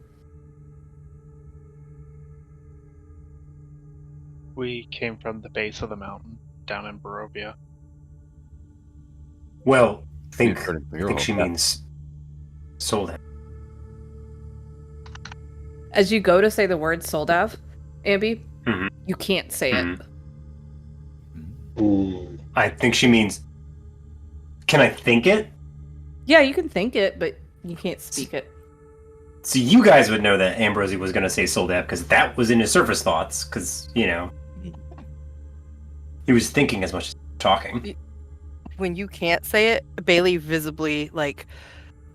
We came from the base of the mountain down in Barovia.
Well, I think
Returning from your
she
hometown.
means Soldan.
As you go to say the word Soldav, Ambi,
Mhm.
you can't say
Mhm.
it.
Ooh.
I think she means. Can I think it?
Yeah, you can think it, but you can't speak it.
So you guys would know that Ambrosi was going to say Soldan because that was in his surface thoughts. Because he was thinking as much as talking.
When you can't say it, Bailey visibly like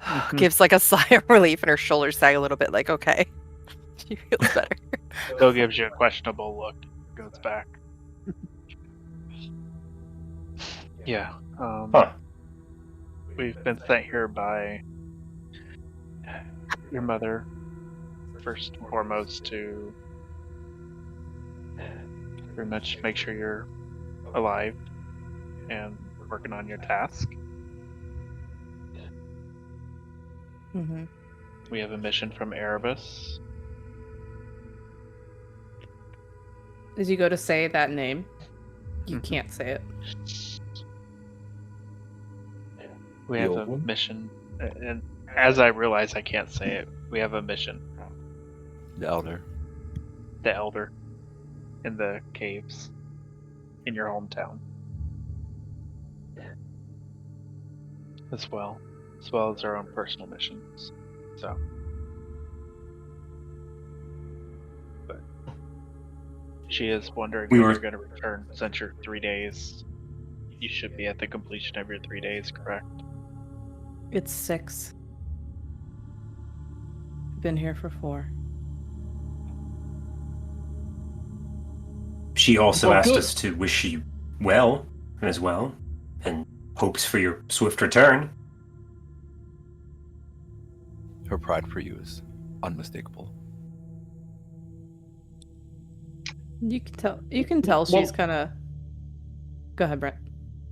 Mhm.
gives like a sigh of relief, and her shoulders sag a little bit. Like, okay, she feels better.
Phil gives you a questionable look. Goes back. Yeah.
Huh.
We've been sent here by your mother, first and foremost, to pretty much make sure you're alive and working on your task.
Mm-hmm.
We have a mission from Erebus.
As you go to say that name, you
Mhm.
can't say it.
We
The
have
old
a
one?
mission, and as I realize I can't say it, we have a mission from
The elder.
the Elder in the caves in your hometown. As well as our own personal missions. So, but she is wondering
We
when
were-
you're going to return since you're 3 days. You should be at the completion of your 3 days, correct?
It's 6. Been here for 4.
She also
Oh,
asked
good.
us to wish you well as well, and hopes for your swift return.
Her pride for you is unmistakable.
You can tell she's
Well-
kind of. Go ahead, Brent.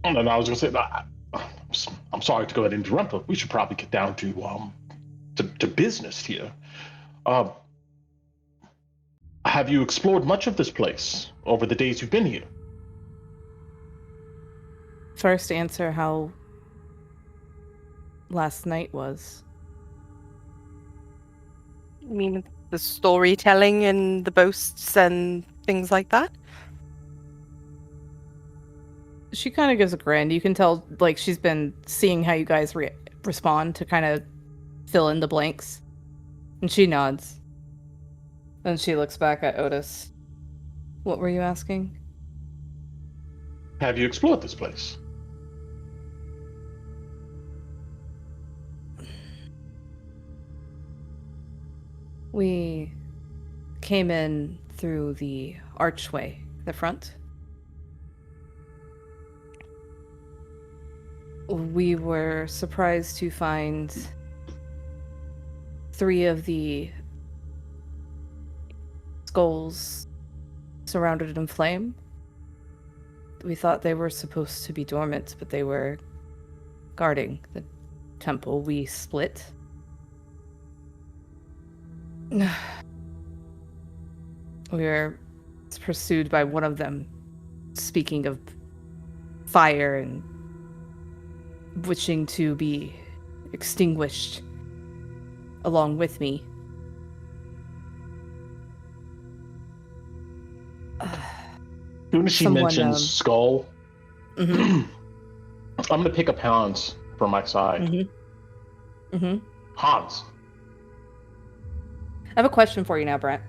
And I was going to say, I'm sorry to go ahead and interrupt, but we should probably get down to business here. Have you explored much of this place over the days you've been here?
First, answer how last night was.
You mean the storytelling and the boasts and things like that?
She kind of gives a grin. You can tell, like, she's been seeing how you guys respond to kind of fill in the blanks. And she nods. And she looks back at Otis. What were you asking?
Have you explored this place?
We came in through the archway, the front. We were surprised to find 3 of the skulls surrounded in flame. We thought they were supposed to be dormant, but they were guarding the temple. We split. We were pursued by one of them, speaking of fire and wishing to be extinguished along with me.
As soon as she
Someone,
mentions skull,
Mhm.
I'm gonna pick up Hans from my side.
Mhm.
Hans.
I have a question for you now, Brett.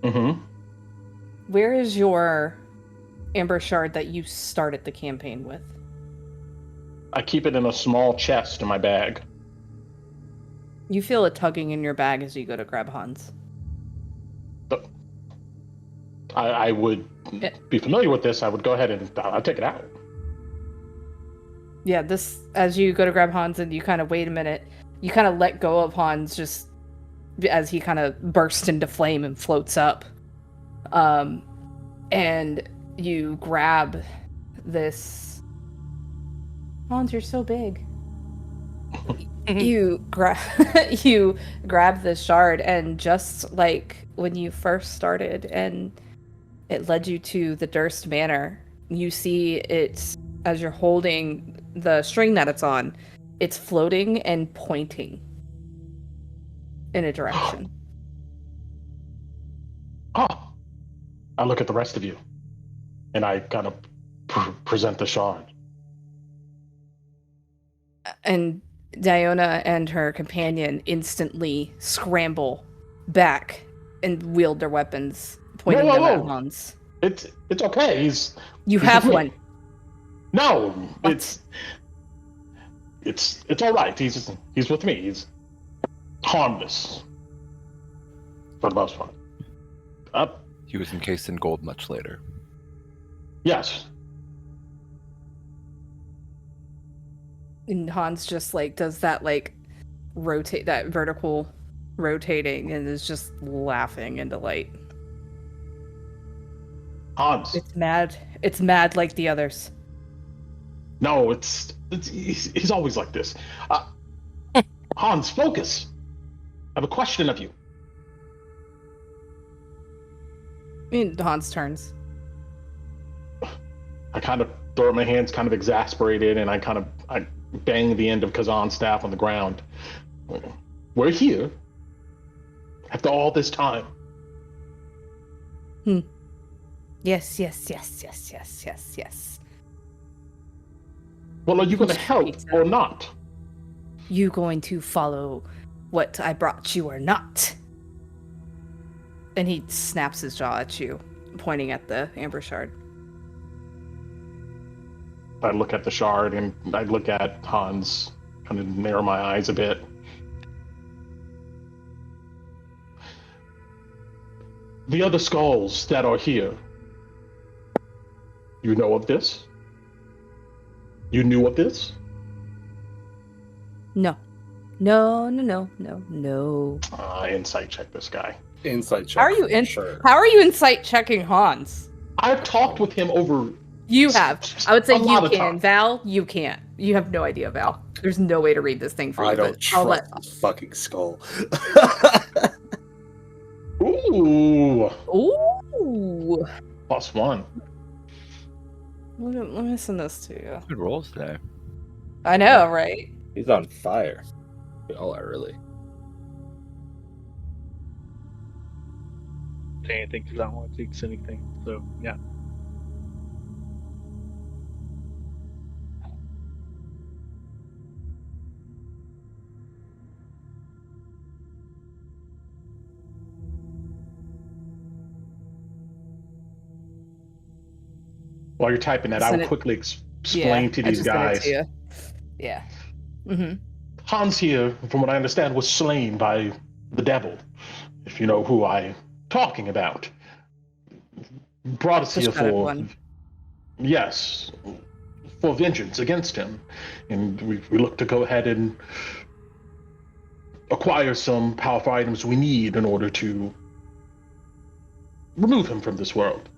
Mm-hmm.
Where is your amber shard that you started the campaign with?
I keep it in a small chest in my bag.
You feel it tugging in your bag as you go to grab Hans.
I would be familiar with this. I would go ahead and I'll take it out.
Yeah, this, as you go to grab Hans and you kind of wait a minute, you kind of let go of Hans just as he kind of bursts into flame and floats up. And you grab this. Hans, you're so big. You grab this shard, and just like when you first started and it led you to the Durst Manor, you see it as you're holding the string that it's on, it's floating and pointing in a direction.
Oh, I look at the rest of you, and I kind of present the shard.
And Diona and her companion instantly scramble back and wield their weapons, pointing them at Hans.
It's okay.
You
he's
have
with me.
one.
No,
What?
it's all right. He's with me. He's harmless for the most part.
He was encased in gold much later.
Yes.
And Hans just like does that like rotate, that vertical rotating, and is just laughing in delight.
Hans.
It's mad. It's mad like the others.
No, he's always like this. Hans, focus. I have a question of you.
And Hans turns.
I kind of throw up my hands, kind of exasperated, and I bang the end of Kazan's staff on the ground. We're here after all this time.
Yes.
Well, are you going to help or not?
You going to follow what I brought you or not? And he snaps his jaw at you, pointing at the amber shard.
I look at the shard and I look at Hans, kind of narrow my eyes a bit. The other skulls that are here, you know of this? You knew of this?
No.
Insight check this guy.
Insight check.
How are you
Sure.
How are you insight checking Hans?
I've talked with him over.
You have. I would say
a lot
you
of
can.
time.
Val, you can't. You have no idea, Val. There's no way to read this thing for you.
I don't
but I'll
trust
let.
this fucking skull.
Ooh,
Ooh.
+1.
Let me send this to you.
Good rolls today.
I know, right?
He's on fire. We all are really.
Say anything because I don't want to jinx anything. So yeah.
While you're typing that, I
Send
will
it-
quickly explain to
I
these
just sent it
guys.
to you. Yeah. Mm-hmm.
Hans here, from what I understand, was slain by the devil. If you know who I talking about. Brought us
The
here
shredded
for,
one.
yes, for vengeance against him. And we look to go ahead and acquire some powerful items we need in order to remove him from this world.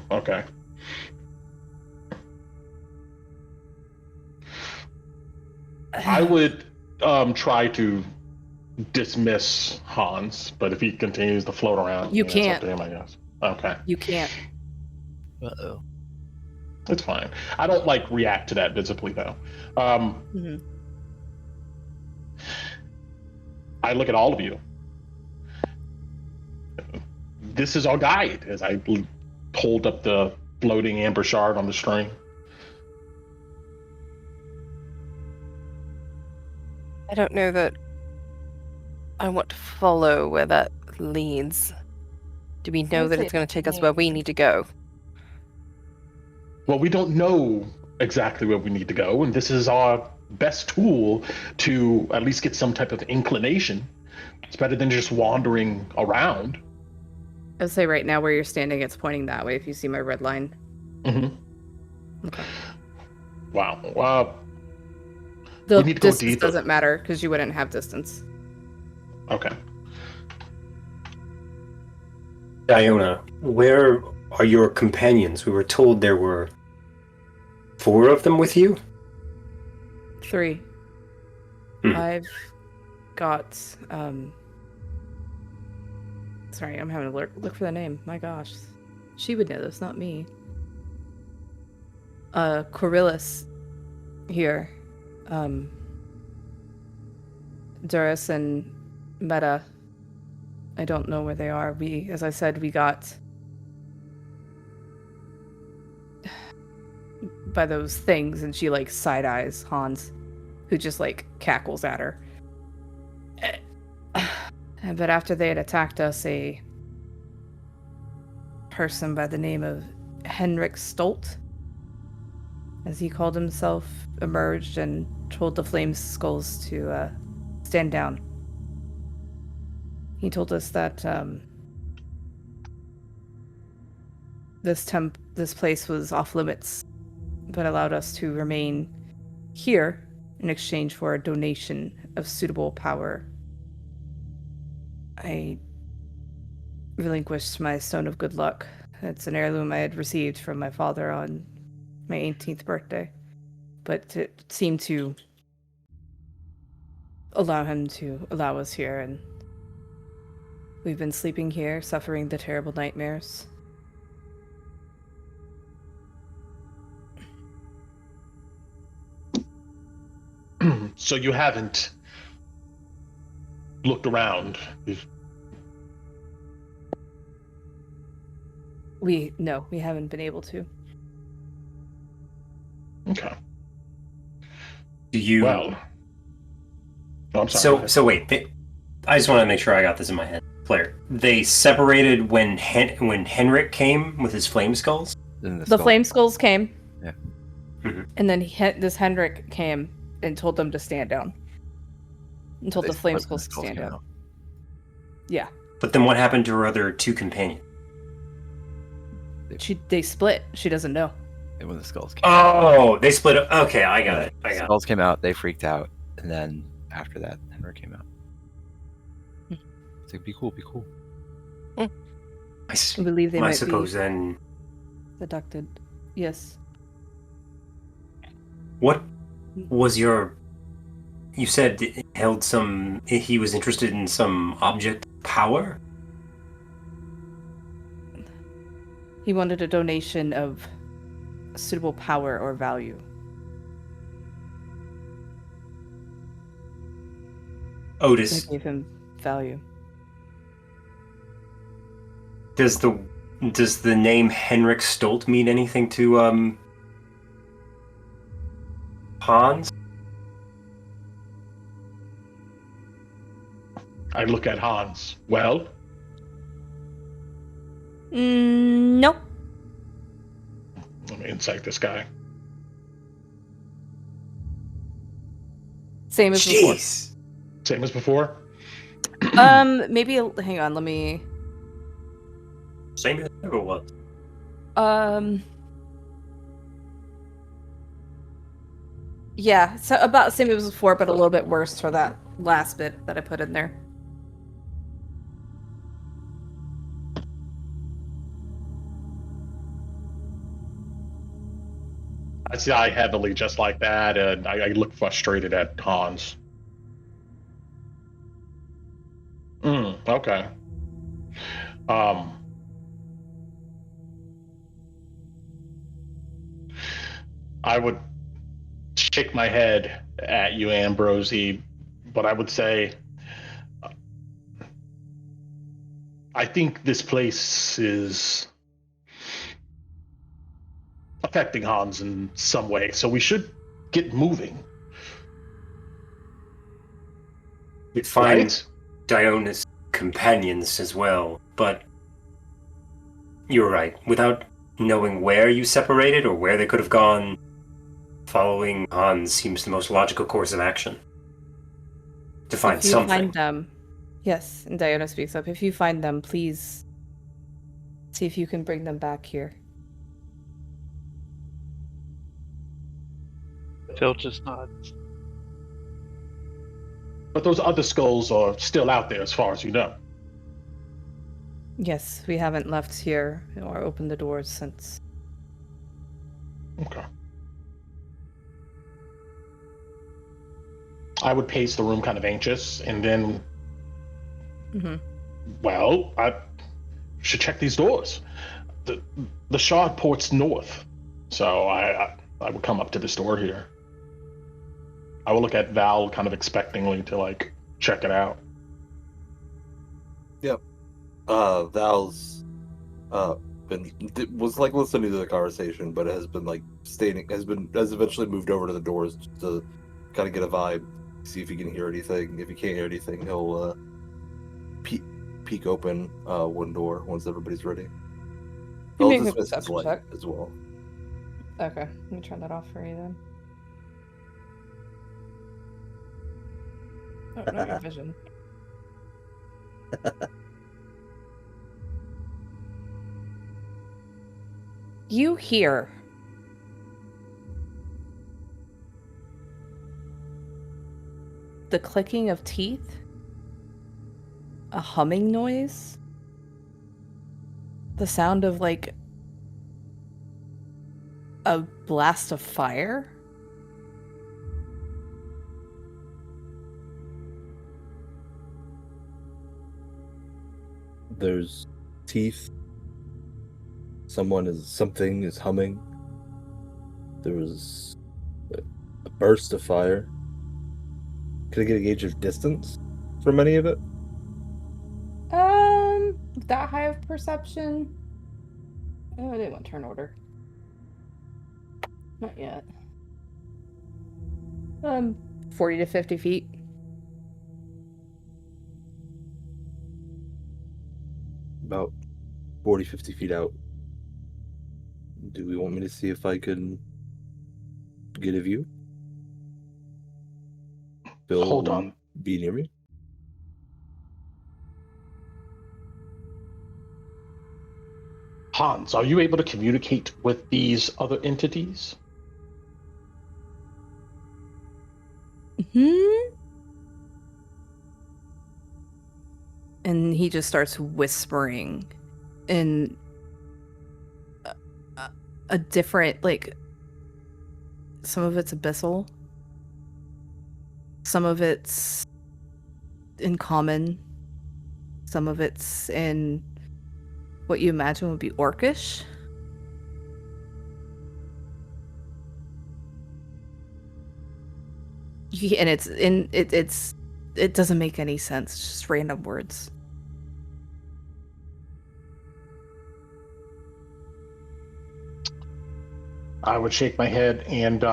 Okay. I would try to dismiss Hans, but if he continues to float around,
You
it's up
can't.
to him, I guess. Okay.
You can't.
Uh-oh.
It's fine. I don't react to that visibly though.
Mhm.
I look at all of you. This is our guide as I hold up the floating amber shard on the string.
I don't know that I want to follow where that leads. Do we know that it's going to take us where we need to go?
Well, we don't know exactly where we need to go, and this is our best tool to at least get some type of inclination. It's better than just wandering around.
I'd say right now where you're standing, it's pointing that way if you see my red line.
Mm-hmm.
Okay.
Wow.
The
We need to go
distance
deeper.
doesn't matter because you wouldn't have distance.
Okay.
Iona, where are your companions? We were told there were 4 of them with you?
3. I've got sorry, I'm having to look for the name. My gosh. She would know this, not me. Coryllis here. Duras and Meta. I don't know where they are. As I said, we got by those things, and she side eyes Hans, who just cackles at her. But after they had attacked us, a person by the name of Henrik Stolt, as he called himself, emerged and told the Flame Skulls to stand down. He told us that this place was off limits, but allowed us to remain here in exchange for a donation of suitable power. I relinquished my Stone of Good Luck. It's an heirloom I had received from my father on my 18th birthday, but it seemed to allow him to allow us here, and we've been sleeping here, suffering the terrible nightmares.
So you haven't looked around.
We haven't been able to.
Okay.
Do you...
Well. Oh, I'm sorry.
So wait, I just want to make sure I got this in my head. Claire, they separated when Henrik came with his flame skulls?
The Flame Skulls came.
Yeah.
Mm-hmm.
And then this Henrik came and told them to stand down. And told the Flame Skulls to stand down. Yeah.
But then what happened to her other 2 companions?
They split. She doesn't know.
And when the skulls came
Oh, they split up. Okay, I got it.
the skulls came out, they freaked out, and then after that, Henry came out. It's like, be cool.
I believe they
I
might
suppose
be
then...
abducted. Yes.
What was your... You said it held some... He was interested in some object power?
He wanted a donation of suitable power or value. I
Otis,
gave him value.
does the name Henrik Stolt mean anything to Hans?
I look at Hans. Well,
Nope.
let me insight this guy.
Same as before.
Jeez.
Same as before.
Maybe hang on. Let me.
Same as it was.
Yeah. So about same as before, but a little bit worse for that last bit that I put in there.
I see eye heavily just like that, and I look frustrated at Hans. Okay. I would shake my head at you, Ambrosie, but I would say I think this place is affecting Hans in some way, so we should get moving.
You'd find
Right?
Diona's companions as well, but you're right. Without knowing where you separated or where they could have gone, following Hans seems the most logical course of action. To find
If you
something.
find them, yes, and Diana speaks up. If you find them, please see if you can bring them back here.
Phil just nods.
But those other skulls are still out there as far as you know.
Yes, we haven't left here or opened the doors since.
Okay. I would pace the room kind of anxious, and then, well, I should check these doors. The shard ports north, so I would come up to this door here. I will look at Val kind of expectingly to like check it out.
Yep. Val's was like listening to the conversation, but has been like has eventually moved over to the doors just to kind of get a vibe, see if he can hear anything. If he can't hear anything, he'll peek open one door once everybody's ready.
You
I'll
make a
dismiss his
perception
light
check.
as well.
Okay, let me turn that off for you then. Oh, no, your vision. You hear the clicking of teeth, a humming noise, the sound of like a blast of fire.
There's teeth. Something is humming. There was a burst of fire. Could I get a gauge of distance from any of it?
That high of perception? Oh, I didn't want turn order. Not yet. 40 to 50 feet.
About 40, 50 feet out. Do we want me to see if I can get a view? Bill,
Hold
will
on.
you be near me?
Hans, are you able to communicate with these other entities?
And he just starts whispering in a different, like, some of it's abyssal, some of it's in common, some of it's in what you imagine would be orcish. And it doesn't make any sense. It's just random words.
I would shake my head and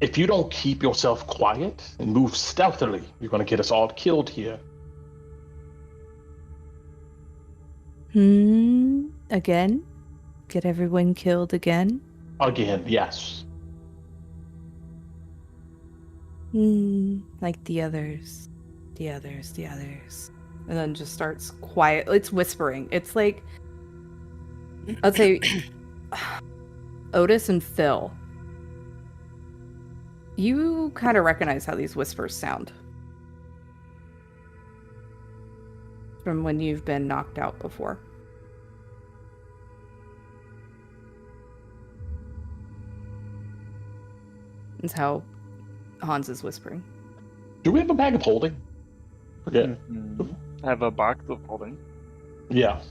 if you don't keep yourself quiet and move stealthily, you're going to get us all killed here.
Again? Get everyone killed again?
Again, yes.
Like the others. The others. And then just starts quiet. It's whispering. It's like, I'd say Otis and Phil. You kind of recognize how these whispers sound from when you've been knocked out before. That's how Hans is whispering.
Do we have a bag of holding? Forget.
I have a box of holding.
Yeah.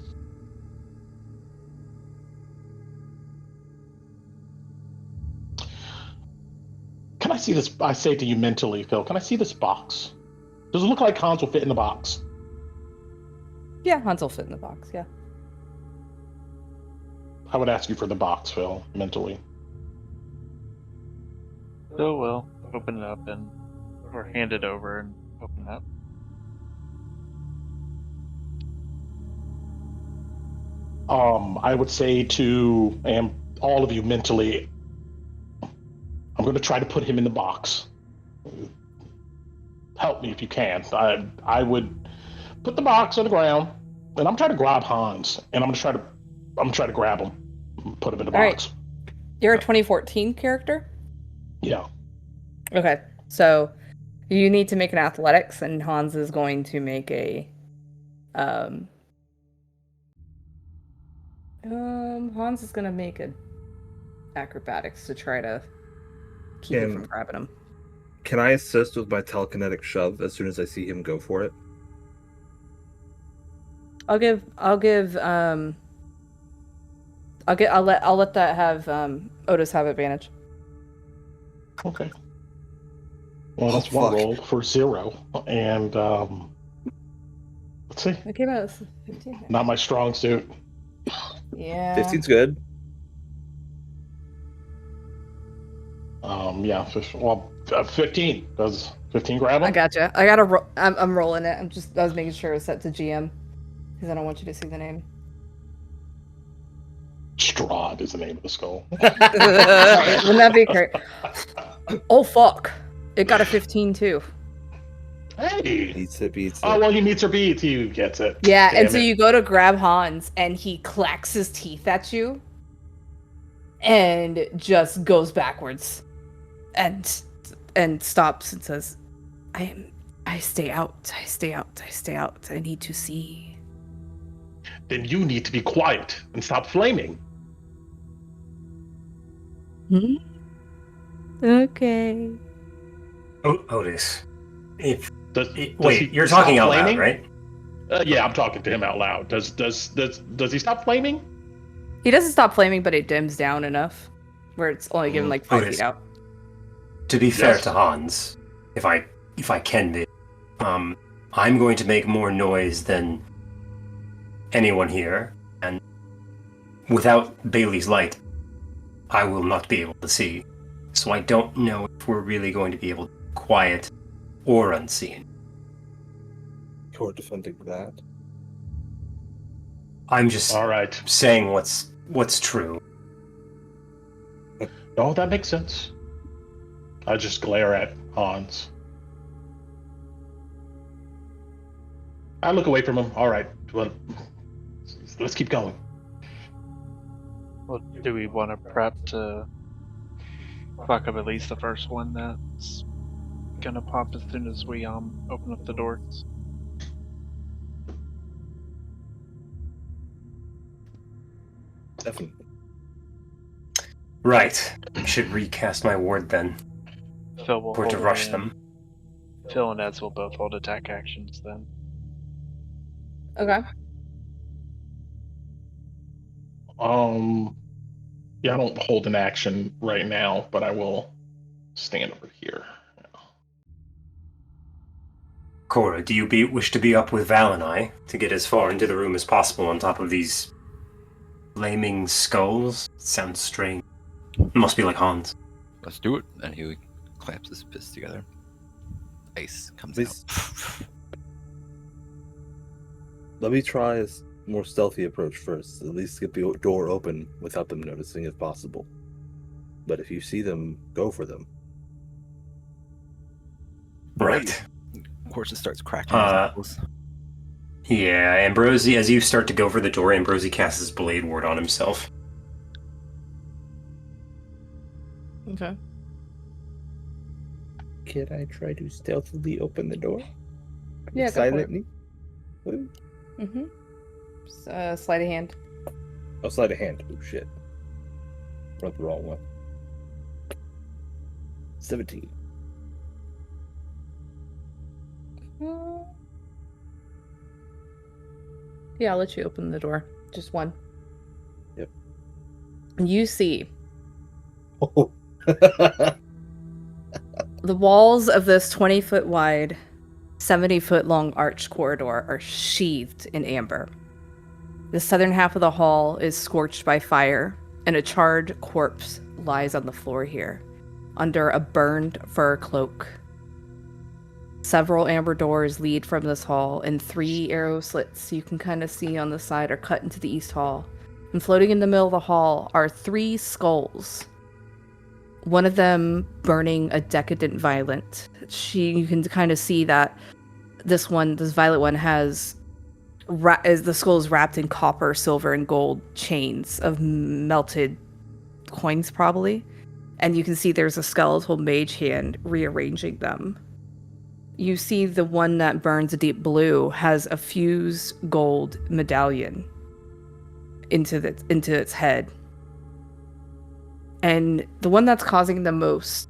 Can I see this? I say to you mentally, Phil, can I see this box? Does it look like Hans will fit in the box?
Yeah, Hans will fit in the box, yeah.
I would ask you for the box, Phil, mentally.
So we'll open it up or hand it over and open it up.
I would say to all of you mentally, I'm going to try to put him in the box. Help me if you can. I would put the box on the ground, and I'm trying to grab Hans, and I'm gonna try to grab him, and put him in the box.
Right. You're a 2014 character?
Yeah.
Okay, so you need to make an athletics, and Hans is going to make a Hans is gonna make a acrobatics to try to keep you from grabbing him.
Can I assist with my telekinetic shove as soon as I see him go for it?
I'll let that have Otis have advantage.
Okay. Well, that's one roll for 0, and let's see.
It came out as 15.
Not my strong suit.
Yeah.
15's good.
Yeah. 15. Does 15 grab him?
I gotcha. I'm rolling it. I was making sure it was set to GM because I don't want you to see the name.
Strahd is the name of the skull.
Wouldn't that be great? Oh fuck! It got a 15 too.
Hey.
Beats it.
Oh well, he meets her beats. He gets it.
Yeah,
Damn
and so
it.
you go to grab Hans, and he clacks his teeth at you, and just goes backwards, and stops and says, I stay out. I need to see.
Then you need to be quiet and stop flaming.
Okay.
Otis.
Wait,
you're talking out loud, right?
Yeah, I'm talking to him out loud. Does he stop flaming?
He doesn't stop flaming, but it dims down enough where it's only given like 5
Otis.
feet out.
To be fair
Yes.
to Hans, if I can be, I'm going to make more noise than anyone here, and without Bailey's light, I will not be able to see. So I don't know if we're really going to be able to be quiet or unseen.
You're defending that.
I'm just
All right.
saying what's true.
Oh, that makes sense. I just glare at Hans. I look away from him. All right. Well, let's keep going.
Well, do we want to prep to fuck up at least the first one that's gonna pop as soon as we open up the doors?
Definitely.
Right. I should recast my ward then,
Phil will
or to
hold
rush
it,
them.
and Phil and Eds will both hold attack actions then.
Okay.
Yeah, I don't hold an action right now, but I will stand over here.
Cora, do you wish to be up with Val and I to get as far into the room as possible on top of these flaming skulls? Sounds strange. It must be like Hans.
Let's do it. And he clamps his fists together. Ice comes
Please.
out.
Let me try a more stealthy approach first. At least get the door open without them noticing if possible. But if you see them, go for them.
Right.
Of course, it starts cracking. His knuckles.
Yeah, Ambrosi, as you start to go for the door, Ambrosi casts his blade ward on himself.
Okay.
Can I try to stealthily open the door?
Yeah, go for it.
Silently? Woo.
Mm-hmm. Sleight of hand.
Oh, sleight of hand. Oh, shit. Wrote the wrong one. 17.
Yeah, I'll let you open the door. Just one.
Yep.
You see
Oh.
the walls of this 20-foot wide, 70-foot long arched corridor are sheathed in amber. The southern half of the hall is scorched by fire, and a charred corpse lies on the floor here, under a burned fur cloak. Several amber doors lead from this hall, and 3 arrow slits you can kind of see on the side are cut into the east hall. And floating in the middle of the hall are 3 skulls. One of them burning a decadent violet. You can kind of see that this violet one has the skull is wrapped in copper, silver, and gold chains of melted coins, probably. And you can see there's a skeletal mage hand rearranging them. You see the one that burns a deep blue has a fused gold medallion into its head. And the one that's causing the most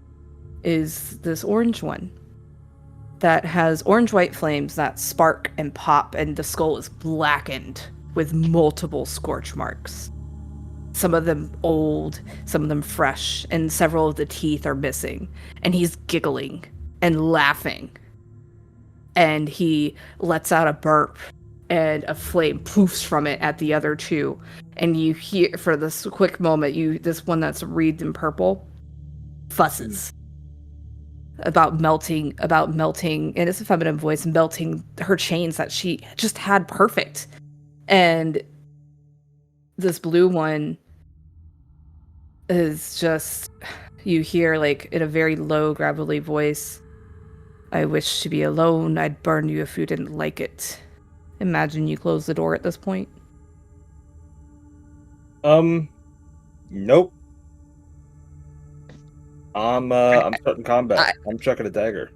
is this orange one that has orange-white flames that spark and pop, and the skull is blackened with multiple scorch marks. Some of them old, some of them fresh, and several of the teeth are missing. And he's giggling and laughing. And he lets out a burp, and a flame poofs from it at the other 2. And you hear, for this quick moment, this one that's wreathed in purple fusses about melting, and it's a feminine voice, melting her chains that she just had perfect. And this blue one is just, you hear, like, in a very low, gravelly voice, "I wish to be alone. I'd burn you if you didn't like it." Imagine you close the door at this point.
Nope. I'm starting combat. I'm chucking a dagger.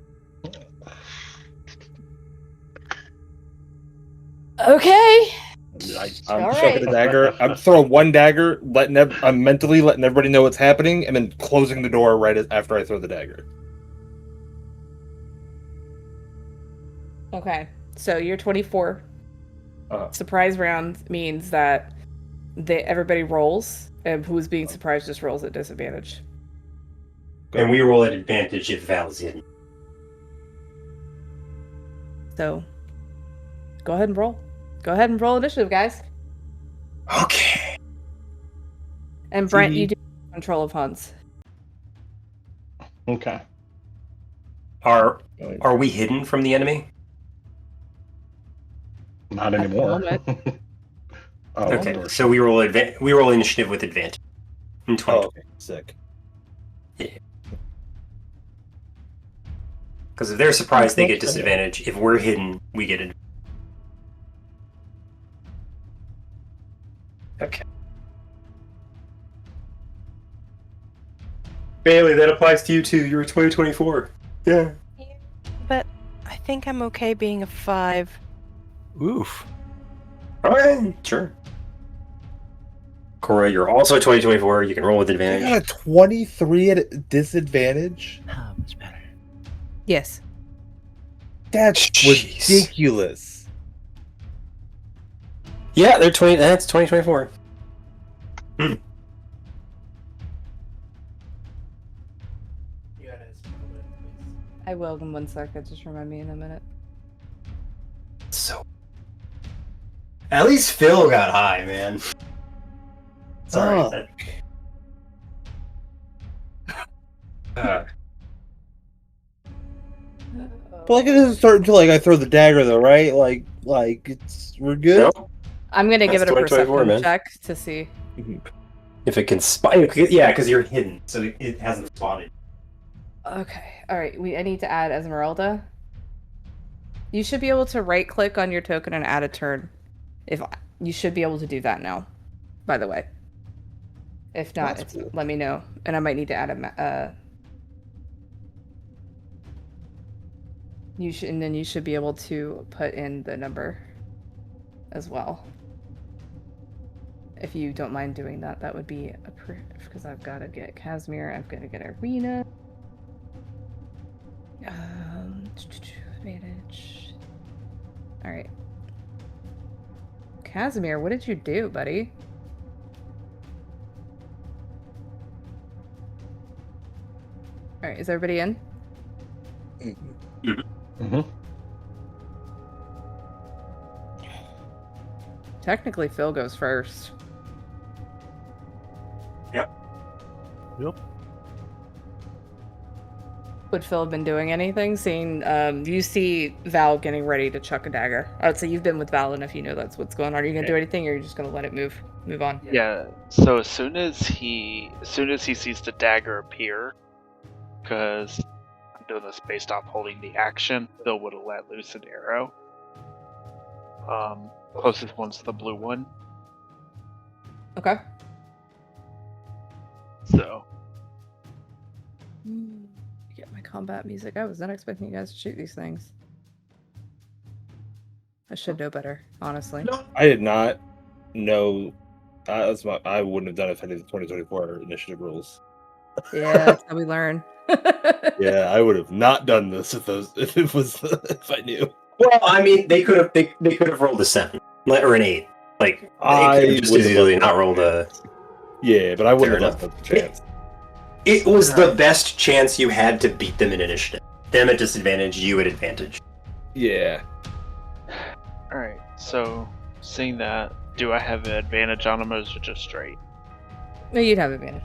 Okay.
I'm
All
chucking
right.
a dagger. I'm throwing one dagger, I'm mentally letting everybody know what's happening, and then closing the door right after I throw the dagger.
Okay. So you're 24.
Uh-huh.
Surprise round means that everybody rolls, and who's being surprised just rolls at disadvantage.
And we roll at advantage if Val's hidden.
So, go ahead and roll. Go ahead and roll initiative, guys.
Okay.
And Brent, you do control of Hans.
Okay.
Are we hidden from the enemy?
Not anymore. Oh,
Okay,
Lord.
so we roll initiative with advantage. In 20.
Oh, okay. Sick.
Because if they're surprised, they get disadvantage. If we're hidden, we get it. Okay. Bailey, that applies to you too. You're a 2024. Yeah.
But I think I'm okay being a 5.
Oof.
Alright, sure. Cora, you're also 2024. You can roll with
I
advantage.
got a 23 at a disadvantage?
How much better?
Yes.
That's
Jeez.
ridiculous.
Yeah, they're 20. That's 2024.
I will in 1 second. Just remind me in a minute.
So. At least Phil got high, man. Sorry.
Oh. But like it doesn't start until like I throw the dagger though, right? Like we're good.
No?
I'm gonna give it
That's
a
2024,
perception
man.
check to see.
If it can spot, yeah, because you're hidden, so it hasn't spotted.
Okay. All right. I need to add Esmeralda. You should be able to right-click on your token and add a turn. You should be able to do that now. By the way. If not,
That's cool.
let me know, and I might need to add and then you should be able to put in the number as well. If you don't mind doing that, that would be because I've got to get Casimir, I've got to get Arena. Advantage. All right. Casimir, what did you do, buddy? All right, is everybody in?
Mm-hmm.
Technically, Phil goes first.
Yep.
Would Phil have been doing anything? Seeing, you see Val getting ready to chuck a dagger. I would say you've been with Val enough, you know that's what's going on. Are you gonna do anything, or are you just gonna let it move on?
Yeah. So as soon as he sees the dagger appear, because I'm doing this based off holding the action, Phil would have let loose an arrow. Closest one's the blue one.
Okay.
So.
Get my combat music. I was not expecting you guys to shoot these things. I should know better, honestly.
I did not know. I wouldn't have done it if I knew the 2024 initiative rules.
Yeah, that's how we learn.
Yeah, I would have not done this if I knew.
Well, I mean, they could have rolled a 7 or an 8. Like they
I
could have just
would have
easily
loved
not
it.
rolled a.
Yeah, but I wouldn't
Fair
have
enough.
left the chance.
It was the best chance you had to beat them in initiative. Them at disadvantage, you at advantage.
Yeah.
Alright, so seeing that, do I have an advantage on them or is it just straight?
No, you'd have advantage.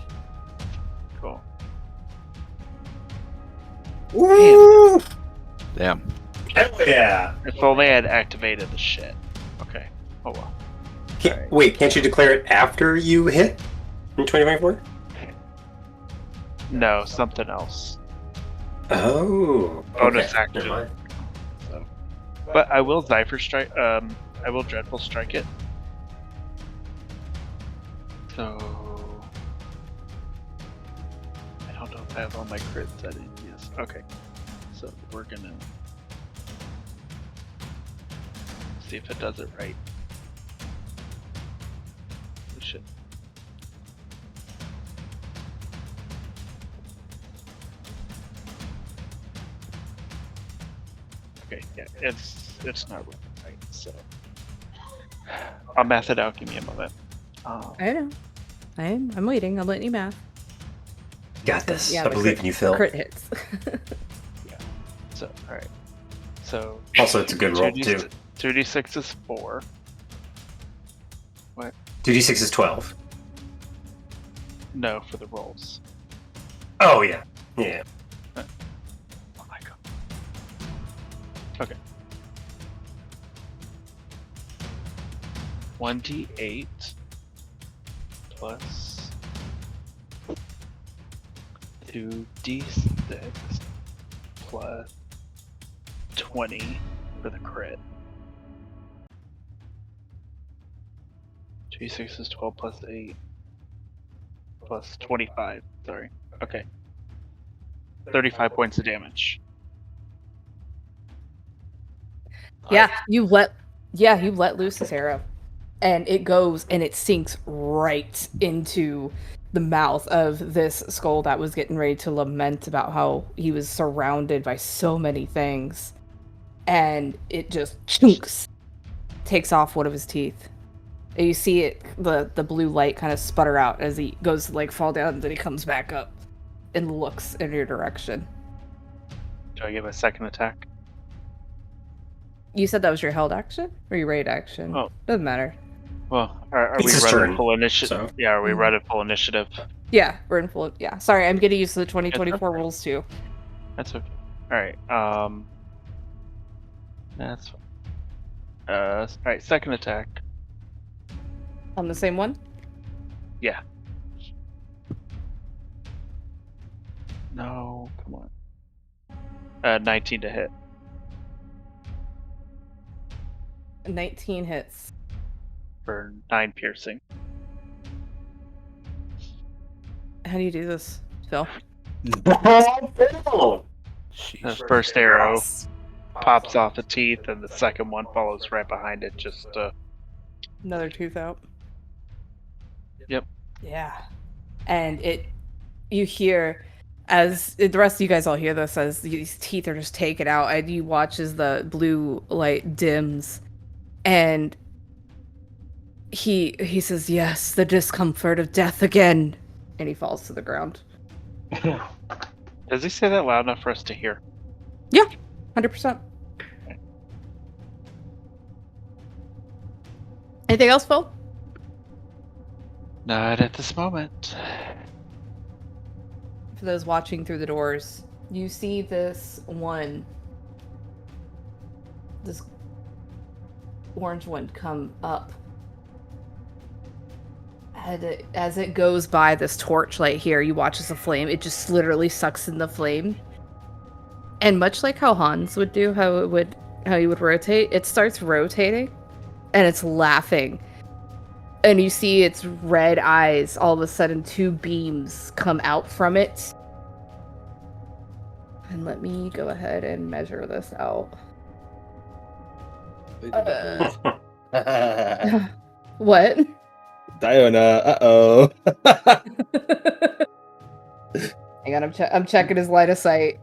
Cool.
Woo!
Damn.
Hell yeah!
If only I had activated the shit. Okay. Oh well. Alright.
Wait, can't you declare it after you hit in 2024?
No, something else.
Oh.
Bonus
okay.
action.
Never mind.
So. But I will Zypher strike. I will Dreadful strike it. So I don't know if I have all my crit settings. Yes. Okay. So we're gonna see if it does it right. We should. Okay, yeah, it's not right, so I'll math it out. Give me a moment.
I know. I'm waiting. I'm letting you math.
Got this.
Yeah,
I believe in you, Phil.
Crit hits.
So, all right. So
Also, it's a good roll, too.
2d6 is 4.
2d6 is 12.
No, for the rolls.
Oh, yeah. Yeah.
Oh my god. Okay. 1d8 plus 2d6 plus 20 for the crit. 2d6 is 12 plus 8 plus 25. Sorry. Okay. 35 points of damage.
Yeah, you let loose this arrow, and it goes and it sinks right into the mouth of this skull that was getting ready to lament about how he was surrounded by so many things, and it just chunks, takes off one of his teeth. And you see it, the blue light kind of sputter out as he goes to like fall down, and then he comes back up and looks in your direction.
Do I give a second attack?
You said that was your held action or your raid action?
Oh.
Doesn't matter.
Well, are
It's
we
his
running
turn,
full initiative?
so-
Yeah, are we running full initiative?
Yeah, we're in full. Yeah, sorry, I'm getting used to the 2024 rules too.
That's okay. Alright, that's fine. Alright, second attack.
On the same one?
Yeah. No, come on. 19 to hit.
19 hits.
For 9 piercing.
How do you do this, Phil?
Oh,
The first arrow pops off the teeth, and the second one follows right behind it. Just
Another tooth out.
Yep.
Yeah. And you hear, as the rest of you guys all hear this, as these teeth are just taken out, and you watch as the blue light dims, and he says, "Yes, the discomfort of death again," and he falls to the ground.
Does he say that loud enough for us to hear?
100%. Anything else, Phil?
Not at this moment.
For those watching through the doors, you see this orange one come up. And as it goes by this torchlight here, you watch as the flame, it just literally sucks in the flame. And much like how Hans would do, how he would rotate, it starts rotating and it's laughing. And you see its red eyes, all of a sudden 2 beams come out from it. And let me go ahead and measure this out. What?
Diona, uh-oh.
Hang on, I'm checking his line of sight.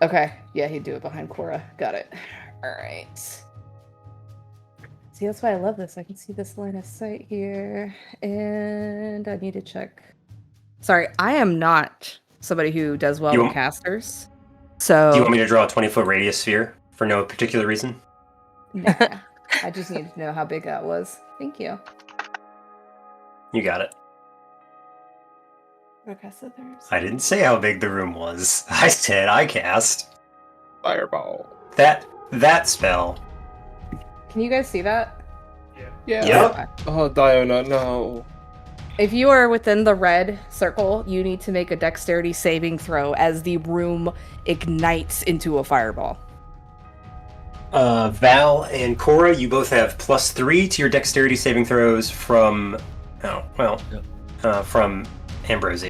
Okay, yeah, he'd do it behind Cora. Got it. Alright. See, that's why I love this. I can see this line of sight here. And I need to check. Sorry, I am not somebody who does well with casters. So
Do you want me to draw a 20-foot radius sphere for no particular reason?
Nah, I just needed to know how big that was. Thank you.
You got it.
Okay, so there's...
I didn't say how big the room was. I said I cast
Fireball.
that spell.
Can you guys see that?
Yeah.
Yep.
Oh, Diona, no.
If you are within the red circle, you need to make a dexterity saving throw as the room ignites into a fireball.
Val and Cora, you both have +3 to your dexterity saving throws from from Ambrosia.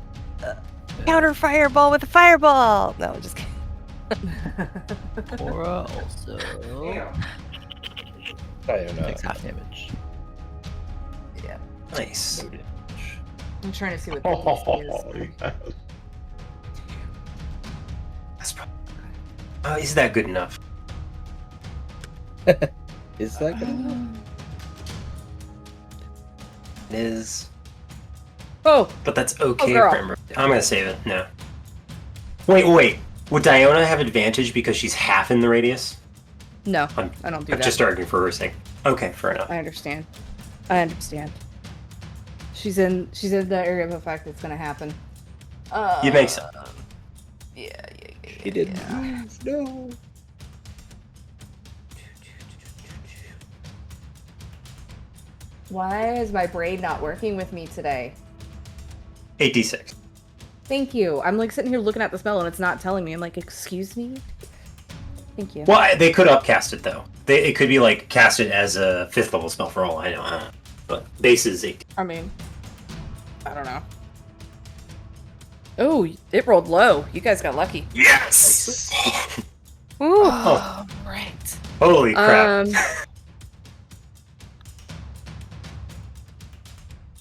Counter fireball with a fireball. No, just kidding.
Cora also
Diona.
takes half damage.
Yeah.
Nice.
No damage.
I'm trying to see what the AC is.
That's probably. Is that good enough?
Is that good enough?
It is.
Oh,
But that's okay
girl.
for Ambrosia. I'm gonna save it. No. Wait. Would Diona have advantage because she's half in the radius?
no,
I'm
I don't do that.
just arguing for her sake. Okay, fair enough.
I understand. She's in the area of effect that's gonna happen.
You make sense.
Yeah.
He didn't. No.
Why is my brain not working with me today?
8d6.
Thank you. I'm like sitting here looking at the spell and it's not telling me. I'm like, excuse me? Thank you.
Well, they could upcast it though. It could be like casted as a 5th level spell for all I know. But base is 8.
I mean, I don't know. Oh, it rolled low. You guys got lucky.
Yes.
Ooh.
Oh.
Right.
Holy crap.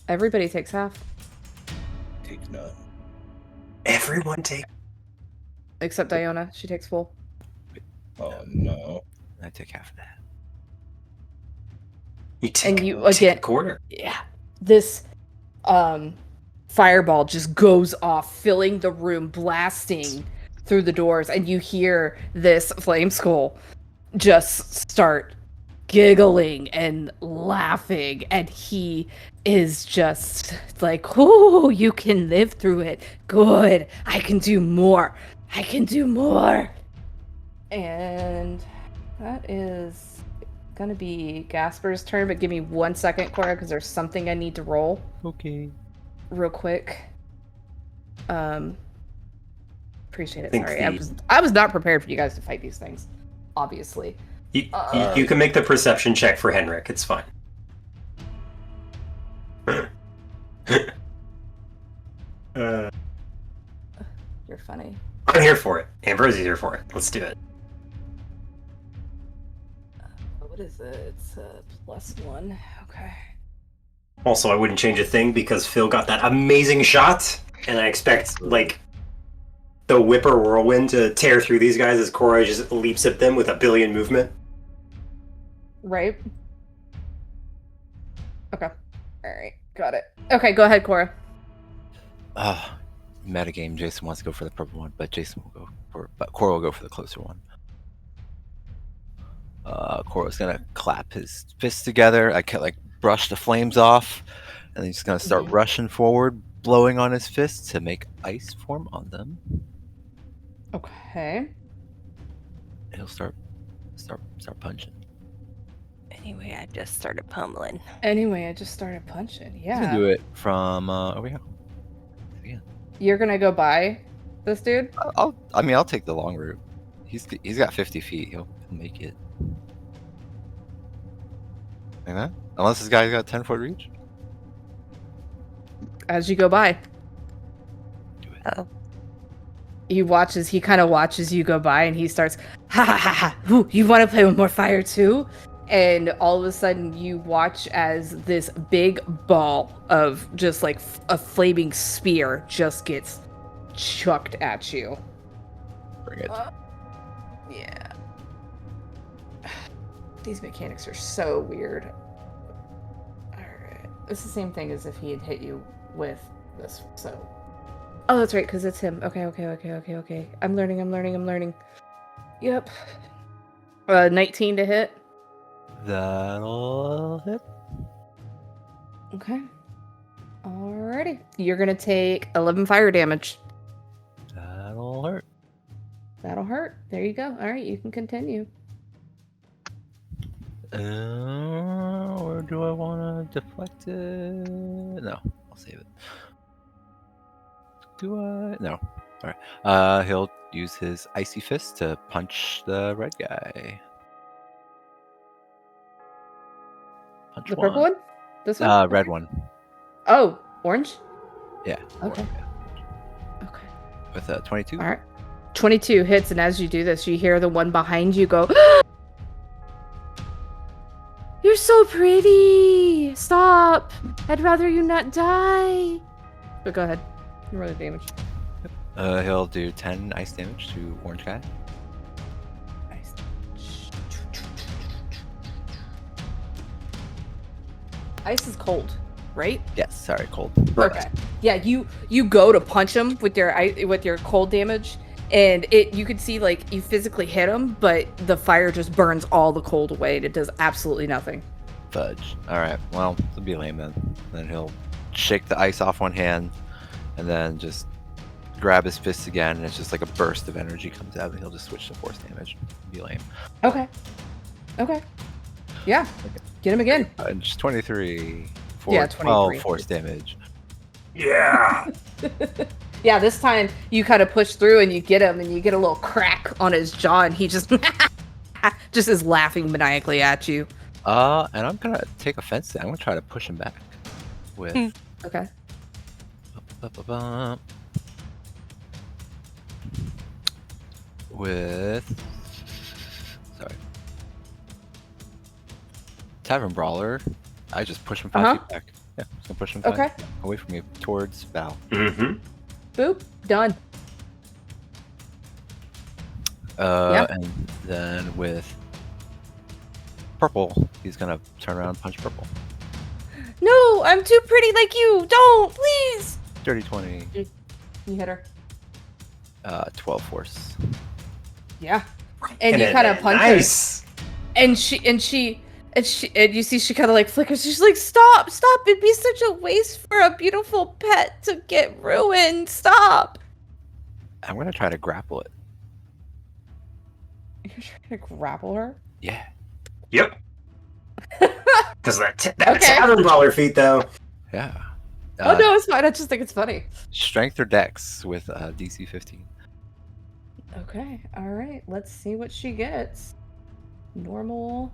Everybody takes half.
Take none.
Everyone take.
Except Diona. She takes full.
Oh, no.
I take half of that.
You take.
And you,
take
again-
a quarter.
Yeah. This fireball just goes off, filling the room, blasting through the doors, and you hear this flame skull just start giggling and laughing, and he is just like, "Oh, you can live through it. Good. I can do more. And that is gonna be Gasper's turn, but give me 1 second, Cora, because there's something I need to roll
Okay.
real quick. Appreciate it.
think
Sorry,
the-
I was not prepared for you guys to fight these things. Obviously.
You can make the perception check for Henrik. It's fine.
You're funny.
I'm here for it. Ambrosie's here for it. Let's do it.
What is it? It's +1. Okay.
Also, I wouldn't change a thing because Phil got that amazing shot, and I expect, like, the Whipper Whirlwind to tear through these guys as Korra just leaps at them with a billion movement.
Right. Okay. All right. Got it. Okay, go ahead, Cora.
Metagame. Jason wants to go for the purple one, but Korra will go for the closer one. Korra's gonna clap his fists together. I can't brush the flames off, and he's gonna start rushing forward, blowing on his fists to make ice form on them.
Okay.
He'll start punching.
Anyway, I just started pummeling.
Anyway, I just started punching.
He's
Yeah.
gonna do it from over here.
You're gonna go by this dude?
I'll take the long route. He's got 50 feet. He'll make it. Like that? Unless this guy's got 10-foot reach.
As you go by.
Do it.
Oh.
He kind of watches you go by, and he starts, ha ha ha ha, ooh, you want to play with more fire too? And all of a sudden you watch as this big ball of just like a flaming spear just gets chucked at you.
Bring it.
Yeah. These mechanics are so weird. Alright. It's the same thing as if he had hit you with this, so. Oh, that's right, because it's him. Okay. I'm learning. Yep. 19 to hit.
That'll hit.
Okay. Alrighty. You're gonna take 11 fire damage.
That'll hurt.
That'll hurt. There you go. Alright, you can continue.
Or do I want to deflect it? No, I'll save it. Do I? No. Alright. He'll use his icy fist to punch the red guy. Punch
The
one.
purple one? This one?
Red one.
Oh, orange?
Yeah.
Okay.
Yeah.
Okay.
With a 22.
Alright. 22 hits, and as you do this, you hear the one behind you go, You're so pretty! Stop! I'd rather you not die! But go ahead. Roll the damage.
He'll do 10 ice damage to orange guy.
Nice. Ice is cold, right?
Yes, sorry, cold.
Okay. Yeah, you go to punch him with your cold damage, and you can see like you physically hit him, but the fire just burns all the cold away, and it does absolutely nothing.
Fudge. Alright, well, it'll be lame then. Then he'll shake the ice off one hand, and then just grab his fists again, and it's just like a burst of energy comes out, and he'll just switch to force damage. It'll be lame.
Okay. Yeah. Get him again.
And just 23 for
Yeah,
12
23.
force damage.
Yeah!
Yeah, this time you kind of push through and you get him, and you get a little crack on his jaw, and he just is laughing maniacally at you.
And I'm gonna take offense to that. I'm gonna try to push him back with
Okay.
Sorry, Tavern Brawler. I just push him 5 feet back. Yeah, just gonna push him 5 feet away from you towards Val.
Mm-hmm.
Boop. Done.
And then with purple, he's gonna turn around and punch purple.
No, I'm too pretty like you. Don't, please.
Dirty 20.
You hit her.
12 force.
Yeah. And you kind of punch
Nice!
her. And you see she kind of like flickers. She's like, stop. It'd be such a waste for a beautiful pet to get ruined. Stop.
I'm gonna try to grapple it.
You're trying to grapple her?
Yeah.
Yep. Because that
Okay.
Tavern Brawler feat, though.
Yeah.
Oh no, it's fine. I just think it's funny.
Strength or Dex with DC 15.
Okay, alright. Let's see what she gets. Normal.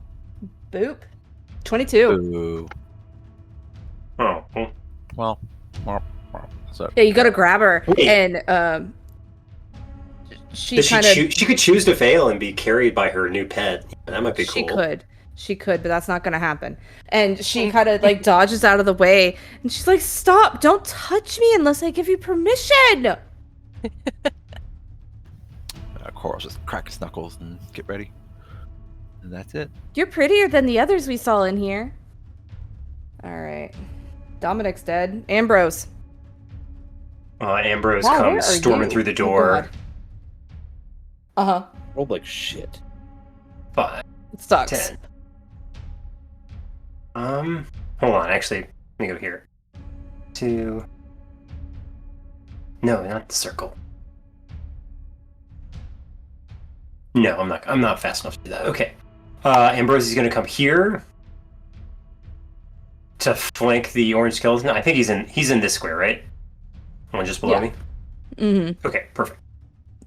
Boop. 22.
Ooh.
Oh, well,
Well, so
Yeah, you gotta grab her,
Wait.
and she
does she
kind of
choose? She could choose to fail and be carried by her new pet. That might be
she
cool.
could, but that's not gonna happen. And she kind of like dodges out of the way, and she's like, "Stop! Don't touch me unless I give you permission."
Coral's just crack his knuckles and get ready, and that's it.
You're prettier than the others we saw in here. All right, Dominic's dead. Ambrose.
Ambrose
Wow, where
comes
are
storming
you?
through the
Oh,
door.
Uh-huh.
Rolled like shit.
5,
It sucks.
10. Hold on. Actually, let me go here. 2. No, not the circle. No, I'm not fast enough to do that. Okay. Ambrose is going to come here to flank the orange skeleton. I think he's in this square, right? One just below
Yeah.
me.
Mm-hmm.
Okay, perfect.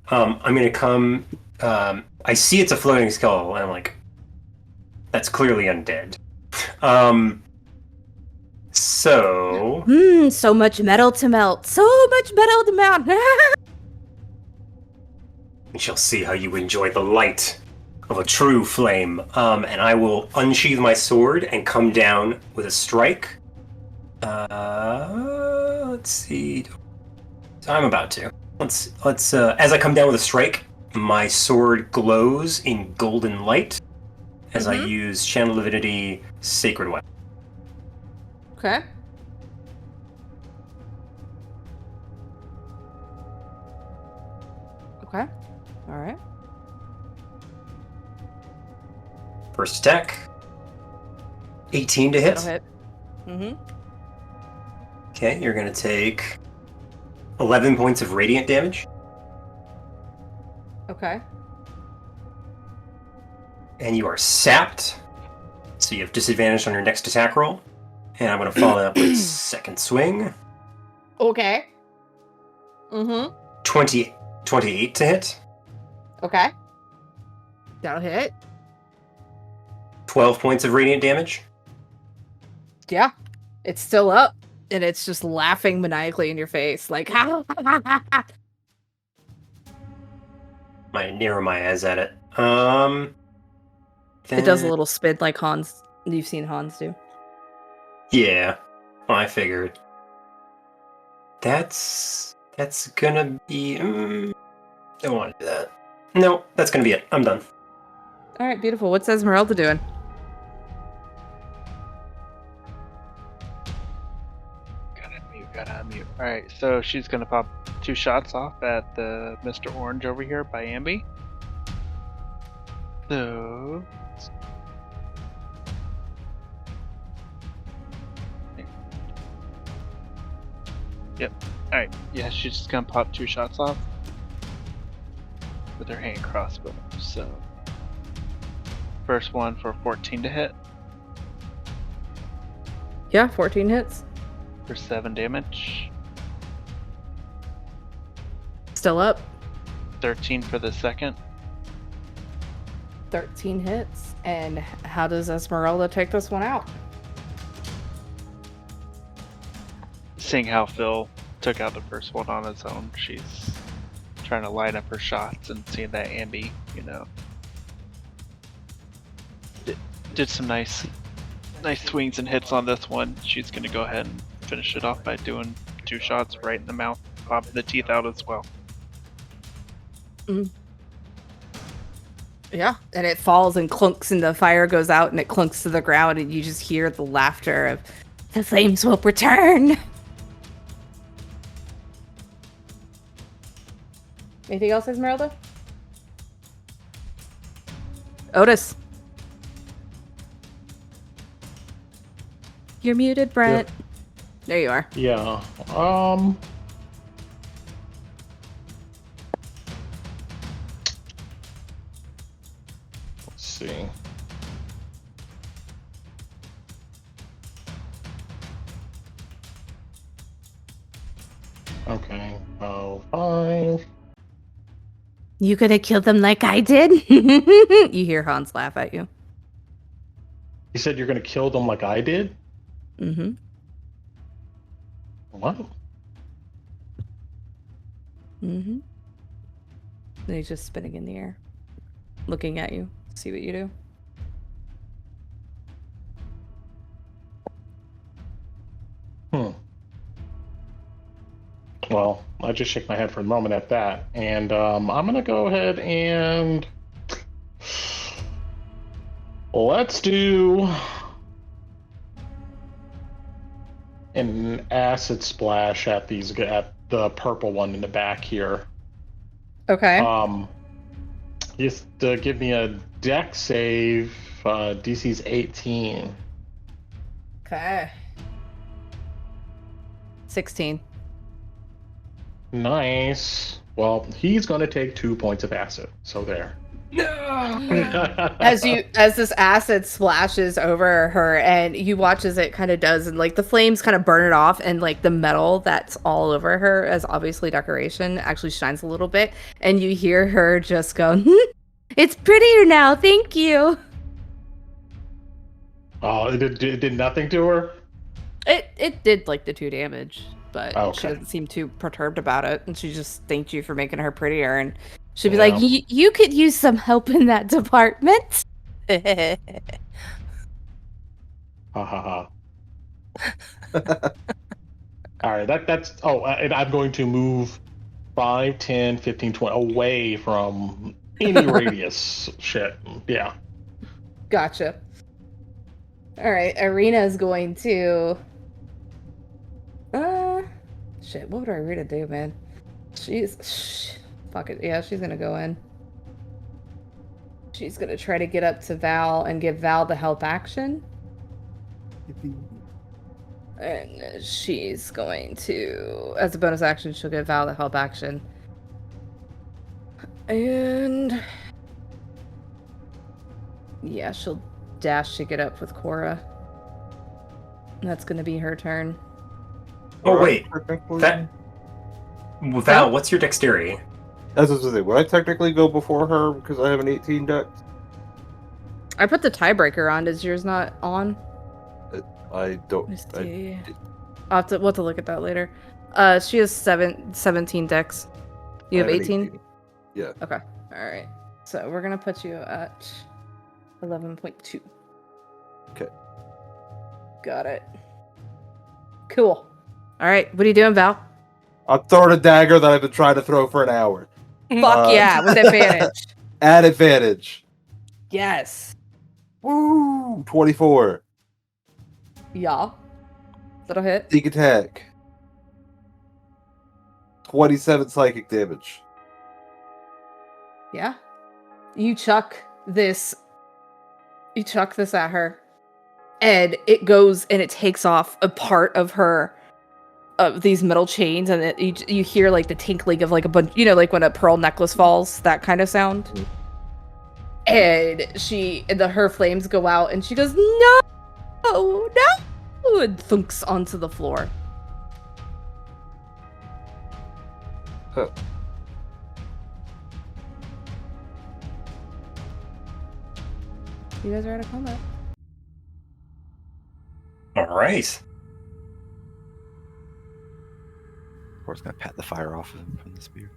I'm going to come. I see it's a floating skull, and I'm like, that's clearly undead. So
So much metal to melt. So much metal to melt.
we shall see how you enjoy the light of a true flame. And I will unsheath my sword and come down with a strike. Let's see. I'm about to. Let's. As I come down with a strike, my sword glows in golden light as I use Channel Divinity Sacred Weapon.
Okay. Okay. All right.
First attack. 18 to hit.
That'll hit. Mm-hmm.
Okay, you're gonna take 11 points of radiant damage,
Okay.
and you are sapped. So you have disadvantage on your next attack roll. And I'm gonna follow up with second swing.
Okay. Mm-hmm.
28 to hit.
Okay. That'll hit.
12 points of radiant damage.
Yeah. It's still up. And it's just laughing maniacally in your face. Like, ha ha ha ha.
Might narrow my eyes at it.
It does a little spin like Hans. You've seen Hans do.
Yeah, well, I figured. That's gonna be. Don't want to do that. No, that's gonna be it. I'm done.
All right, beautiful. What's Esmeralda doing?
Gotta unmute. Alright, so she's gonna pop 2 shots off at the Mr. Orange over here by Ambi. So. Yep. Alright, yeah, she's just gonna pop 2 shots off with her hand crossbow. So. First one for 14 to hit
Yeah, 14 hits.
for 7 damage.
Still up.
13 for the second.
13 hits. And how does Esmeralda take this one out?
Seeing how Phil took out the first one on his own, she's trying to line up her shots and seeing that Ambi, did some nice swings and hits on this one. She's gonna go ahead and finish it off by doing 2 shots right in the mouth, popping the teeth out as well.
Yeah. And it falls and clunks, and the fire goes out, and it clunks to the ground, and you just hear the laughter of the flames will return. Anything else, Esmeralda? Otis. You're muted, Brent. There you are.
Yeah. Let's see. Okay. 5.
You could have killed them like I did? You hear Hans laugh at you.
You said you're gonna kill them like I did?
Mm-hmm.
What?
Mm-hmm. Then he's just spinning in the air, looking at you. See what you do.
Well, I just shake my head for a moment at that, and I'm gonna go ahead and let's do an acid splash at the purple one in the back here.
Okay.
Just give me a deck save. DC's 18.
Okay. 16.
Nice. Well, he's gonna take 2 points of acid. So there.
As this acid splashes over her and you watch as it kind of does, and like the flames kind of burn it off, and like the metal that's all over her as obviously decoration actually shines a little bit, and you hear her just go, "It's prettier now, thank you."
Oh, it did nothing to her?
It did like the 2 damage, but
Okay.
she doesn't seem too perturbed about it, and she just thanked you for making her prettier, and she'd be
Yeah.
like, "You could use some help in that department."
Ha ha ha. All right, that's. Oh, and I'm going to move 5, 10, 15, 20 away from any radius shit. Yeah.
Gotcha. All right, Irina is going to. Shit. What would Irina do, man? Fuck it. Yeah, she's gonna go in. She's gonna try to get up to Val and give Val the help action. And she's going to, as a bonus action, she'll give Val the help action. And yeah, she'll dash to get up with Cora. That's gonna be her turn.
Oh wait,
Technically,
that Val, what's your dexterity?
that's what I was gonna say. Would I technically go before her because I have an 18 dex?
I put the tiebreaker on. Is yours not on?
I don't.
Let
I,
me see. We'll have to look at that later. She has 17 dex. You have
I an
18?
Yeah.
Okay. Alright. So we're gonna put you at 11.2.
Okay.
Got it. Cool. Alright, what are you doing, Val?
I'm throwing a dagger that I've been trying to throw for an hour.
Fuck yeah, with advantage.
At advantage.
Yes.
Woo! 24.
Yeah. That'll hit.
Sneak attack. 27 psychic damage.
Yeah. You chuck this at her, and it goes and it takes off a part of her, of these metal chains, and you hear like the tinkling of like a bunch, you know, like when a pearl necklace falls, that kind of sound.
Mm-hmm.
And her flames go out, and she goes, no, and thunks onto the floor.
Huh.
You guys are out of combat.
All right.
Of course, gonna pat the fire off of him from the spear.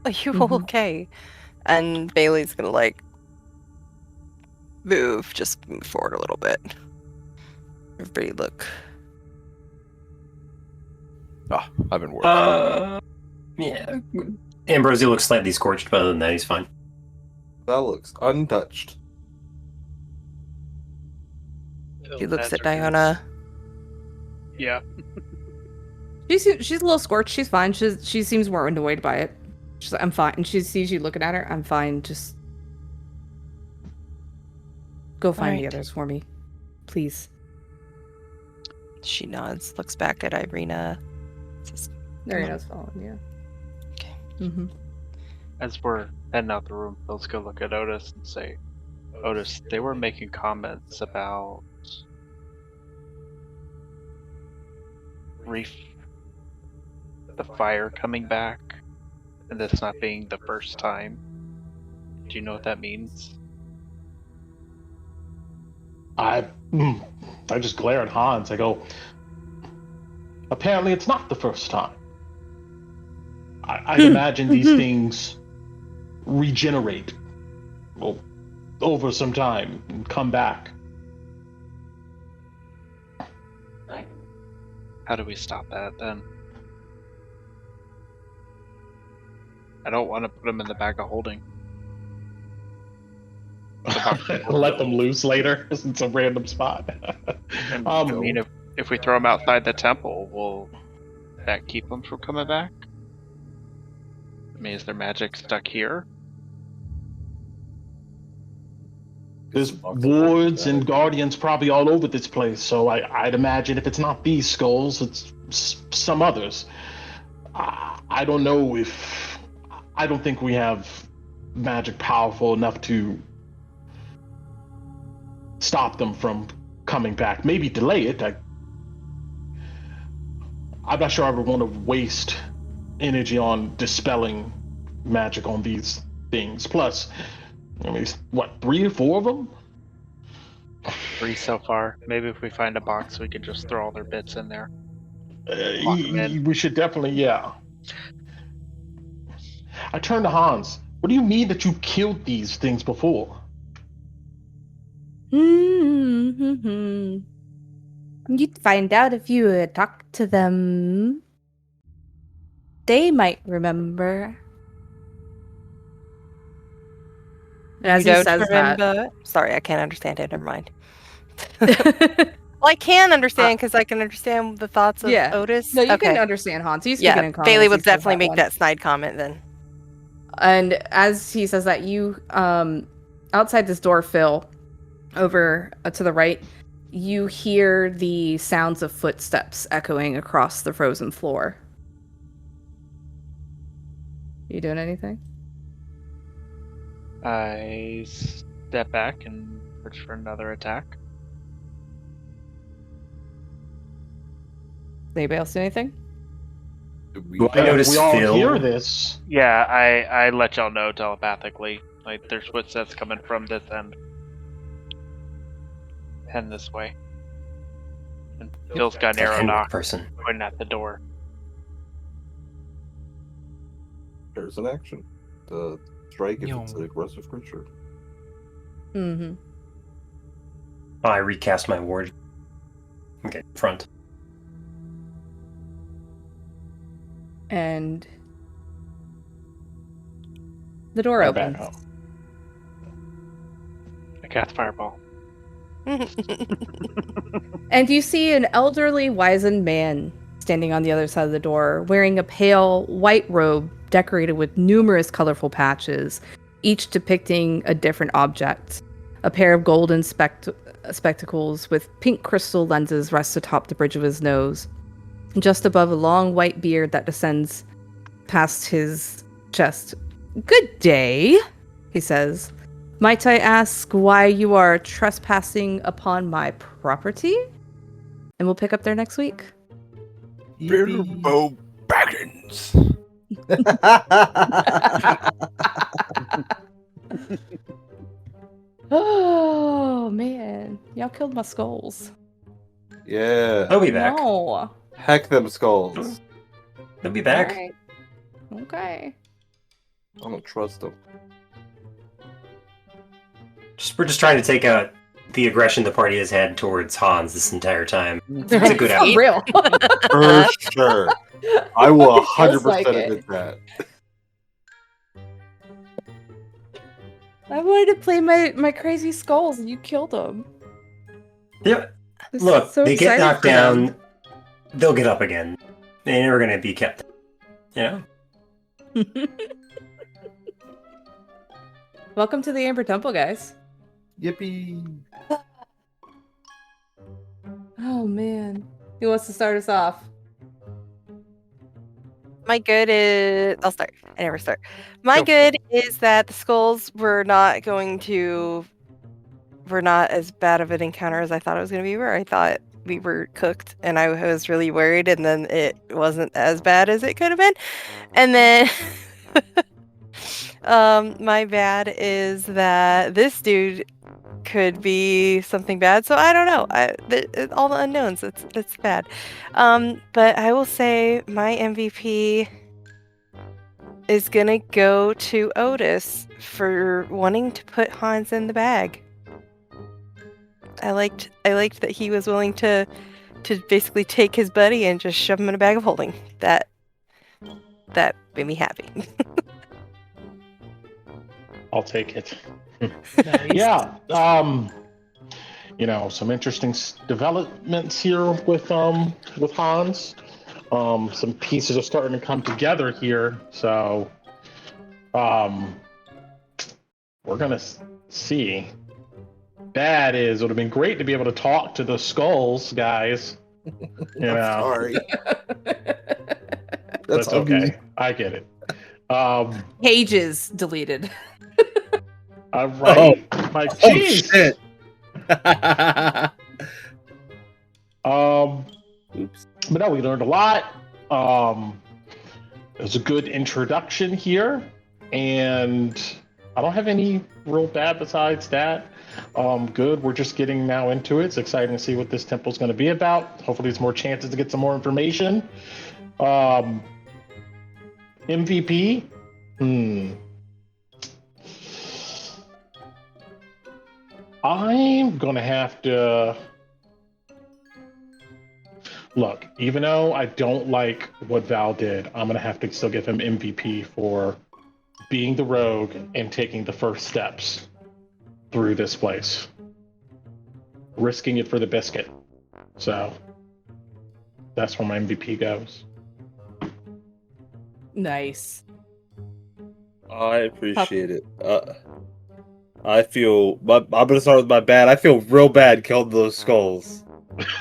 Are you
Mhm.
okay? And Bailey's gonna like move forward a little bit. Everybody look.
Oh, I've been working.
Yeah. Ambrosia looks slightly scorched, but other than that, he's fine.
That looks untouched.
He looks at Diana.
Yeah.
She's a little scorched. She's fine. She seems more annoyed by it. She's like, I'm fine. And she sees you looking at her. I'm fine. Just go find the
Alright.
others for me, please.
She nods, looks back at Irina. Says,
Irina's following you.
Okay.
Mm-hmm.
As we're heading out the room, let's go look at Otis and say, Otis, they were making comments about the fire coming back, and this not being the first time. Do you know what that means?
I just glare at Hans. I go, apparently it's not the first time. I'd imagine these things regenerate over some time and come back.
How do we stop that then? I don't want to put them in the bag of holding.
Let them loose later. It's a random spot.
And, I mean, if we throw them outside the temple, will that keep them from coming back? I mean, is their magic stuck here?
There's wards and guardians probably all over this place, so I'd imagine if it's not these skulls, it's some others. I don't know if... I don't think we have magic powerful enough to stop them from coming back. Maybe delay it. I'm not sure I would want to waste energy on dispelling magic on these things. Plus, I mean, what, 3 or 4 of them?
3 so far. Maybe if we find a box, we could just throw all their bits in there.
We should definitely, yeah. I turn to Hans. What do you mean that you killed these things before?
You'd find out if you talk to them. They might remember. As
you
he
don't
says
remember? Sorry, I can't understand it. Never mind.
that.
Well, I can understand because I can understand the thoughts of
Yeah.
Otis.
No, you
okay.
can understand Hans. He's speaking
Yeah,
in common.
Bailey
as he
will
says
definitely make
one.
that snide comment then.
And as he says that, you, outside this door, Phil, over to the right, you hear the sounds of footsteps echoing across the frozen floor. You doing anything?
I step back and search for another attack.
Anybody else do anything?
Do I notice
we all
Phil?
hear this.
Yeah, I let y'all know telepathically. Like, there's footsteps coming from this end. Heading this way. And Phil's got an
That
arrow
Henrik
knock
person.
pointing at the door.
There's an action. The strike if it's an aggressive creature.
Mm-hmm.
I recast my ward. Okay, front.
And the door
I
opens.
back up.
I cast Fireball.
And you see an elderly, wizened man standing on the other side of the door, wearing a pale white robe decorated with numerous colorful patches, each depicting a different object. A pair of golden spectacles with pink crystal lenses rest atop the bridge of his nose. Just above a long white beard that descends past his chest. "Good day," he says. "Might I ask why you are trespassing upon my property?" And we'll pick up there next week.
Bilbo Baggins.
Oh, man. Y'all killed my skulls.
Yeah.
I'll be back.
No.
Heck them skulls.
They'll be back.
Alright. Okay.
I don't trust them.
We're just trying to take out the aggression the party has had towards Hans this entire time. It's a good
For
effort.
real.
For sure. I will
It feels
100%
like it.
admit that.
I wanted to play my crazy skulls and you killed them.
Yep.
This
Look,
is so
they get
exciting
knocked
for them.
down, they'll get up again. They're never going to be kept. You know?
Welcome to the Amber Temple, guys.
Yippee.
Oh, man. Who wants to start us off?
My good is... I'll start. I never start. My good is that the skulls were not as bad of an encounter as I thought it was going to be, where I thought we were cooked, and I was really worried, and then it wasn't as bad as it could have been. And then my bad is that this dude could be something bad. So I don't know. All the unknowns. It's bad. But I will say my MVP is gonna go to Otis for wanting to put Hans in the bag. I liked that he was willing to basically take his buddy and just shove him in a bag of holding. That made me happy.
I'll take it. Yeah. Some interesting developments here with Hans. Some pieces are starting to come together here. So, we're gonna see. Bad is, it would have been great to be able to talk to the skulls, guys.
Sorry.
That's okay. I get it.
Pages deleted.
All right. My jeez.
Shit.
Oops. But no, we learned a lot. It was a good introduction here, and I don't have any real bad besides that. Good. We're just getting now into it. It's exciting to see what this temple is going to be about. Hopefully, there's more chances to get some more information. MVP. I'm gonna have to look. Even though I don't like what Val did, I'm gonna have to still give him MVP for being the rogue and taking the first steps through this place, risking it for the biscuit. So that's where my MVP goes.
Nice.
I appreciate it. I'm gonna start with my bad. I feel real bad killing those skulls.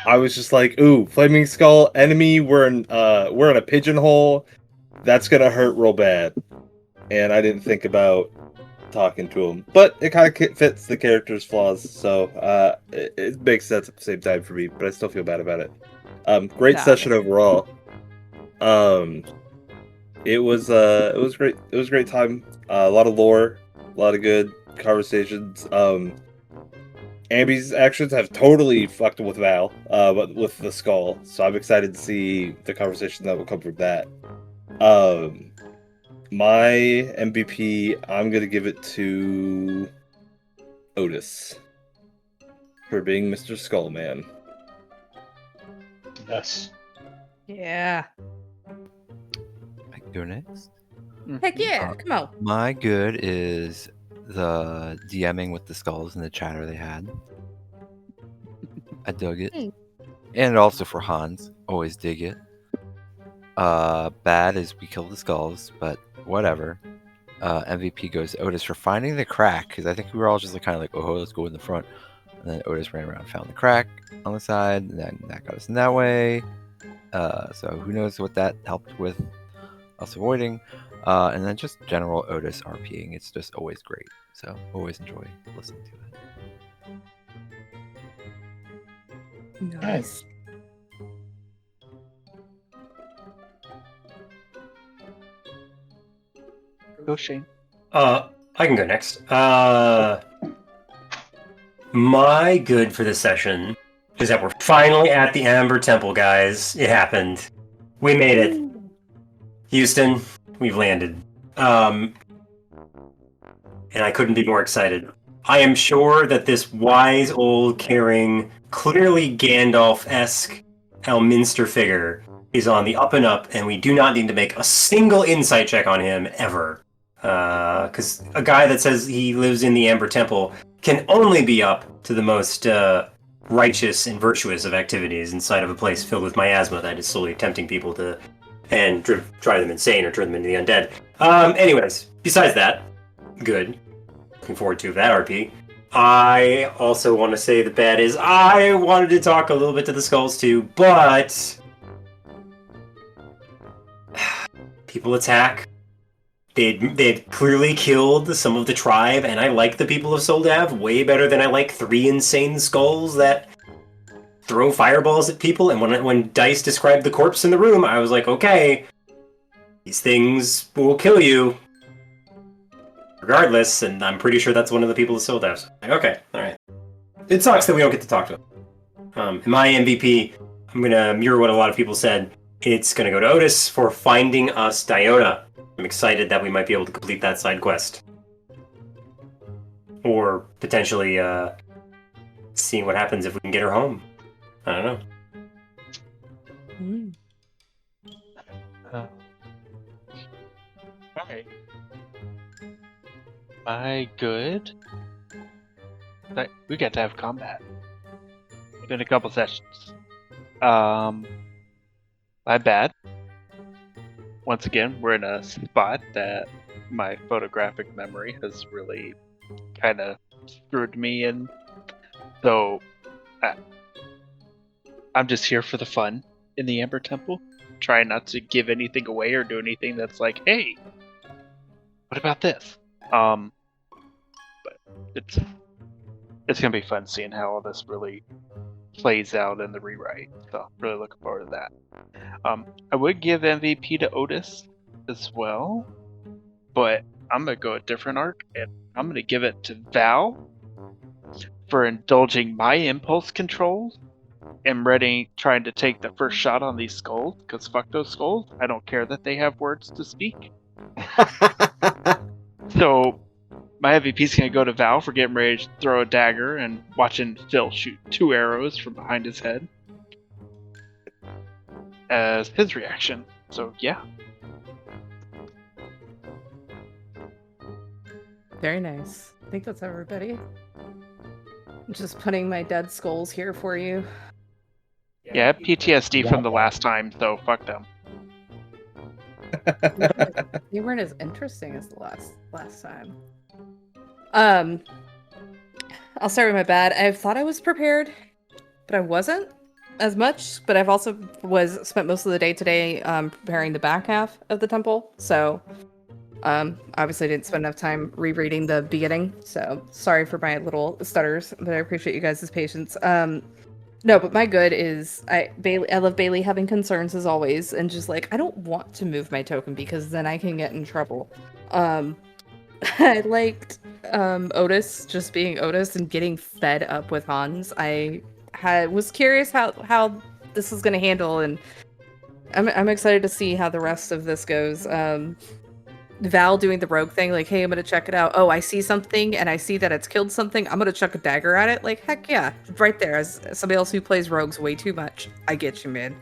I was just like, ooh, flaming skull enemy. We're in a pigeonhole. That's gonna hurt real bad. And I didn't think about talking to him, but it kind of fits the character's flaws, so it makes sense at the same time for me. But I still feel bad about it. Great session overall. It was great. It was a great time. A lot of lore, a lot of good conversations. Ambi's actions have totally fucked with Val, but with the skull. So I'm excited to see the conversation that will come from that. My MVP, I'm gonna give it to Otis for being Mr. Skullman.
Yes.
Yeah.
I can go next.
Heck yeah. Come on.
My good is the DMing with the skulls and the chatter they had. I dug it. And also for Hans, always dig it. Bad is we killed the skulls, but whatever. MVP goes to Otis for finding the crack, because I think we were all just kind of like, oh, let's go in the front. And then Otis ran around and found the crack on the side, and then that got us in that way. So who knows what that helped with us avoiding. And then just general Otis RPing. It's just always great. So always enjoy listening to it.
Nice.
Go Shane.
I can go next. My good for this session is that we're finally at the Amber Temple, guys. It happened. We made it. Houston, we've landed. And I couldn't be more excited. I am sure that this wise, old, caring, clearly Gandalf-esque Elminster figure is on the up and up, and we do not need to make a single insight check on him ever. Because a guy that says he lives in the Amber Temple can only be up to the most righteous and virtuous of activities inside of a place filled with miasma that is slowly tempting people to and drive them insane or turn them into the undead. Anyways, besides that, good. Looking forward to that RP. I also want to say the bad is I wanted to talk a little bit to the skulls too, but people attack. They had clearly killed some of the tribe, and I like the people of Soldav way better than I like 3 insane skulls that throw fireballs at people. And when Dice described the corpse in the room, I was like, okay, these things will kill you regardless. And I'm pretty sure that's one of the people that sold us. Like, okay, all right. It sucks that we don't get to talk to him. My MVP, I'm gonna mirror what a lot of people said. It's gonna go to Otis for finding us Diona. I'm excited that we might be able to complete that side quest. Or potentially seeing what happens if we can get her home. I don't know.
Alright. My good. We got to have combat. Been a couple sessions. My bad. Once again, we're in a spot that my photographic memory has really kind of screwed me in. So, I'm just here for the fun in the Amber Temple. Trying not to give anything away or do anything that's like, hey, what about this? But it's gonna be fun seeing how all this really plays out in the rewrite. So really looking forward to that. I would give MVP to Otis as well, but I'm gonna go a different arc, and I'm gonna give it to Val for indulging my impulse control and trying to take the first shot on these skulls, because fuck those skulls. I don't care that they have words to speak. So my MVP's gonna go to Val for getting ready to throw a dagger and watching Phil shoot 2 arrows from behind his head as his reaction. So yeah.
Very nice. I think that's everybody. I'm just putting my dead skulls here for you.
Yeah, I have PTSD from the last time, so fuck them.
They weren't as interesting as the last time. I'll start with my bad. I thought I was prepared, but I wasn't as much. But I've also spent most of the day today preparing the back half of the temple. So obviously I didn't spend enough time rereading the beginning. So sorry for my little stutters, but I appreciate you guys' patience. No, but my good is I love Bailey having concerns as always, and just like I don't want to move my token because then I can get in trouble. I liked Otis just being Otis and getting fed up with Hans. I was curious how this is going to handle, and I'm excited to see how the rest of this goes. Val doing the rogue thing, like, hey, I'm gonna check it out. Oh, I see something, and I see that it's killed something. I'm gonna chuck a dagger at it. Like, heck yeah, right there. As somebody else who plays rogues way too much, I get you, man.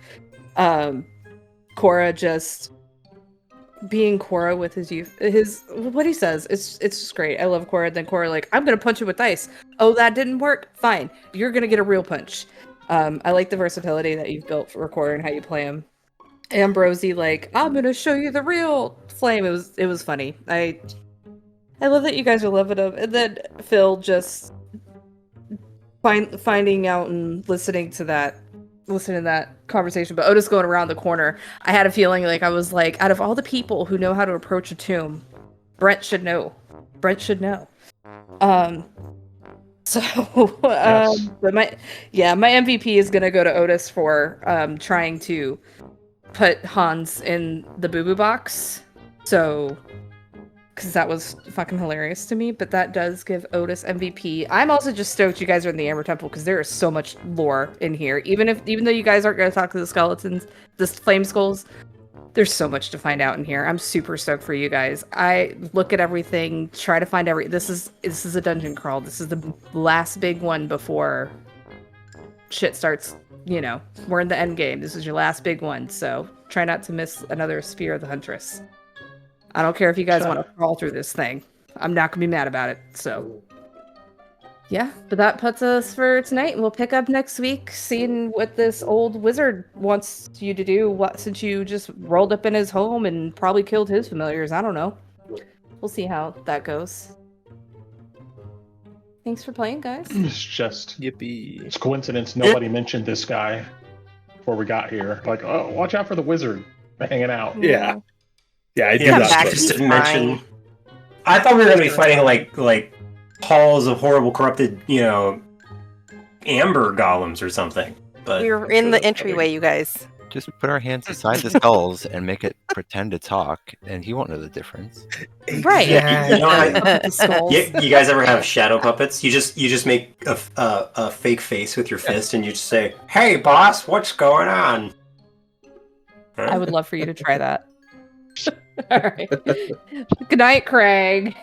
Cora just being Cora with his what he says. It's just great. I love Cora. Then Cora like, I'm gonna punch you with dice. Oh, that didn't work. Fine, you're gonna get a real punch. I like the versatility that you've built for Cora and how you play him. Ambrosie like, I'm gonna show you the real flame. It was funny. I love that you guys are loving him, and then Phil just finding out and listening to that conversation. But Otis going around the corner, I had a feeling like I was like, out of all the people who know how to approach a tomb, Brent should know. So,
Yes.
but my MVP is gonna go to Otis for trying to put Hans in the boo-boo box. So, because that was fucking hilarious to me. But that does give Otis MVP. I'm also just stoked you guys are in the Amber Temple because there is so much lore in here. Even though you guys aren't going to talk to the skeletons, the flame skulls, there's so much to find out in here. I'm super stoked for you guys. I look at everything, try to find this is a dungeon crawl. This is the last big one before shit starts. You know, we're in the end game. This is your last big one, so try not to miss another Spear of the Huntress. I don't care if you guys want to crawl through this thing. I'm not gonna be mad about it. So, yeah, but that puts us for tonight. We'll pick up next week, seeing what this old wizard wants you to do. Since you just rolled up in his home and probably killed his familiars. I don't know. We'll see how that goes. Thanks for playing, guys.
It's just
Yippee.
it's coincidence nobody mentioned this guy before we got here. Like, oh, watch out for the wizard hanging out.
Yeah. Yeah, I do
Yeah,
that.
back.
just
first.
didn't mention. I thought we were going to be fighting like halls of horrible, corrupted, amber golems or something. but
We're
I'm
in
sure
the
that's
entryway,
probably-
you guys.
Just put our hands inside the skulls and make it pretend to talk, and he won't know the difference.
Right.
Yeah, you know,
The skulls.
you guys ever have shadow puppets? You just make a fake face with your fist, and you just say, "Hey, boss, what's going on?" Huh?
I would love for you to try that. All right. Good night, Craig.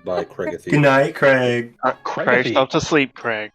By Craig
Good night, Craig.
Cry yourself to sleep, Craig.